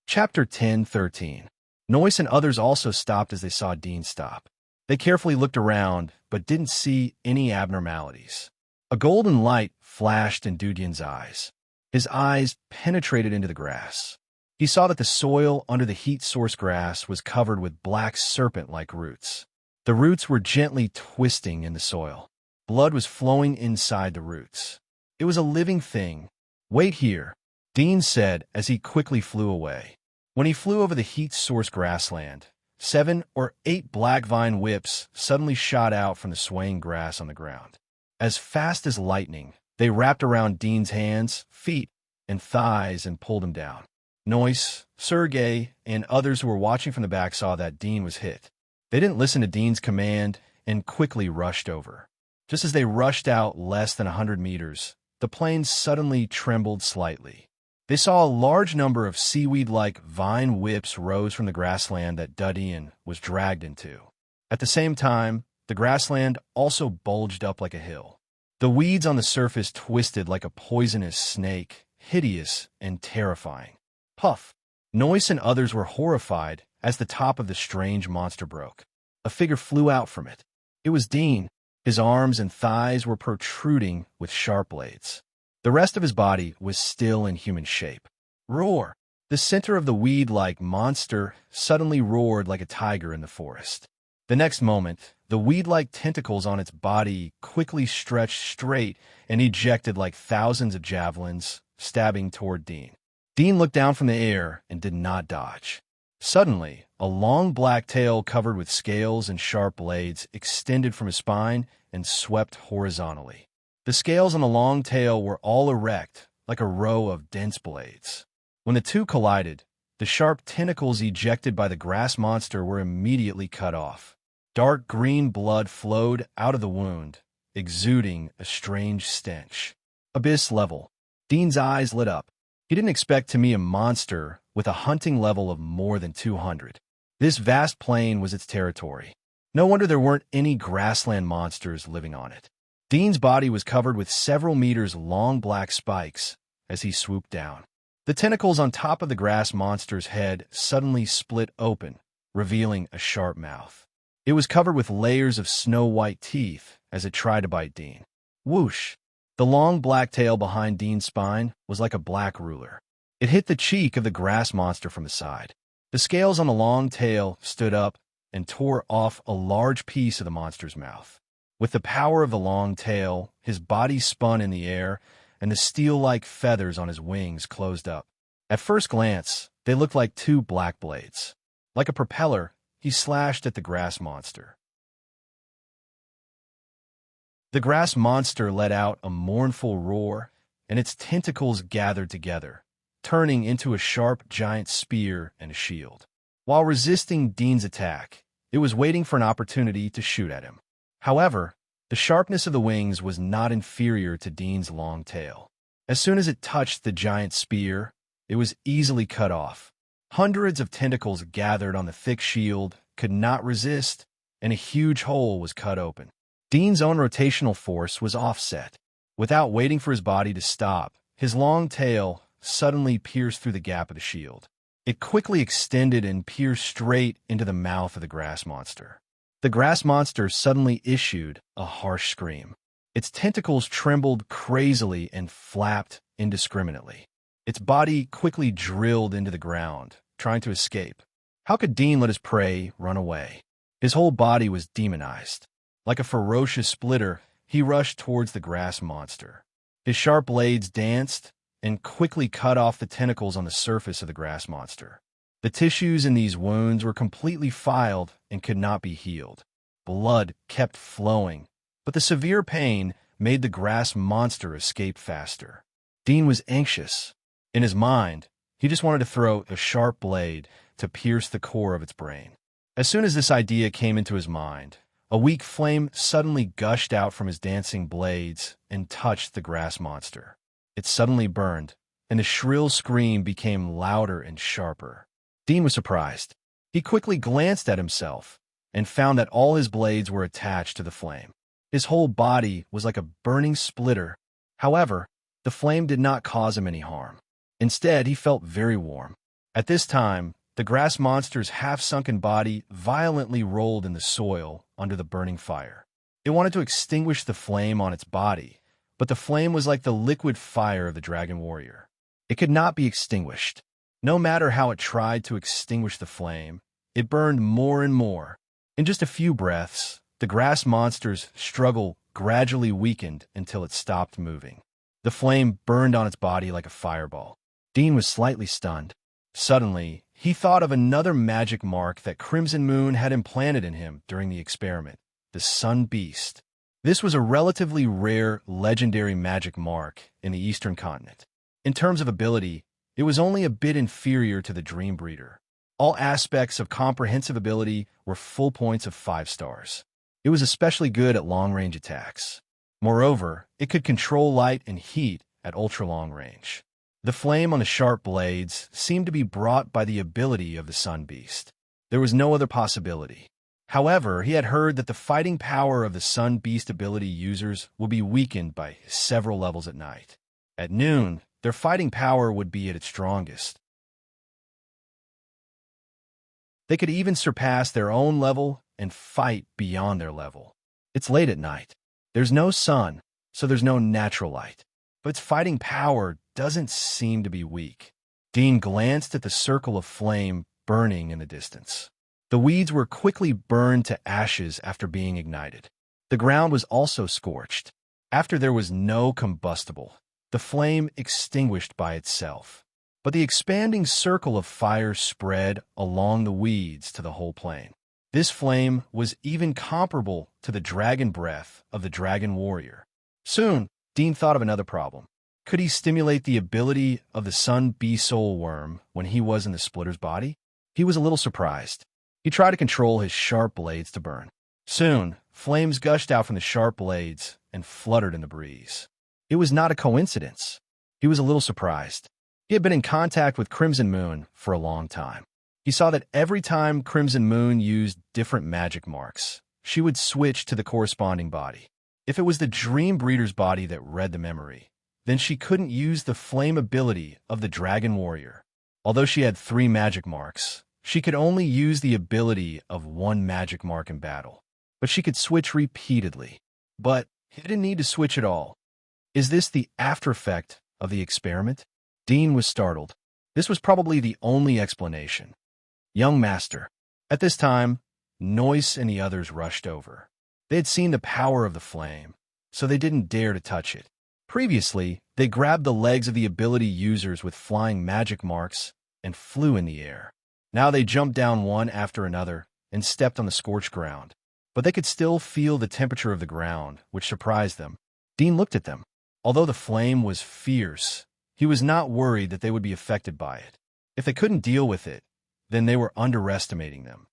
Chapter 10:13. Noyce and others also stopped as they saw Dean stop. They carefully looked around, but didn't see any abnormalities. A golden light flashed in Dudyan's eyes. His eyes penetrated into the grass. He saw that the soil under the heat source grass was covered with black serpent-like roots. The roots were gently twisting in the soil. Blood was flowing inside the roots. It was a living thing. "Wait here," Dean said as he quickly flew away. When he flew over the heat source grassland, 7 or 8 black vine whips suddenly shot out from the swaying grass on the ground. As fast as lightning, they wrapped around Dean's hands, feet, and thighs and pulled him down. Noyce, Sergei, and others who were watching from the back saw that Dean was hit. They didn't listen to Dean's command and quickly rushed over. Just as they rushed out less than 100 meters, the plane suddenly trembled slightly. They saw a large number of seaweed-like vine whips rose from the grassland that Dudyan was dragged into. At the same time, the grassland also bulged up like a hill. The weeds on the surface twisted like a poisonous snake, hideous and terrifying. Puff! Noyce and others were horrified as the top of the strange monster broke. A figure flew out from it. It was Dean. His arms and thighs were protruding with sharp blades. The rest of his body was still in human shape. Roar! The center of the weed-like monster suddenly roared like a tiger in the forest. The next moment, the weed-like tentacles on its body quickly stretched straight and ejected like thousands of javelins, stabbing toward Dean. Dean looked down from the air and did not dodge. Suddenly, a long black tail covered with scales and sharp blades extended from his spine and swept horizontally. The scales on the long tail were all erect, like a row of dense blades. When the two collided, the sharp tentacles ejected by the grass monster were immediately cut off. Dark green blood flowed out of the wound, exuding a strange stench. Abyss level. Dean's eyes lit up. He didn't expect to meet a monster with a hunting level of more than 200. This vast plain was its territory. No wonder there weren't any grassland monsters living on it. Dean's body was covered with several meters long black spikes as he swooped down. The tentacles on top of the grass monster's head suddenly split open, revealing a sharp mouth. It was covered with layers of snow-white teeth as it tried to bite Dean. Whoosh! The long black tail behind Dean's spine was like a black ruler. It hit the cheek of the grass monster from the side. The scales on the long tail stood up and tore off a large piece of the monster's mouth. With the power of the long tail, his body spun in the air, and the steel-like feathers on his wings closed up. At first glance, they looked like 2 black blades. Like a propeller, he slashed at the grass monster. The grass monster let out a mournful roar, and its tentacles gathered together, turning into a sharp giant spear and a shield. While resisting Dean's attack, it was waiting for an opportunity to shoot at him. However, the sharpness of the wings was not inferior to Dean's long tail. As soon as it touched the giant spear, it was easily cut off. Hundreds of tentacles gathered on the thick shield, could not resist, and a huge hole was cut open. Dean's own rotational force was offset. Without waiting for his body to stop, his long tail suddenly pierced through the gap of the shield. It quickly extended and pierced straight into the mouth of the grass monster. The grass monster suddenly issued a harsh scream. Its tentacles trembled crazily and flapped indiscriminately. Its body quickly drilled into the ground, trying to escape. How could Dean let his prey run away? His whole body was demonized. Like a ferocious splitter, he rushed towards the grass monster. His sharp blades danced and quickly cut off the tentacles on the surface of the grass monster. The tissues in these wounds were completely filed and could not be healed. Blood kept flowing, but the severe pain made the grass monster escape faster. Dean was anxious. In his mind, he just wanted to throw a sharp blade to pierce the core of its brain. As soon as this idea came into his mind, a weak flame suddenly gushed out from his dancing blades and touched the grass monster. It suddenly burned, and the shrill scream became louder and sharper. Dean was surprised. He quickly glanced at himself and found that all his blades were attached to the flame. His whole body was like a burning splitter. However, the flame did not cause him any harm. Instead, he felt very warm. At this time, the grass monster's half-sunken body violently rolled in the soil under the burning fire. It wanted to extinguish the flame on its body, but the flame was like the liquid fire of the dragon warrior. It could not be extinguished. No matter how it tried to extinguish the flame, it burned more and more. In just a few breaths, the grass monster's struggle gradually weakened until it stopped moving. The flame burned on its body like a fireball. Dean was slightly stunned. Suddenly, he thought of another magic mark that Crimson Moon had implanted in him during the experiment, the Sun Beast. This was a relatively rare, legendary magic mark in the Eastern continent. In terms of ability, it was only a bit inferior to the Dream Breeder. All aspects of comprehensive ability were full points of 5 stars. It was especially good at long-range attacks. Moreover, it could control light and heat at ultra-long range. The flame on the sharp blades seemed to be brought by the ability of the Sun Beast. There was no other possibility. However, he had heard that the fighting power of the Sun Beast ability users would be weakened by several levels at night. At noon, their fighting power would be at its strongest. They could even surpass their own level and fight beyond their level. It's late at night. There's no sun, so there's no natural light. But its fighting power doesn't seem to be weak. Dean glanced at the circle of flame burning in the distance. The weeds were quickly burned to ashes after being ignited. The ground was also scorched. After there was no combustible, the flame extinguished by itself. But the expanding circle of fire spread along the weeds to the whole plain. This flame was even comparable to the dragon breath of the dragon warrior. Soon, Dean thought of another problem. Could he stimulate the ability of the Sun Bee Soul Worm when he was in the Splitter's body? He was a little surprised. He tried to control his sharp blades to burn. Soon, flames gushed out from the sharp blades and fluttered in the breeze. It was not a coincidence. He was a little surprised. He had been in contact with Crimson Moon for a long time. He saw that every time Crimson Moon used different magic marks, she would switch to the corresponding body. If it was the Dream Breeder's body that read the memory, then she couldn't use the flame ability of the Dragon Warrior. Although she had 3 magic marks, she could only use the ability of 1 magic mark in battle. But she could switch repeatedly. But he didn't need to switch at all. Is this the after effect of the experiment? Dean was startled. This was probably the only explanation. Young Master. At this time, Noyce and the others rushed over. They had seen the power of the flame, so they didn't dare to touch it. Previously, they grabbed the legs of the ability users with flying magic marks and flew in the air. Now they jumped down one after another and stepped on the scorched ground. But they could still feel the temperature of the ground, which surprised them. Dean looked at them. Although the flame was fierce, he was not worried that they would be affected by it. If they couldn't deal with it, then they were underestimating them.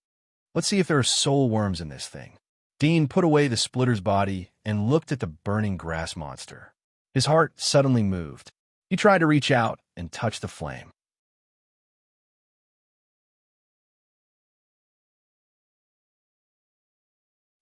Let's see if there are soul worms in this thing. Dean put away the Splitter's body and looked at the burning grass monster. His heart suddenly moved. He tried to reach out and touch the flame.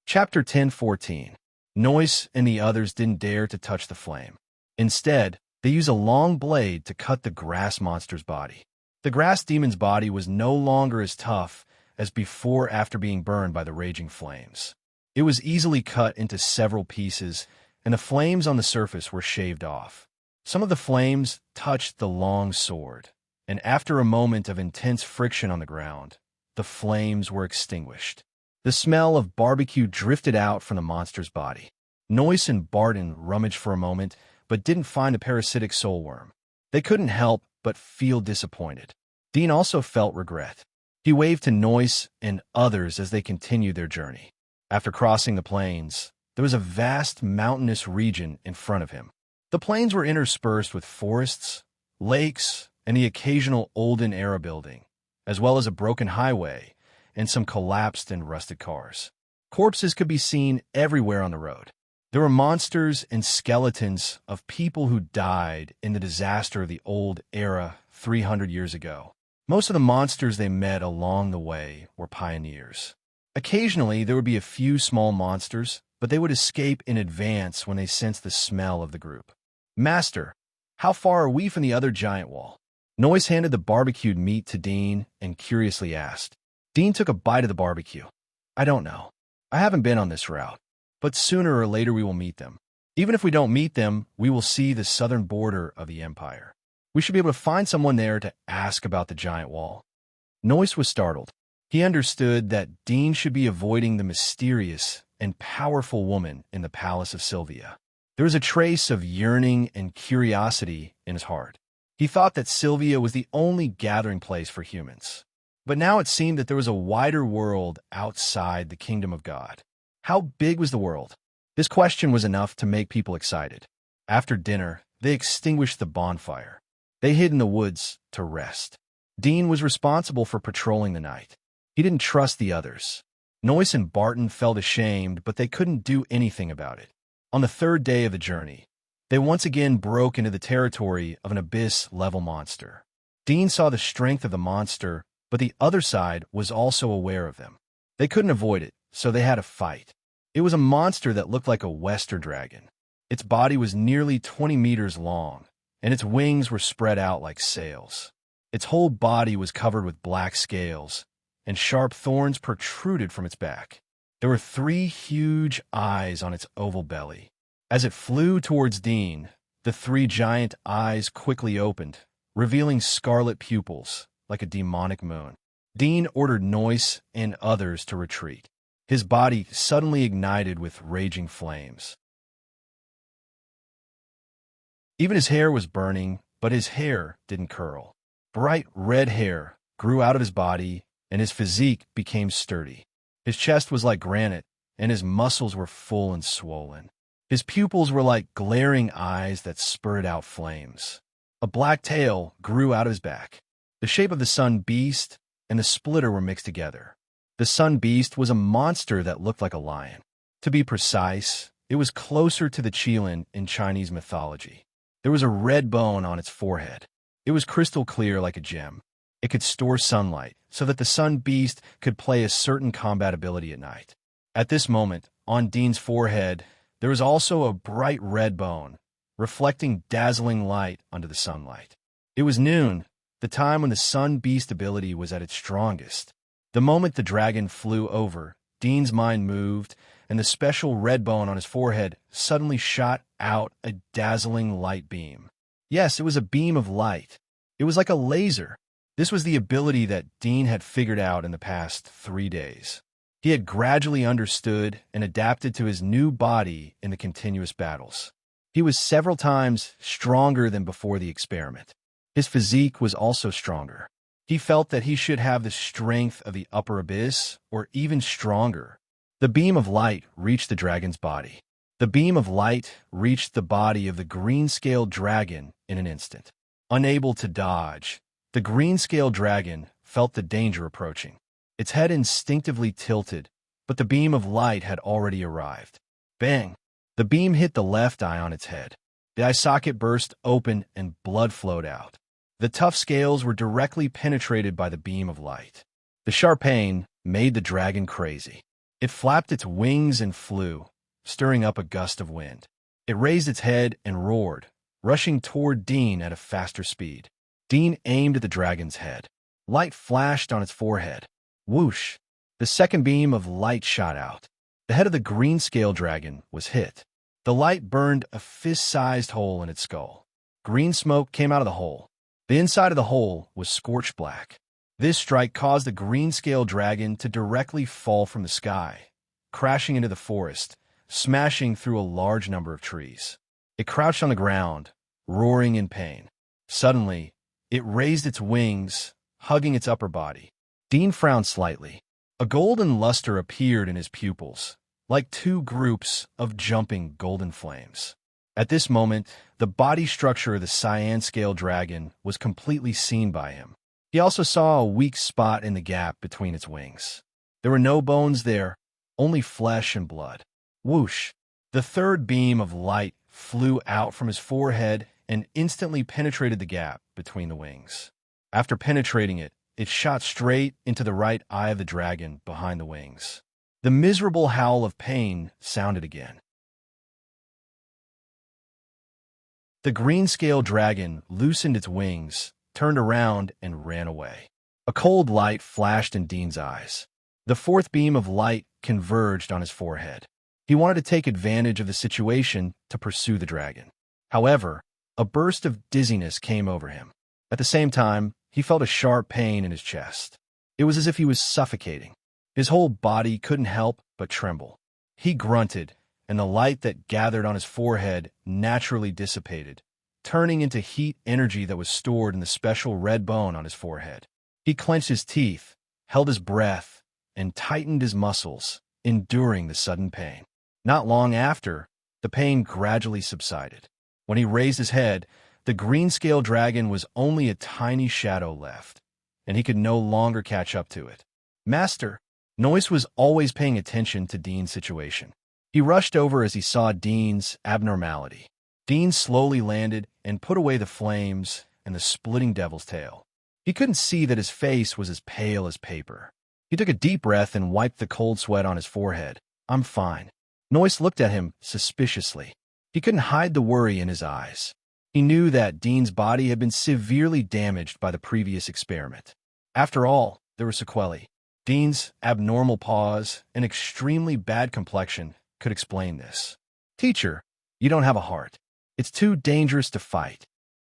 Chapter 10:14. Noyce and the others didn't dare to touch the flame. Instead, they used a long blade to cut the grass monster's body. The grass demon's body was no longer as tough as before after being burned by the raging flames. It was easily cut into several pieces, and the flames on the surface were shaved off. Some of the flames touched the long sword, and after a moment of intense friction on the ground, the flames were extinguished. The smell of barbecue drifted out from the monster's body. Noyce and Barton rummaged for a moment, but didn't find a parasitic soul worm. They couldn't help but feel disappointed. Dean also felt regret. He waved to Noyce and others as they continued their journey. After crossing the plains, there was a vast mountainous region in front of him. The plains were interspersed with forests, lakes, and the occasional olden-era building, as well as a broken highway and some collapsed and rusted cars. Corpses could be seen everywhere on the road. There were monsters and skeletons of people who died in the disaster of the old era 300 years ago. Most of the monsters they met along the way were pioneers. Occasionally, there would be a few small monsters, but they would escape in advance when they sensed the smell of the group. Master, how far are we from the other giant wall? Noyce handed the barbecued meat to Dean and curiously asked. Dean took a bite of the barbecue. I don't know. I haven't been on this route, but sooner or later we will meet them. Even if we don't meet them, we will see the southern border of the empire. We should be able to find someone there to ask about the giant wall. Noyce was startled. He understood that Dean should be avoiding the mysterious and powerful woman in the palace of Sylvia. There was a trace of yearning and curiosity in his heart. He thought that Sylvia was the only gathering place for humans. But now it seemed that there was a wider world outside the kingdom of God. How big was the world? This question was enough to make people excited. After dinner, they extinguished the bonfire. They hid in the woods to rest. Dean was responsible for patrolling the night. He didn't trust the others. Noyce and Barton felt ashamed, but they couldn't do anything about it. On the third day of the journey, they once again broke into the territory of an abyss-level monster. Dean saw the strength of the monster, but the other side was also aware of them. They couldn't avoid it, so they had to fight. It was a monster that looked like a Western dragon. Its body was nearly 20 meters long, and its wings were spread out like sails. Its whole body was covered with black scales, and sharp thorns protruded from its back. There were 3 huge eyes on its oval belly. As it flew towards Dean, the 3 giant eyes quickly opened, revealing scarlet pupils like a demonic moon. Dean ordered Noyce and others to retreat. His body suddenly ignited with raging flames. Even his hair was burning, but his hair didn't curl. Bright red hair grew out of his body, and his physique became sturdy. His chest was like granite, and his muscles were full and swollen. His pupils were like glaring eyes that spurted out flames. A black tail grew out of his back. The shape of the sun beast and the splitter were mixed together. The sun beast was a monster that looked like a lion. To be precise, it was closer to the qilin in Chinese mythology. There was a red bone on its forehead. It was crystal clear like a gem. It could store sunlight, so that the sun beast could play a certain combat ability at night. At this moment, on Dean's forehead, there was also a bright red bone, reflecting dazzling light under the sunlight. It was noon, the time when the sun beast ability was at its strongest. The moment the dragon flew over, Dean's mind moved, and the special red bone on his forehead suddenly shot out a dazzling light beam. Yes, it was a beam of light. It was like a laser. This was the ability that Dean had figured out in the past 3 days. He had gradually understood and adapted to his new body in the continuous battles. He was several times stronger than before the experiment. His physique was also stronger. He felt that he should have the strength of the upper abyss, or even stronger. The beam of light reached the dragon's body. The beam of light reached the body of the green-scaled dragon in an instant. Unable to dodge, the green-scaled dragon felt the danger approaching. Its head instinctively tilted, but the beam of light had already arrived. Bang! The beam hit the left eye on its head. The eye socket burst open and blood flowed out. The tough scales were directly penetrated by the beam of light. The sharp pain made the dragon crazy. It flapped its wings and flew, stirring up a gust of wind. It raised its head and roared, rushing toward Dean at a faster speed. Dean aimed at the dragon's head. Light flashed on its forehead. Whoosh! The second beam of light shot out. The head of the green-scale dragon was hit. The light burned a fist-sized hole in its skull. Green smoke came out of the hole. The inside of the hole was scorched black. This strike caused the green-scale dragon to directly fall from the sky, crashing into the forest, smashing through a large number of trees. It crouched on the ground, roaring in pain. Suddenly, it raised its wings, hugging its upper body. Dean frowned slightly. A golden luster appeared in his pupils, like 2 groups of jumping golden flames. At this moment, the body structure of the cyan-scale dragon was completely seen by him. He also saw a weak spot in the gap between its wings. There were no bones there, only flesh and blood. Whoosh! The third beam of light flew out from his forehead and instantly penetrated the gap between the wings. After penetrating it, it shot straight into the right eye of the dragon behind the wings. The miserable howl of pain sounded again. The green-scale dragon loosened its wings, turned around, and ran away. A cold light flashed in Dean's eyes. The fourth beam of light converged on his forehead. He wanted to take advantage of the situation to pursue the dragon. However, a burst of dizziness came over him. At the same time, he felt a sharp pain in his chest. It was as if he was suffocating. His whole body couldn't help but tremble. He grunted, and the light that gathered on his forehead naturally dissipated, turning into heat energy that was stored in the special red bone on his forehead. He clenched his teeth, held his breath, and tightened his muscles, enduring the sudden pain. Not long after, the pain gradually subsided. When he raised his head, the green-scale dragon was only a tiny shadow left, and he could no longer catch up to it. Master, Noyce was always paying attention to Dean's situation. He rushed over as he saw Dean's abnormality. Dean slowly landed and put away the flames and the splitting devil's tail. He couldn't see that his face was as pale as paper. He took a deep breath and wiped the cold sweat on his forehead. "I'm fine." Noyce looked at him suspiciously. He couldn't hide the worry in his eyes. He knew that Dean's body had been severely damaged by the previous experiment. After all, there were sequelae. Dean's abnormal paws and extremely bad complexion could explain this. "Teacher, you don't have a heart. It's too dangerous to fight."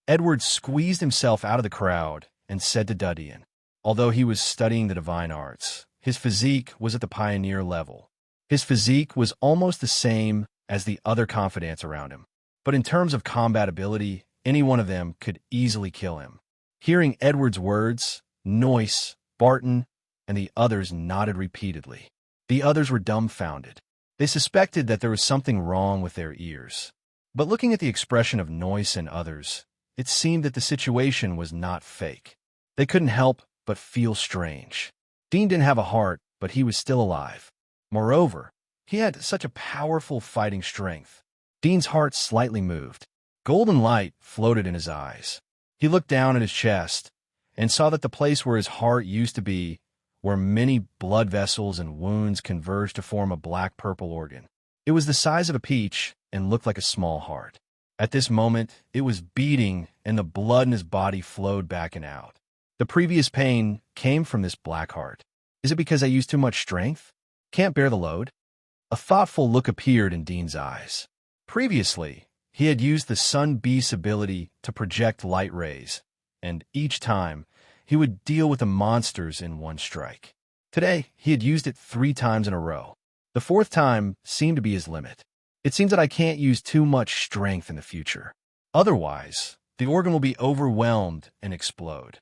Edward squeezed himself out of the crowd and said to Dudian, although he was studying the divine arts, his physique was at the pioneer level. His physique was almost the same as the other confidants around him, but in terms of combat ability, any one of them could easily kill him. Hearing Edward's words, Noyce, Barton, and the others nodded repeatedly. The others were dumbfounded. They suspected that there was something wrong with their ears. But looking at the expression of Noyce and others, it seemed that the situation was not fake. They couldn't help but feel strange. Dean didn't have a heart, but he was still alive. Moreover, he had such a powerful fighting strength. Dean's heart slightly moved. Golden light floated in his eyes. He looked down at his chest and saw that the place where his heart used to be, where many blood vessels and wounds converged to form a black-purple organ. It was the size of a peach and looked like a small heart. At this moment, it was beating and the blood in his body flowed back and out. The previous pain came from this black heart. Is it because I used too much strength? Can't bear the load? A thoughtful look appeared in Dean's eyes. Previously, he had used the Sun Beast's ability to project light rays, and each time, he would deal with the monsters in one strike. Today, he had used it 3 times in a row. The 4th time seemed to be his limit. It seems that I can't use too much strength in the future. Otherwise, the organ will be overwhelmed and explode.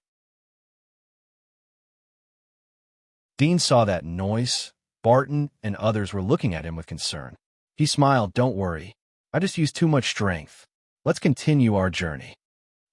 Dean saw that Noyce, Barton, and others were looking at him with concern. He smiled. "Don't worry. I just used too much strength. Let's continue our journey."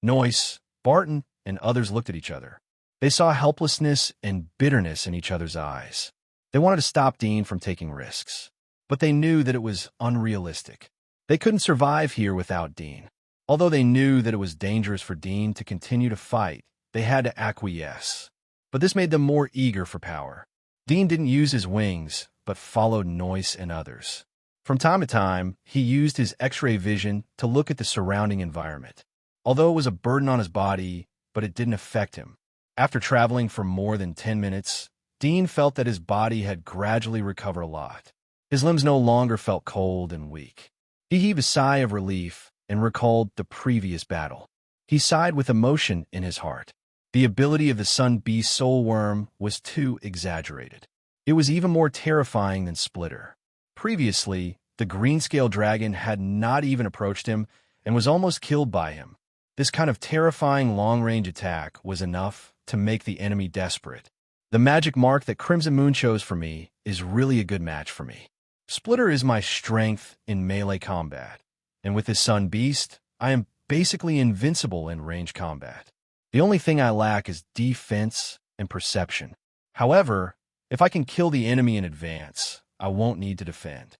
Noyce, Barton, and others looked at each other. They saw helplessness and bitterness in each other's eyes. They wanted to stop Dean from taking risks, but they knew that it was unrealistic. They couldn't survive here without Dean. Although they knew that it was dangerous for Dean to continue to fight, they had to acquiesce. But this made them more eager for power. Dean didn't use his wings, but followed Noyce and others. From time to time, he used his X-ray vision to look at the surrounding environment. Although it was a burden on his body, but it didn't affect him. After traveling for more than 10 minutes, Dean felt that his body had gradually recovered a lot. His limbs no longer felt cold and weak. He heaved a sigh of relief and recalled the previous battle. He sighed with emotion in his heart. The ability of the Sun Beast Soul Worm was too exaggerated. It was even more terrifying than Splitter. Previously, the green-scale dragon had not even approached him and was almost killed by him. This kind of terrifying long-range attack was enough to make the enemy desperate. The magic mark that Crimson Moon chose for me is really a good match for me. Splitter is my strength in melee combat, and with his Sun Beast, I am basically invincible in range combat. The only thing I lack is defense and perception. However, if I can kill the enemy in advance, I won't need to defend.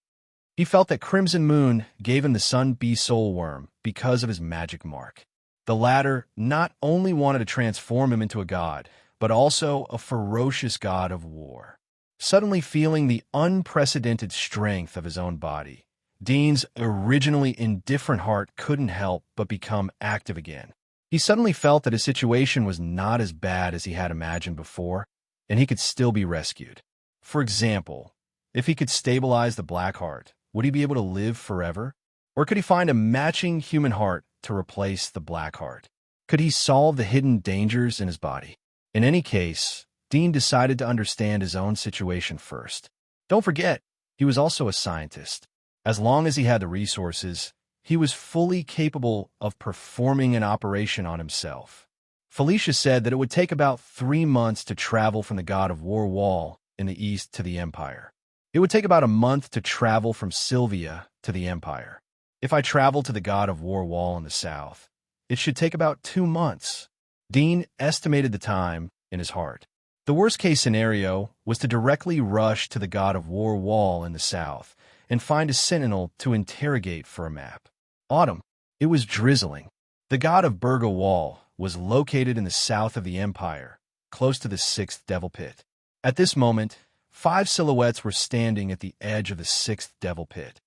He felt that Crimson Moon gave him the Sun Beast Soul Worm because of his magic mark. The latter not only wanted to transform him into a god, but also a ferocious god of war. Suddenly feeling the unprecedented strength of his own body, Dean's originally indifferent heart couldn't help but become active again. He suddenly felt that his situation was not as bad as he had imagined before, and he could still be rescued. For example, If he could stabilize the black heart, would he be able to live forever? Or could he find a matching human heart to replace the black heart? Could he solve the hidden dangers in his body? In any case, Dean decided to understand his own situation first. Don't forget, he was also a scientist. As long as he had the resources, he was fully capable of performing an operation on himself. Felicia said that it would take about 3 months to travel from the God of War wall in the east to the Empire. It would take about a month to travel from Sylvia to the Empire. If I travel to the God of War wall in the south, it should take about 2 months. Dean estimated the time in his heart. The worst-case scenario was to directly rush to the God of War wall in the south and find a sentinel to interrogate for a map. Autumn. It was drizzling. The God of Burga wall was located in the south of the Empire, close to the 6th Devil Pit. At this moment, 5 silhouettes were standing at the edge of the 6th Devil Pit.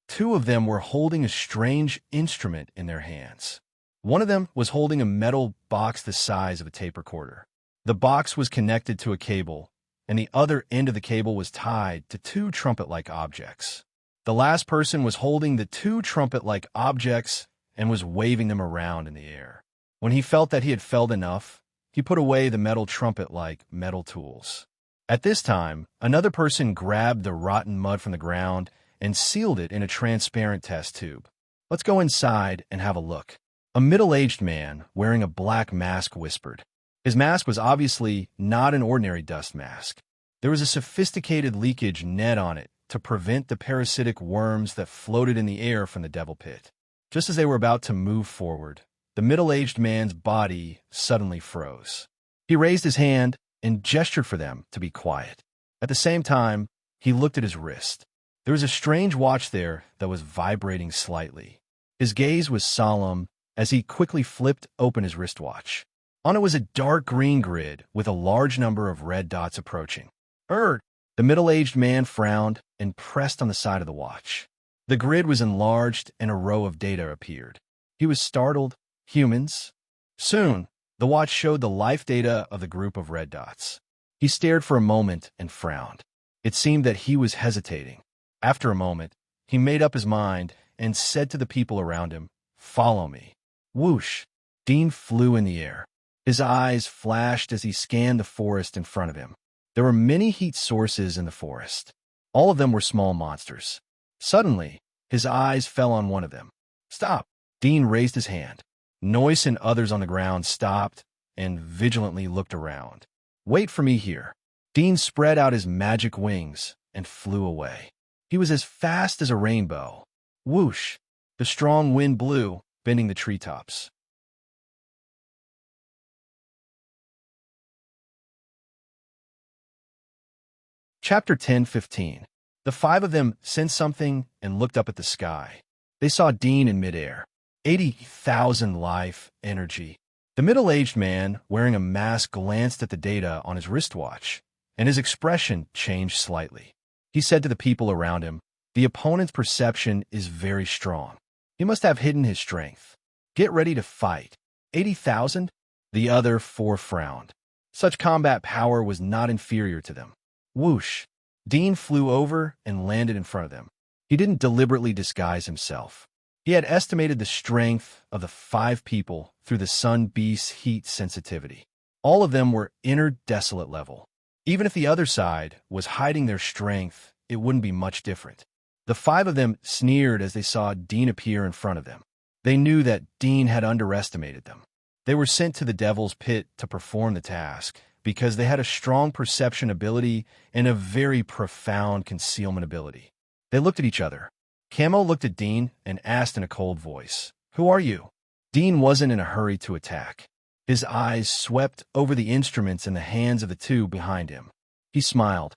2 of them were holding a strange instrument in their hands. One of them was holding a metal box the size of a tape recorder. The box was connected to a cable, and the other end of the cable was tied to 2 trumpet-like objects. The last person was holding the 2 trumpet-like objects and was waving them around in the air. When he felt that he had felled enough, he put away the metal trumpet-like metal tools. At this time, another person grabbed the rotten mud from the ground and sealed it in a transparent test tube. Let's go inside and have a look. A middle-aged man wearing a black mask whispered. His mask was obviously not an ordinary dust mask. There was a sophisticated leakage net on it to prevent the parasitic worms that floated in the air from the devil pit. Just as they were about to move forward, the middle-aged man's body suddenly froze. He raised his hand and gestured for them to be quiet. At the same time, he looked at his wrist. There was a strange watch there that was vibrating slightly. His gaze was solemn as he quickly flipped open his wristwatch. On it was a dark green grid with a large number of red dots approaching. The middle-aged man frowned and pressed on the side of the watch. The grid was enlarged and a row of data appeared. He was startled. Humans? Soon, the watch showed the life data of the group of red dots. He stared for a moment and frowned. It seemed that he was hesitating. After a moment, he made up his mind and said to the people around him, "Follow me." Whoosh! Dean flew in the air. His eyes flashed as he scanned the forest in front of him. There were many heat sources in the forest. All of them were small monsters. Suddenly, his eyes fell on one of them. "Stop!" Dean raised his hand. Noise and others on the ground stopped and vigilantly looked around. "Wait for me here." Dean spread out his magic wings and flew away. He was as fast as a rainbow. Whoosh! The strong wind blew, bending the treetops. Chapter 10:15. The 5 of them sensed something and looked up at the sky. They saw Dean in midair. 80,000 life energy. The middle-aged man, wearing a mask, glanced at the data on his wristwatch, and his expression changed slightly. He said to the people around him, "The opponent's perception is very strong. He must have hidden his strength. Get ready to fight." 80,000? The other 4 frowned. Such combat power was not inferior to them. Whoosh! Dean flew over and landed in front of them. He didn't deliberately disguise himself. He had estimated the strength of the 5 people through the sun beast's heat sensitivity. All of them were inner desolate level. Even if the other side was hiding their strength, it wouldn't be much different. The 5 of them sneered as they saw Dean appear in front of them. They knew that Dean had underestimated them. They were sent to the Devil's Pit to perform the task because they had a strong perception ability and a very profound concealment ability. They looked at each other. Camo looked at Dean and asked in a cold voice, "Who are you?" Dean wasn't in a hurry to attack. His eyes swept over the instruments in the hands of the 2 behind him. He smiled.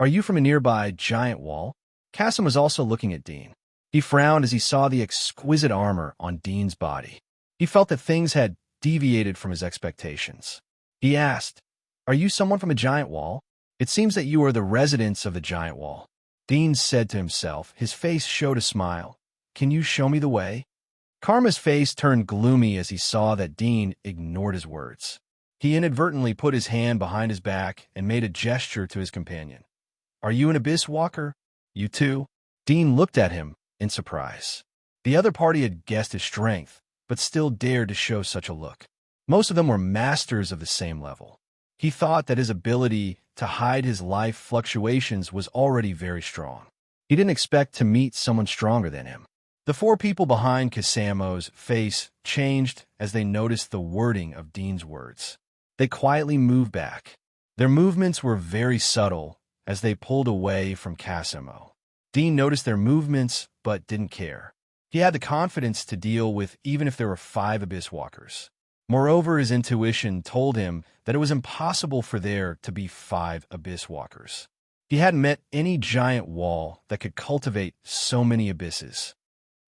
"Are you from a nearby giant wall?" Cassim was also looking at Dean. He frowned as he saw the exquisite armor on Dean's body. He felt that things had deviated from his expectations. He asked, "Are you someone from a giant wall? It seems that you are the residents of the giant wall." Dean said to himself. His face showed a smile. "Can you show me the way?" Karma's face turned gloomy as he saw that Dean ignored his words. He inadvertently put his hand behind his back and made a gesture to his companion. Are you an abyss walker? You too? Dean looked at him in surprise. The other party had guessed his strength, but still dared to show such a look. Most of them were masters of the same level. He thought that his ability to hide his life fluctuations was already very strong. He didn't expect to meet someone stronger than him. The four people behind Casamo's face changed as they noticed the wording of Dean's words. They quietly moved back. Their movements were very subtle as they pulled away from Casamo. Dean noticed their movements but didn't care. He had the confidence to deal with even if there were 5 abyss walkers. Moreover, his intuition told him that it was impossible for there to be 5 abyss walkers. He hadn't met any giant wall that could cultivate so many abysses.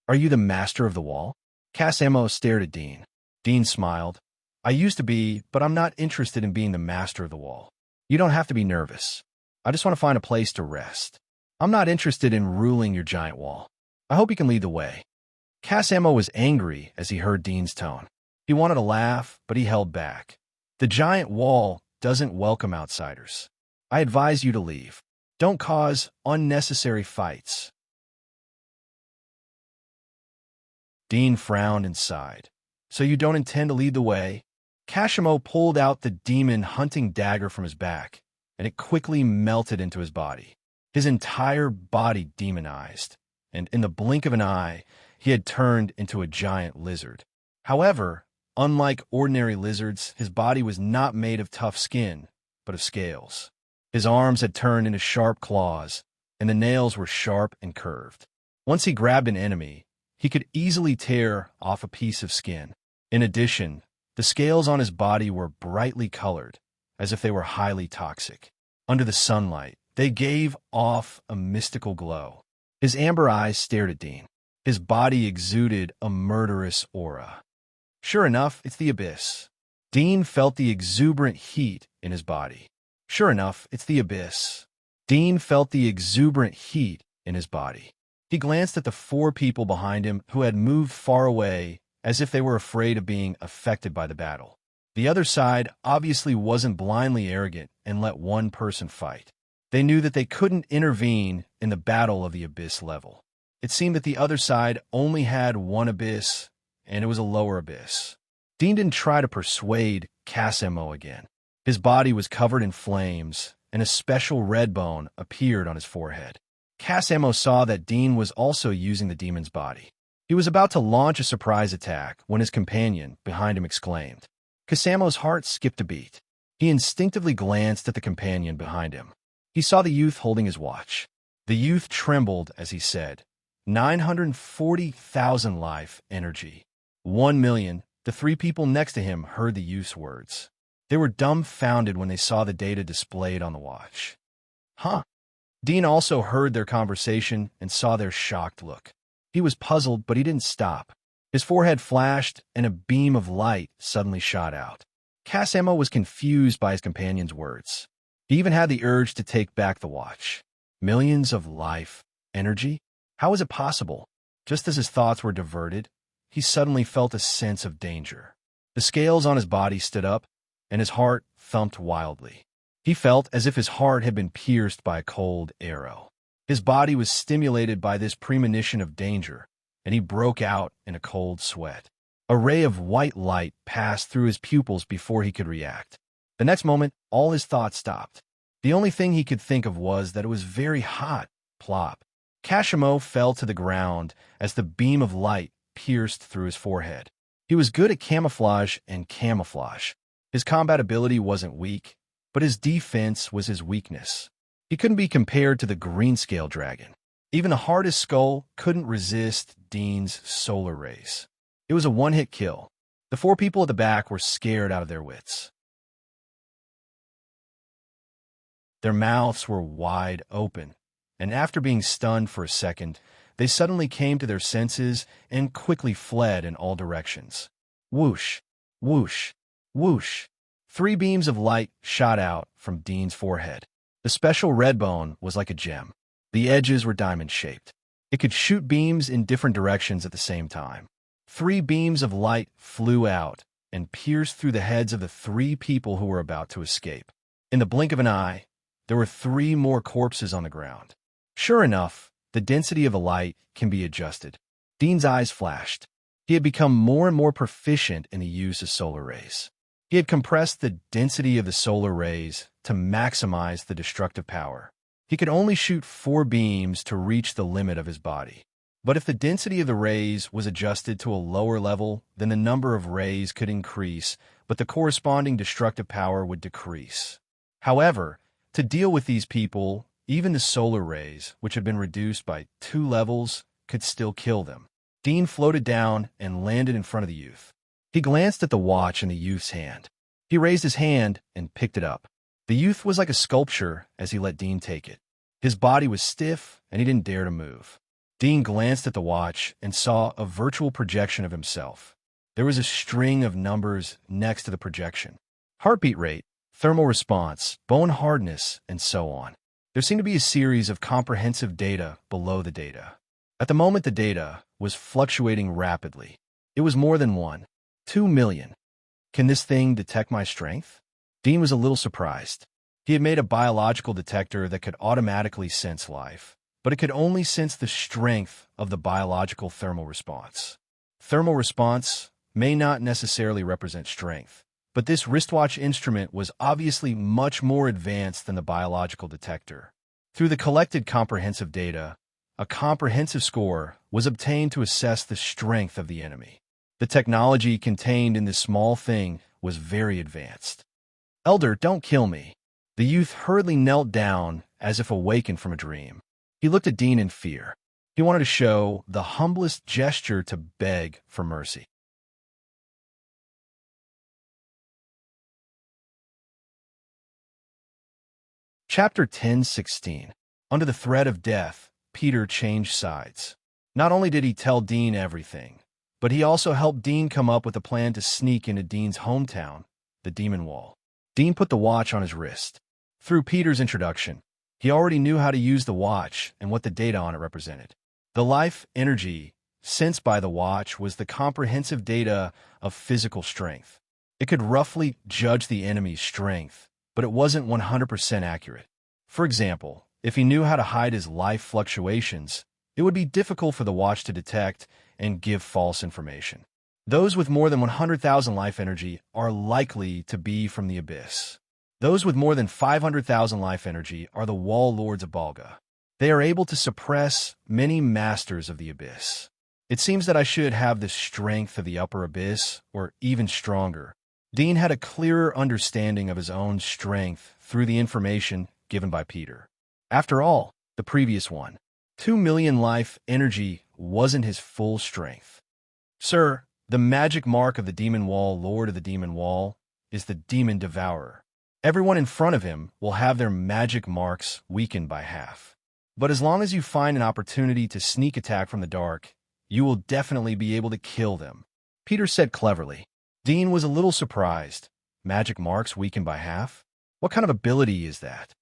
Are you the master of the wall? Casamo stared at Dean. Dean smiled. I used to be, but I'm not interested in being the master of the wall. You don't have to be nervous. I just want to find a place to rest. I'm not interested in ruling your giant wall. I hope you can lead the way. Casamo was angry as he heard Dean's tone. He wanted to laugh, but he held back. The giant wall doesn't welcome outsiders. I advise you to leave. Don't cause unnecessary fights. Dean frowned and sighed. So you don't intend to lead the way? Casamo pulled out the demon hunting dagger from his back, and it quickly melted into his body. His entire body demonized, and in the blink of an eye, he had turned into a giant lizard. However, unlike ordinary lizards, his body was not made of tough skin, but of scales. His arms had turned into sharp claws, and the nails were sharp and curved. Once he grabbed an enemy, he could easily tear off a piece of skin. In addition, the scales on his body were brightly colored, as if they were highly toxic. Under the sunlight, they gave off a mystical glow. His amber eyes stared at Dean. His body exuded a murderous aura. Sure enough, it's the abyss. Dean felt the exuberant heat in his body. Sure enough, it's the abyss. Dean felt the exuberant heat in his body. He glanced at the 4 people behind him who had moved far away as if they were afraid of being affected by the battle. The other side obviously wasn't blindly arrogant and let one person fight. They knew that they couldn't intervene in the battle of the abyss level. It seemed that the other side only had one abyss, and it was a lower abyss. Dean didn't try to persuade Casamo again. His body was covered in flames, and a special red bone appeared on his forehead. Casamo saw that Dean was also using the demon's body. He was about to launch a surprise attack when his companion behind him exclaimed. Casamo's heart skipped a beat. He instinctively glanced at the companion behind him. He saw the youth holding his watch. The youth trembled as he said, 940,000 life energy. 1 million. The 3 people next to him heard the youth's words. They were dumbfounded when they saw the data displayed on the watch. Huh? Dean also heard their conversation and saw their shocked look. He was puzzled, but he didn't stop. His forehead flashed, and a beam of light suddenly shot out. Casamo was confused by his companion's words. He even had the urge to take back the watch. Millions of life energy? How was it possible? Just as his thoughts were diverted, he suddenly felt a sense of danger. The scales on his body stood up, and his heart thumped wildly. He felt as if his heart had been pierced by a cold arrow. His body was stimulated by this premonition of danger, and he broke out in a cold sweat. A ray of white light passed through his pupils before he could react. The next moment, all his thoughts stopped. The only thing he could think of was that it was very hot. Plop. Casamo fell to the ground as the beam of light pierced through his forehead. He was good at camouflage and camouflage. His combat ability wasn't weak, but his defense was his weakness. He couldn't be compared to the Greenscale Dragon. Even the hardest skull couldn't resist Dean's solar rays. It was a one-hit kill. The 4 people at the back were scared out of their wits. Their mouths were wide open, and after being stunned for a second, they suddenly came to their senses and quickly fled in all directions. Whoosh, whoosh, whoosh. 3 beams of light shot out from Dean's forehead. The special red bone was like a gem. The edges were diamond-shaped. It could shoot beams in different directions at the same time. 3 beams of light flew out, and pierced through the heads of the 3 people who were about to escape. In the blink of an eye, there were 3 more corpses on the ground. Sure enough, the density of the light can be adjusted. Dean's eyes flashed. He had become more and more proficient in the use of solar rays. He had compressed the density of the solar rays to maximize the destructive power. He could only shoot 4 beams to reach the limit of his body. But if the density of the rays was adjusted to a lower level, then the number of rays could increase, but the corresponding destructive power would decrease. However, to deal with these people, even the solar rays, which had been reduced by 2 levels, could still kill them. Dean floated down and landed in front of the youth. He glanced at the watch in the youth's hand. He raised his hand and picked it up. The youth was like a sculpture as he let Dean take it. His body was stiff, and he didn't dare to move. Dean glanced at the watch and saw a virtual projection of himself. There was a string of numbers next to the projection. Heartbeat rate, thermal response, bone hardness, and so on. There seemed to be a series of comprehensive data below the data. At the moment, the data was fluctuating rapidly. It was more than 2 million. Can this thing detect my strength? Dean was a little surprised. He had made a biological detector that could automatically sense life, but it could only sense the strength of the biological thermal response. Thermal response may not necessarily represent strength, but this wristwatch instrument was obviously much more advanced than the biological detector. Through the collected comprehensive data, a comprehensive score was obtained to assess the strength of the enemy. The technology contained in this small thing was very advanced. "Elder, don't kill me." The youth hurriedly knelt down as if awakened from a dream. He looked at Dean in fear. He wanted to show the humblest gesture to beg for mercy. Chapter 10:16. Under the threat of death, Peter changed sides. Not only did he tell Dean everything, but he also helped Dean come up with a plan to sneak into Dean's hometown, the Demon Wall. Dean put the watch on his wrist. Through Peter's introduction, he already knew how to use the watch and what the data on it represented. The life energy sensed by the watch was the comprehensive data of physical strength. It could roughly judge the enemy's strength, but it wasn't 100% accurate. For example, if he knew how to hide his life fluctuations, it would be difficult for the watch to detect and give false information. Those with more than 100,000 life energy are likely to be from the Abyss. Those with more than 500,000 life energy are the Wall Lords of Balga. They are able to suppress many masters of the Abyss. It seems that I should have the strength of the Upper Abyss, or even stronger. Dean had a clearer understanding of his own strength through the information given by Peter. After all, the previous 2 million life energy wasn't his full strength. "Sir, the magic mark of the Demon Wall, Lord of the Demon Wall, is the Demon Devourer. Everyone in front of him will have their magic marks weakened by half. But as long as you find an opportunity to sneak attack from the dark, you will definitely be able to kill them," Peter said cleverly. Dean was a little surprised. Magic marks weakened by half? What kind of ability is that?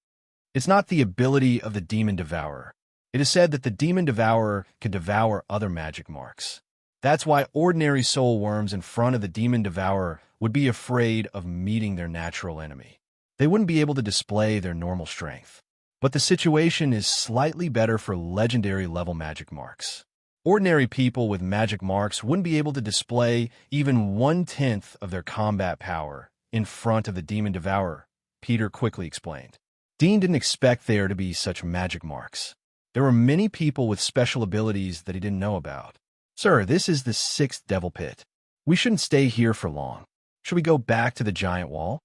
It's not the ability of the Demon Devourer. It is said that the Demon Devourer can devour other magic marks. That's why ordinary soul worms in front of the Demon Devourer would be afraid of meeting their natural enemy. They wouldn't be able to display their normal strength. But the situation is slightly better for legendary level magic marks. Ordinary people with magic marks wouldn't be able to display even 1/10 of their combat power in front of the Demon Devourer, Peter quickly explained. Dean didn't expect there to be such magic marks. There were many people with special abilities that he didn't know about. "Sir, this is the 6th Devil Pit. We shouldn't stay here for long. Should we go back to the giant wall?"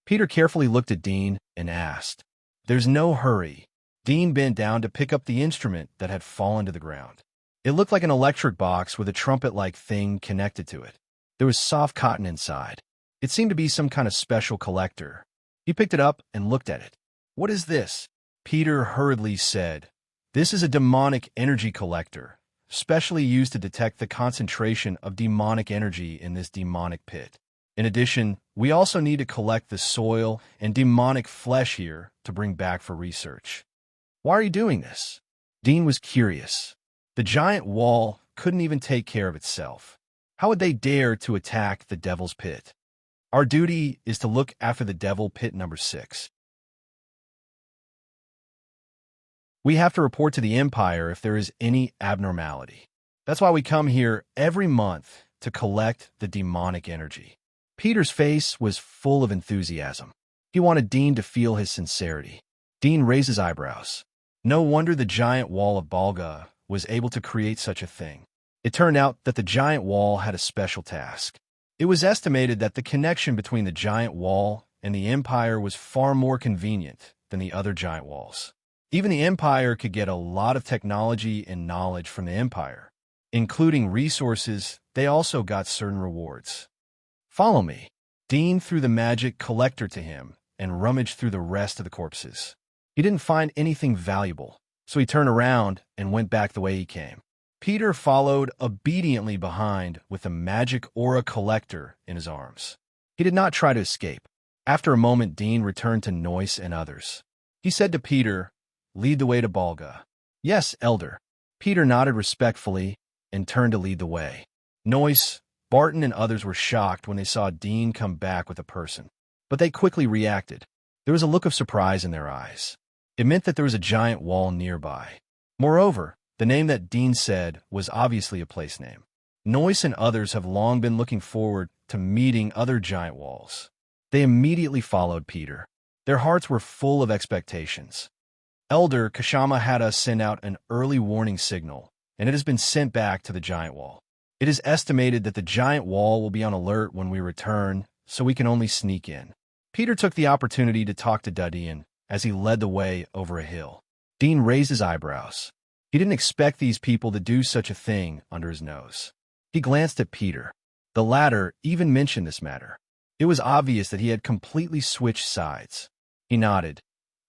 Peter carefully looked at Dean and asked. "There's no hurry." Dean bent down to pick up the instrument that had fallen to the ground. It looked like an electric box with a trumpet-like thing connected to it. There was soft cotton inside. It seemed to be some kind of special collector. He picked it up and looked at it. "What is this?" Peter hurriedly said. "This is a demonic energy collector, specially used to detect the concentration of demonic energy in this demonic pit. In addition, we also need to collect the soil and demonic flesh here to bring back for research." "Why are you doing this?" Dean was curious. The giant wall couldn't even take care of itself. How would they dare to attack the Devil's Pit? Our duty is to look after the Devil Pit number 6. We have to report to the Empire if there is any abnormality. That's why we come here every month to collect the demonic energy. Peter's face was full of enthusiasm. He wanted Dean to feel his sincerity. Dean raised his eyebrows. No wonder the giant wall of Balga was able to create such a thing. It turned out that the giant wall had a special task. It was estimated that the connection between the giant wall and the Empire was far more convenient than the other giant walls. Even the Empire could get a lot of technology and knowledge from the Empire. Including resources, they also got certain rewards. Follow me. Dean threw the magic collector to him and rummaged through the rest of the corpses. He didn't find anything valuable, so he turned around and went back the way he came. Peter followed obediently behind with the magic aura collector in his arms. He did not try to escape. After a moment, Dean returned to Noyce and others. He said to Peter, "Lead the way to Balga." "Yes, Elder." Peter nodded respectfully and turned to lead the way. Noyce, Barton, and others were shocked when they saw Dean come back with a person. But they quickly reacted. There was a look of surprise in their eyes. It meant that there was a giant wall nearby. Moreover, the name that Dean said was obviously a place name. Noyce and others have long been looking forward to meeting other giant walls. They immediately followed Peter. Their hearts were full of expectations. Elder Kashama had us send out an early warning signal, and it has been sent back to the giant wall. It is estimated that the giant wall will be on alert when we return, so we can only sneak in. Peter took the opportunity to talk to Dudian as he led the way over a hill. Dean raised his eyebrows. He didn't expect these people to do such a thing under his nose. He glanced at Peter. The latter even mentioned this matter. It was obvious that he had completely switched sides. He nodded.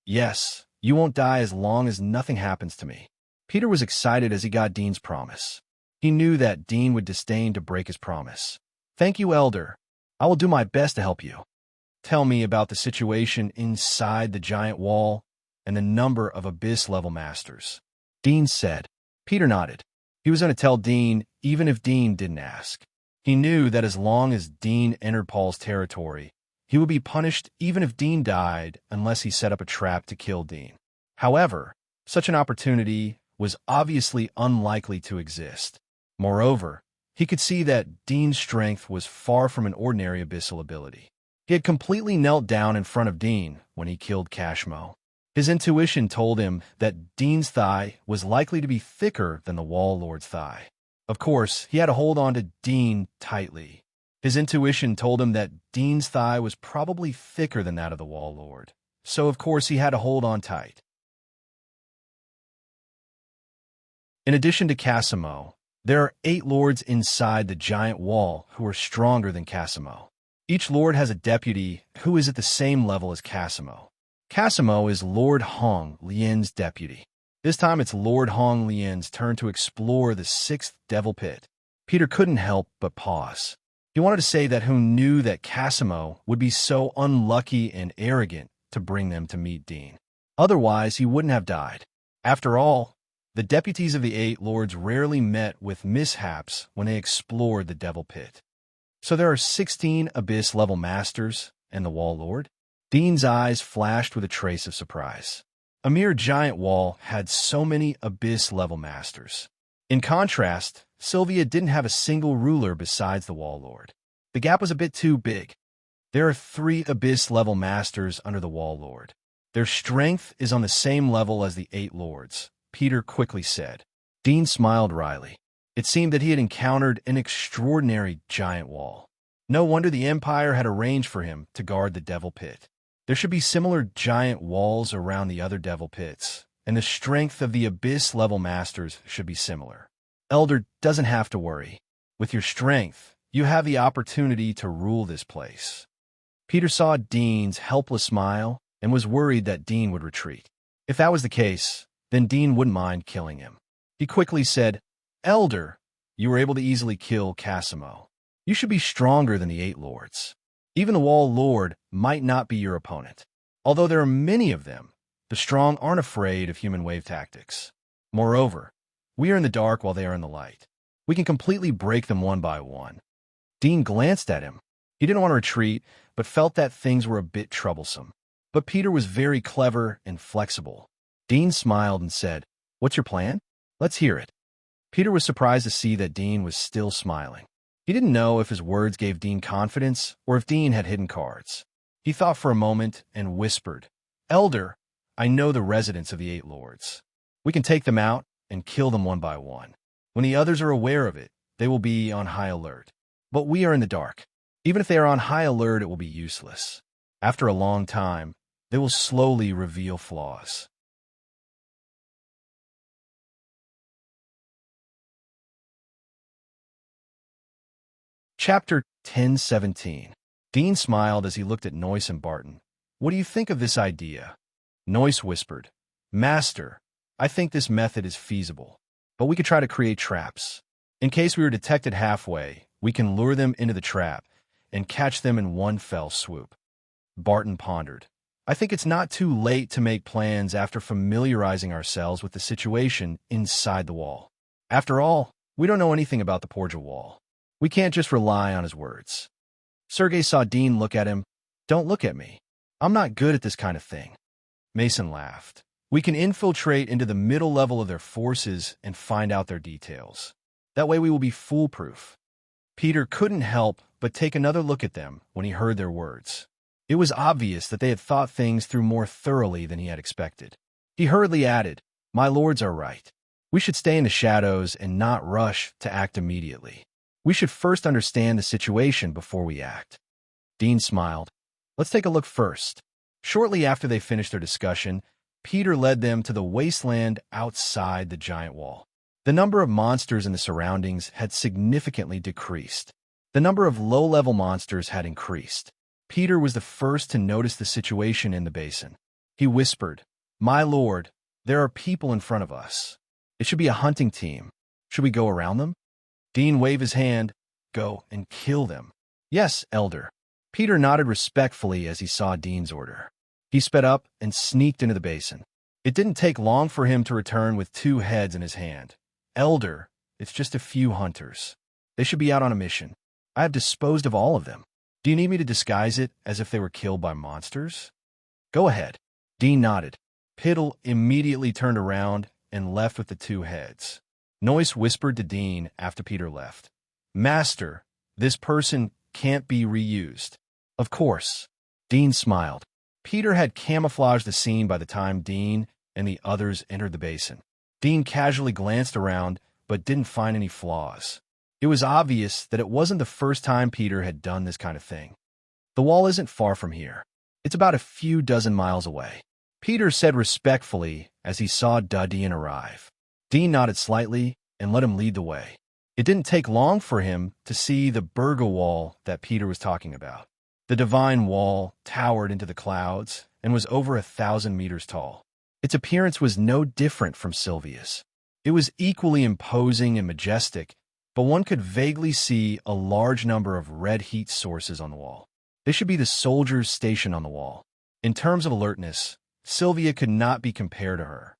"Yes, you won't die as long as nothing happens to me." Peter was excited as he got Dean's promise. He knew that Dean would disdain to break his promise. "Thank you, Elder. I will do my best to help you. Tell me about the situation inside the giant wall and the number of Abyss-level masters," Dean said. Peter nodded. He was going to tell Dean even if Dean didn't ask. He knew that as long as Dean entered Paul's territory, he would be punished even if Dean died unless he set up a trap to kill Dean. However, such an opportunity was obviously unlikely to exist. Moreover, he could see that Dean's strength was far from an ordinary abyssal ability. He had completely knelt down in front of Dean when he killed Kashmo. His intuition told him that Dean's thigh was likely to be thicker than the Wall Lord's thigh. Of course, he had to hold on to Dean tightly. His intuition told him that Dean's thigh was probably thicker than that of the Wall Lord, so of course he had to hold on tight. In addition to Cassimo, there are 8 lords inside the giant wall who are stronger than Cassimo. Each lord has a deputy who is at the same level as Cassimo. Cassimo is Lord Hong Lien's deputy. This time it's Lord Hong Lien's turn to explore the 6th Devil Pit. Peter couldn't help but pause. He wanted to say that who knew that Cassimo would be so unlucky and arrogant to bring them to meet Dean. Otherwise, he wouldn't have died. After all, the deputies of the 8 lords rarely met with mishaps when they explored the Devil Pit. So there are 16 Abyss-level masters and the Wall Lord? Dean's eyes flashed with a trace of surprise. A mere giant wall had so many Abyss-level masters. In contrast, Sylvia didn't have a single ruler besides the Wall Lord. The gap was a bit too big. There are 3 Abyss-level masters under the Wall Lord. Their strength is on the same level as the 8 lords, Peter quickly said. Dean smiled wryly. It seemed that he had encountered an extraordinary giant wall. No wonder the Empire had arranged for him to guard the Devil Pit. There should be similar giant walls around the other Devil Pits, and the strength of the Abyss-level masters should be similar. Elder doesn't have to worry. With your strength, you have the opportunity to rule this place. Peter saw Dean's helpless smile and was worried that Dean would retreat. If that was the case, then Dean wouldn't mind killing him. He quickly said, "Elder, you were able to easily kill Cassimo. You should be stronger than the 8 lords. Even the Wall Lord might not be your opponent. Although there are many of them, the strong aren't afraid of human wave tactics. Moreover, we are in the dark while they are in the light. We can completely break them one by one. Dean glanced at him. He didn't want to retreat, but felt that things were a bit troublesome. But Peter was very clever and flexible. Dean smiled and said, "What's your plan? Let's hear it." Peter was surprised to see that Dean was still smiling. He didn't know if his words gave Dean confidence or if Dean had hidden cards. He thought for a moment and whispered, "Elder, I know the residents of the Eight Lords. We can take them out and kill them one by one. When the others are aware of it, they will be on high alert. But we are in the dark. Even if they are on high alert, it will be useless. After a long time, they will slowly reveal flaws." Chapter 10:17. Dean smiled as he looked at Noyce and Barton. "What do you think of this idea?" Noyce whispered, "Master, I think this method is feasible, but we could try to create traps. In case we were detected halfway, we can lure them into the trap and catch them in one fell swoop." Barton pondered. "I think it's not too late to make plans after familiarizing ourselves with the situation inside the wall. After all, we don't know anything about the Porgia wall. We can't just rely on his words." Sergei saw Dean look at him. "Don't look at me. I'm not good at this kind of thing." Mason laughed. "We can infiltrate into the middle level of their forces and find out their details. That way we will be foolproof." Peter couldn't help but take another look at them when he heard their words. It was obvious that they had thought things through more thoroughly than he had expected. He hurriedly added, "My lords are right. We should stay in the shadows and not rush to act immediately. We should first understand the situation before we act." Dean smiled. "Let's take a look first." Shortly after they finished their discussion, Peter led them to the wasteland outside the giant wall. The number of monsters in the surroundings had significantly decreased. The number of low-level monsters had increased. Peter was the first to notice the situation in the basin. He whispered, "My lord, there are people in front of us. It should be a hunting team. Should we go around them?" Dean waved his hand. "Go and kill them." "Yes, elder." Peter nodded respectfully as he saw Dean's order. He sped up and sneaked into the basin. It didn't take long for him to return with 2 heads in his hand. "Elder, it's just a few hunters. They should be out on a mission. I have disposed of all of them. Do you need me to disguise it as if they were killed by monsters?" "Go ahead." Dean nodded. Piddle immediately turned around and left with the 2 heads. Noyce whispered to Dean after Peter left, "Master, this person can't be reused." "Of course." Dean smiled. Peter had camouflaged the scene by the time Dean and the others entered the basin. Dean casually glanced around, but didn't find any flaws. It was obvious that it wasn't the first time Peter had done this kind of thing. "The wall isn't far from here. It's about a few dozen miles away," Peter said respectfully as he saw Dudeen arrive. Dean nodded slightly and let him lead the way. It didn't take long for him to see the Burga wall that Peter was talking about. The divine wall towered into the clouds and was over 1,000 meters tall. Its appearance was no different from Sylvia's. It was equally imposing and majestic, but one could vaguely see a large number of red heat sources on the wall. They should be the soldiers stationed on the wall. In terms of alertness, Sylvia could not be compared to her.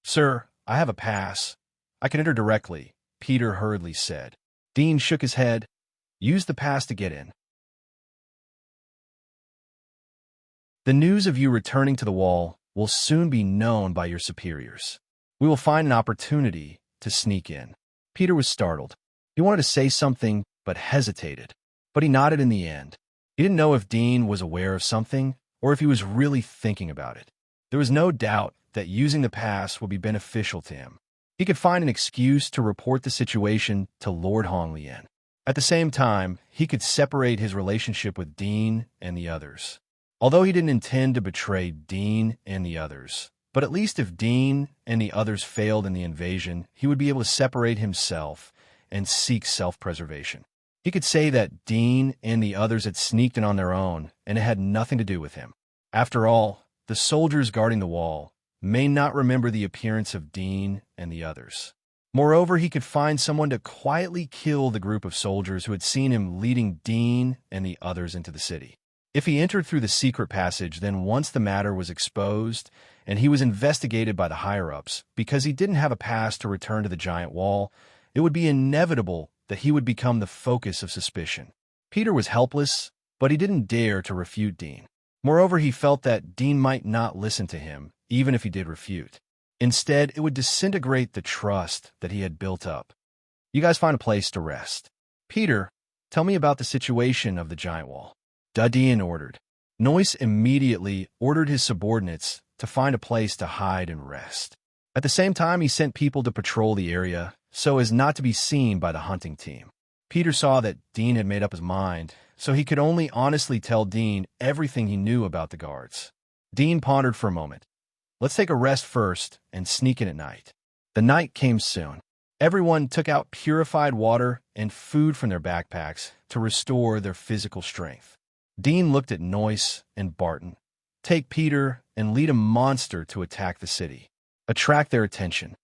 "Sir, I have a pass. I can enter directly," Peter hurriedly said. Dean shook his head. "Use the pass to get in." "The news of you returning to the wall will soon be known by your superiors. We will find an opportunity to sneak in." Peter was startled. He wanted to say something, but hesitated. But he nodded in the end. He didn't know if Dean was aware of something or if he was really thinking about it. There was no doubt that using the pass would be beneficial to him. He could find an excuse to report the situation to Lord Honglien. At the same time, he could separate his relationship with Dean and the others. Although he didn't intend to betray Dean and the others, but at least if Dean and the others failed in the invasion, he would be able to separate himself and seek self-preservation. He could say that Dean and the others had sneaked in on their own, and it had nothing to do with him. After all, the soldiers guarding the wall may not remember the appearance of Dean and the others. Moreover, he could find someone to quietly kill the group of soldiers who had seen him leading Dean and the others into the city. If he entered through the secret passage, then once the matter was exposed and he was investigated by the higher-ups because he didn't have a pass to return to the giant wall, it would be inevitable that he would become the focus of suspicion. Peter was helpless, but he didn't dare to refute Dean. Moreover, he felt that Dean might not listen to him, even if he did refute. Instead, it would disintegrate the trust that he had built up. You guys find a place to rest. Peter, tell me about the situation of the giant wall. Dean ordered. Noyce immediately ordered his subordinates to find a place to hide and rest. At the same time, he sent people to patrol the area so as not to be seen by the hunting team. Peter saw that Dean had made up his mind, so he could only honestly tell Dean everything he knew about the guards. Dean pondered for a moment. Let's take a rest first and sneak in at night. The night came soon. Everyone took out purified water and food from their backpacks to restore their physical strength. Dean looked at Noyce and Barton. Take Peter and lead a monster to attack the city. Attract their attention.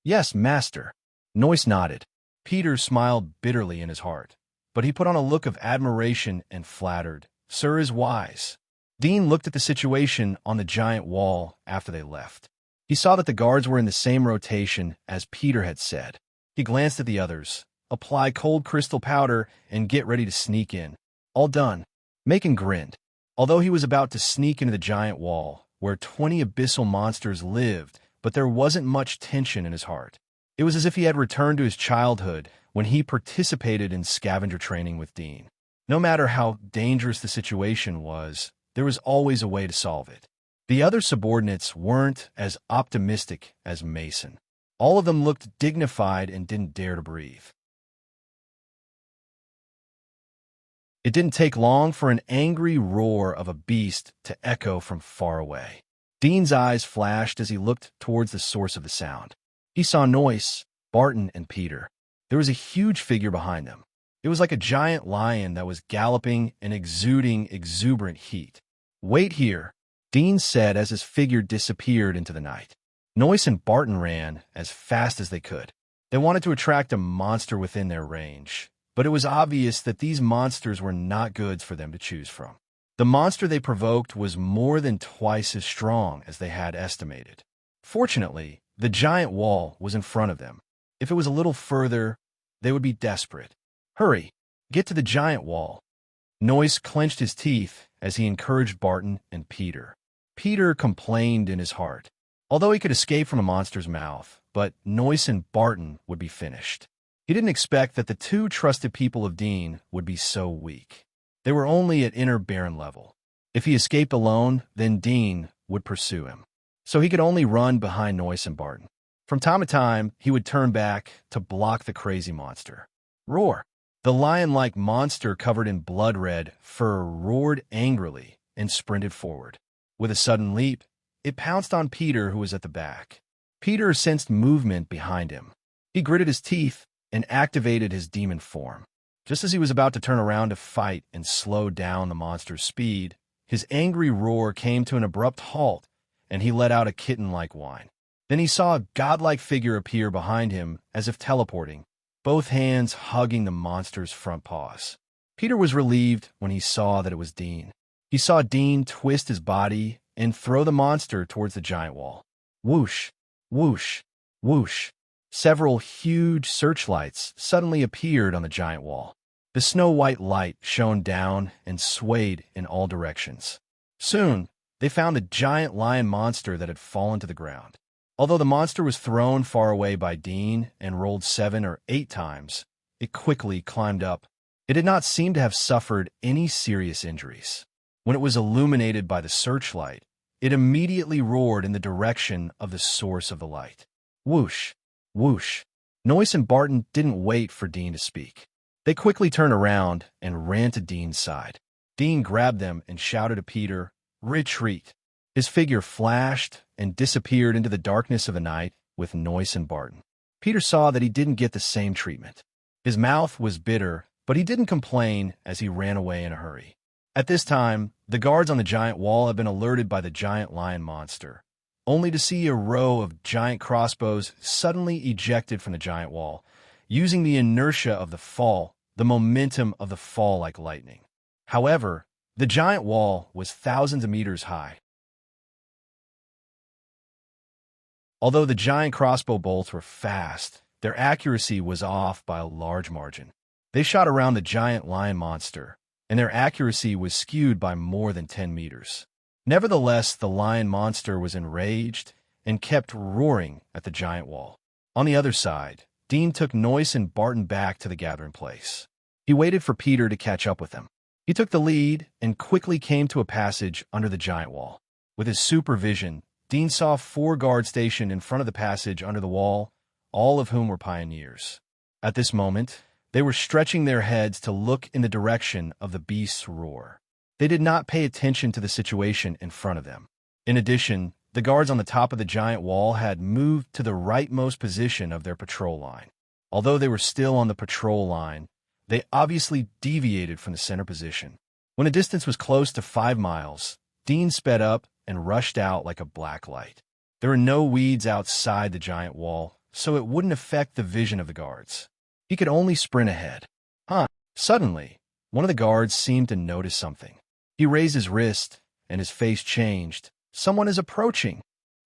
Yes, master. Noyce nodded. Peter smiled bitterly in his heart, but he put on a look of admiration and flattered. Sir is wise. Dean looked at the situation on the giant wall after they left. He saw that the guards were in the same rotation as Peter had said. He glanced at the others. Apply cold crystal powder and get ready to sneak in. All done. Macon grinned. Although he was about to sneak into the giant wall, where 20 abyssal monsters lived, but there wasn't much tension in his heart. It was as if he had returned to his childhood when he participated in scavenger training with Dean. No matter how dangerous the situation was, there was always a way to solve it. The other subordinates weren't as optimistic as Mason. All of them looked dignified and didn't dare to breathe. It didn't take long for an angry roar of a beast to echo from far away. Dean's eyes flashed as he looked towards the source of the sound. He saw Noyce, Barton, and Peter. There was a huge figure behind them. It was like a giant lion that was galloping and exuding exuberant heat. Wait here, Dean said as his figure disappeared into the night. Noyce and Barton ran as fast as they could. They wanted to attract a monster within their range, but it was obvious that these monsters were not goods for them to choose from. The monster they provoked was more than twice as strong as they had estimated. Fortunately, the giant wall was in front of them. If it was a little further, they would be desperate. Hurry, get to the giant wall. Noyce clenched his teeth as he encouraged Barton and Peter. Peter complained in his heart, although he could escape from a monster's mouth, but Noyce and Barton would be finished. He didn't expect that the two trusted people of Dean would be so weak. They were only at inner Baron level. If he escaped alone, then Dean would pursue him. So he could only run behind Noyce and Barton. From time to time, he would turn back to block the crazy monster. Roar! The lion-like monster covered in blood-red fur roared angrily and sprinted forward. With a sudden leap, it pounced on Peter, who was at the back. Peter sensed movement behind him. He gritted his teeth and activated his demon form. Just as he was about to turn around to fight and slow down the monster's speed, his angry roar came to an abrupt halt, and he let out a kitten-like whine. Then he saw a godlike figure appear behind him as if teleporting, both hands hugging the monster's front paws. Peter was relieved when he saw that it was Dean. He saw Dean twist his body and throw the monster towards the giant wall. Whoosh, whoosh, whoosh. Several huge searchlights suddenly appeared on the giant wall. The snow-white light shone down and swayed in all directions. Soon, they found a giant lion monster that had fallen to the ground. Although the monster was thrown far away by Dean and rolled 7 or 8 times, it quickly climbed up. It did not seem to have suffered any serious injuries. When it was illuminated by the searchlight, it immediately roared in the direction of the source of the light. Whoosh, whoosh. Noyce and Barton didn't wait for Dean to speak. They quickly turned around and ran to Dean's side. Dean grabbed them and shouted to Peter, "Retreat!" His figure flashed and disappeared into the darkness of the night with Noyce and Barton. Peter saw that he didn't get the same treatment. His mouth was bitter, but he didn't complain as he ran away in a hurry. At this time, the guards on the giant wall had been alerted by the giant lion monster, only to see a row of giant crossbows suddenly ejected from the giant wall, using the inertia of the momentum of the fall like lightning. However, the giant wall was thousands of meters high. Although the giant crossbow bolts were fast, their accuracy was off by a large margin. They shot around the giant lion monster, and their accuracy was skewed by more than 10 meters. Nevertheless, the lion monster was enraged and kept roaring at the giant wall. On the other side, Dean took Noyce and Barton back to the gathering place. He waited for Peter to catch up with him. He took the lead and quickly came to a passage under the giant wall. With his supervision, Dean saw 4 guards stationed in front of the passage under the wall, all of whom were pioneers. At this moment, they were stretching their heads to look in the direction of the beast's roar. They did not pay attention to the situation in front of them. In addition, the guards on the top of the giant wall had moved to the rightmost position of their patrol line. Although they were still on the patrol line, they obviously deviated from the center position. When the distance was close to 5 miles, Dean sped up and rushed out like a black light. There were no weeds outside the giant wall, so it wouldn't affect the vision of the guards. He could only sprint ahead. Suddenly, one of the guards seemed to notice something. He raised his wrist, and his face changed. Someone is approaching.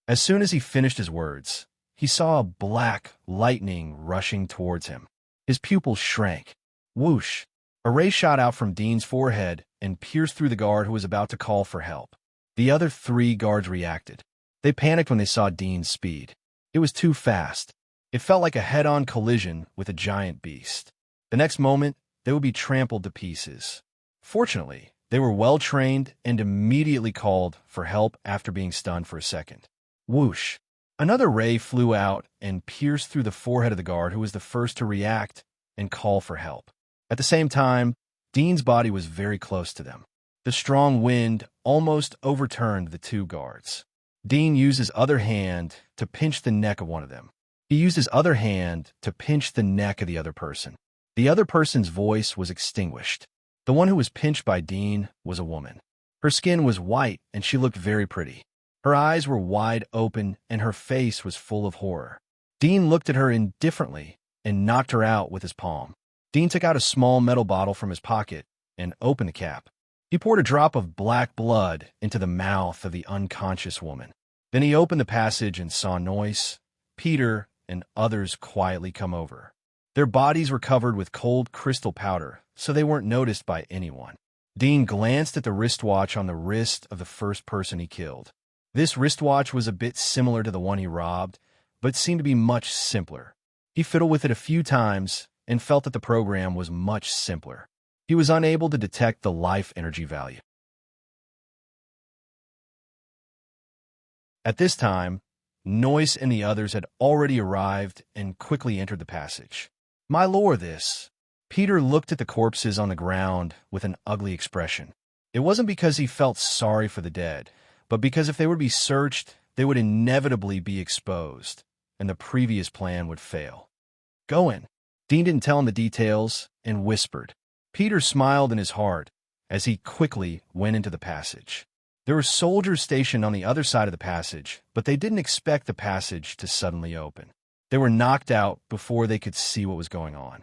As soon as he finished his words, he saw a black lightning rushing towards him. His pupils shrank. Whoosh! A ray shot out from Dean's forehead and pierced through the guard who was about to call for help. The other 3 guards reacted. They panicked when they saw Dean's speed. It was too fast. It felt like a head-on collision with a giant beast. The next moment, they would be trampled to pieces. Fortunately, they were well-trained and immediately called for help after being stunned for a second. Whoosh! Another ray flew out and pierced through the forehead of the guard who was the first to react and call for help. At the same time, Dean's body was very close to them. The strong wind almost overturned the 2 guards. Dean used his other hand to pinch the neck of one of them. He used his other hand to pinch the neck of the other person. The other person's voice was extinguished. The one who was pinched by Dean was a woman. Her skin was white and she looked very pretty. Her eyes were wide open and her face was full of horror. Dean looked at her indifferently and knocked her out with his palm. Dean took out a small metal bottle from his pocket and opened the cap. He poured a drop of black blood into the mouth of the unconscious woman. Then he opened the passage and saw Noyce, Peter, and others quietly come over. Their bodies were covered with cold crystal powder, so they weren't noticed by anyone. Dean glanced at the wristwatch on the wrist of the first person he killed. This wristwatch was a bit similar to the one he robbed, but seemed to be much simpler. He fiddled with it a few times and felt that the program was much simpler. He was unable to detect the life energy value. At this time, Noyce and the others had already arrived and quickly entered the passage. My lord, this. Peter looked at the corpses on the ground with an ugly expression. It wasn't because he felt sorry for the dead, but because if they were to be searched, they would inevitably be exposed, and the previous plan would fail. Go in. Dean didn't tell him the details and whispered. Peter smiled in his heart as he quickly went into the passage. There were soldiers stationed on the other side of the passage, but they didn't expect the passage to suddenly open. They were knocked out before they could see what was going on.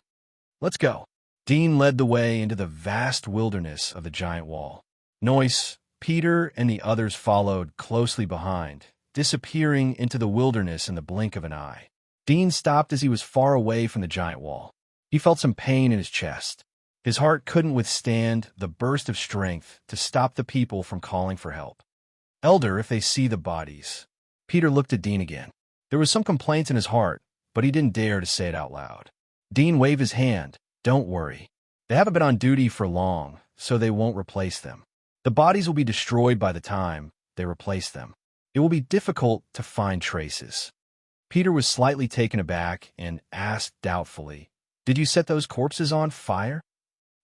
Let's go. Dean led the way into the vast wilderness of the giant wall. Noyce, Peter, and the others followed closely behind, disappearing into the wilderness in the blink of an eye. Dean stopped as he was far away from the giant wall. He felt some pain in his chest. His heart couldn't withstand the burst of strength to stop the people from calling for help. Elder, if they see the bodies. Peter looked at Dean again. There was some complaint in his heart, but he didn't dare to say it out loud. Dean waved his hand. Don't worry. They haven't been on duty for long, so they won't replace them. The bodies will be destroyed by the time they replace them. It will be difficult to find traces. Peter was slightly taken aback and asked doubtfully, Did you set those corpses on fire?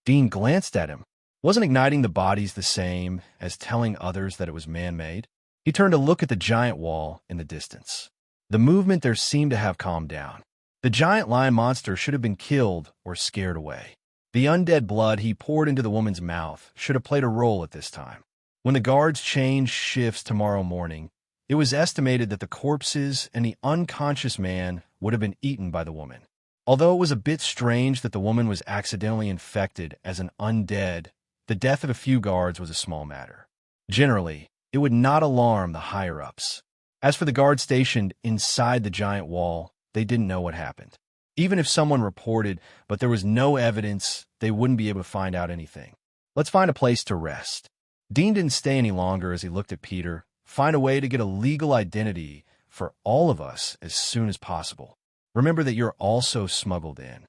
Dean glanced at him. Wasn't igniting the bodies the same as telling others that it was man-made? He turned to look at the giant wall in the distance. The movement there seemed to have calmed down. The giant lion monster should have been killed or scared away. The undead blood he poured into the woman's mouth should have played a role at this time. When the guards changed shifts tomorrow morning, it was estimated that the corpses and the unconscious man would have been eaten by the woman. Although it was a bit strange that the woman was accidentally infected as an undead, the death of a few guards was a small matter. Generally, it would not alarm the higher-ups. As for the guards stationed inside the giant wall, they didn't know what happened. Even if someone reported, but there was no evidence, they wouldn't be able to find out anything. Let's find a place to rest. Dean didn't stay any longer as he looked at Peter. Find a way to get a legal identity for all of us as soon as possible. Remember that you're also smuggled in.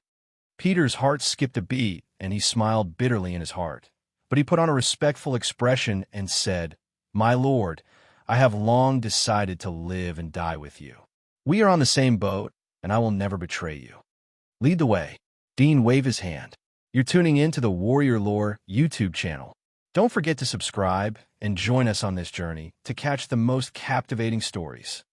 Peter's heart skipped a beat, and he smiled bitterly in his heart. But he put on a respectful expression and said, "My lord, I have long decided to live and die with you. We are on the same boat, and I will never betray you. Lead the way." Dean waved his hand. You're tuning in to the Warrior Lore YouTube channel. Don't forget to subscribe and join us on this journey to catch the most captivating stories.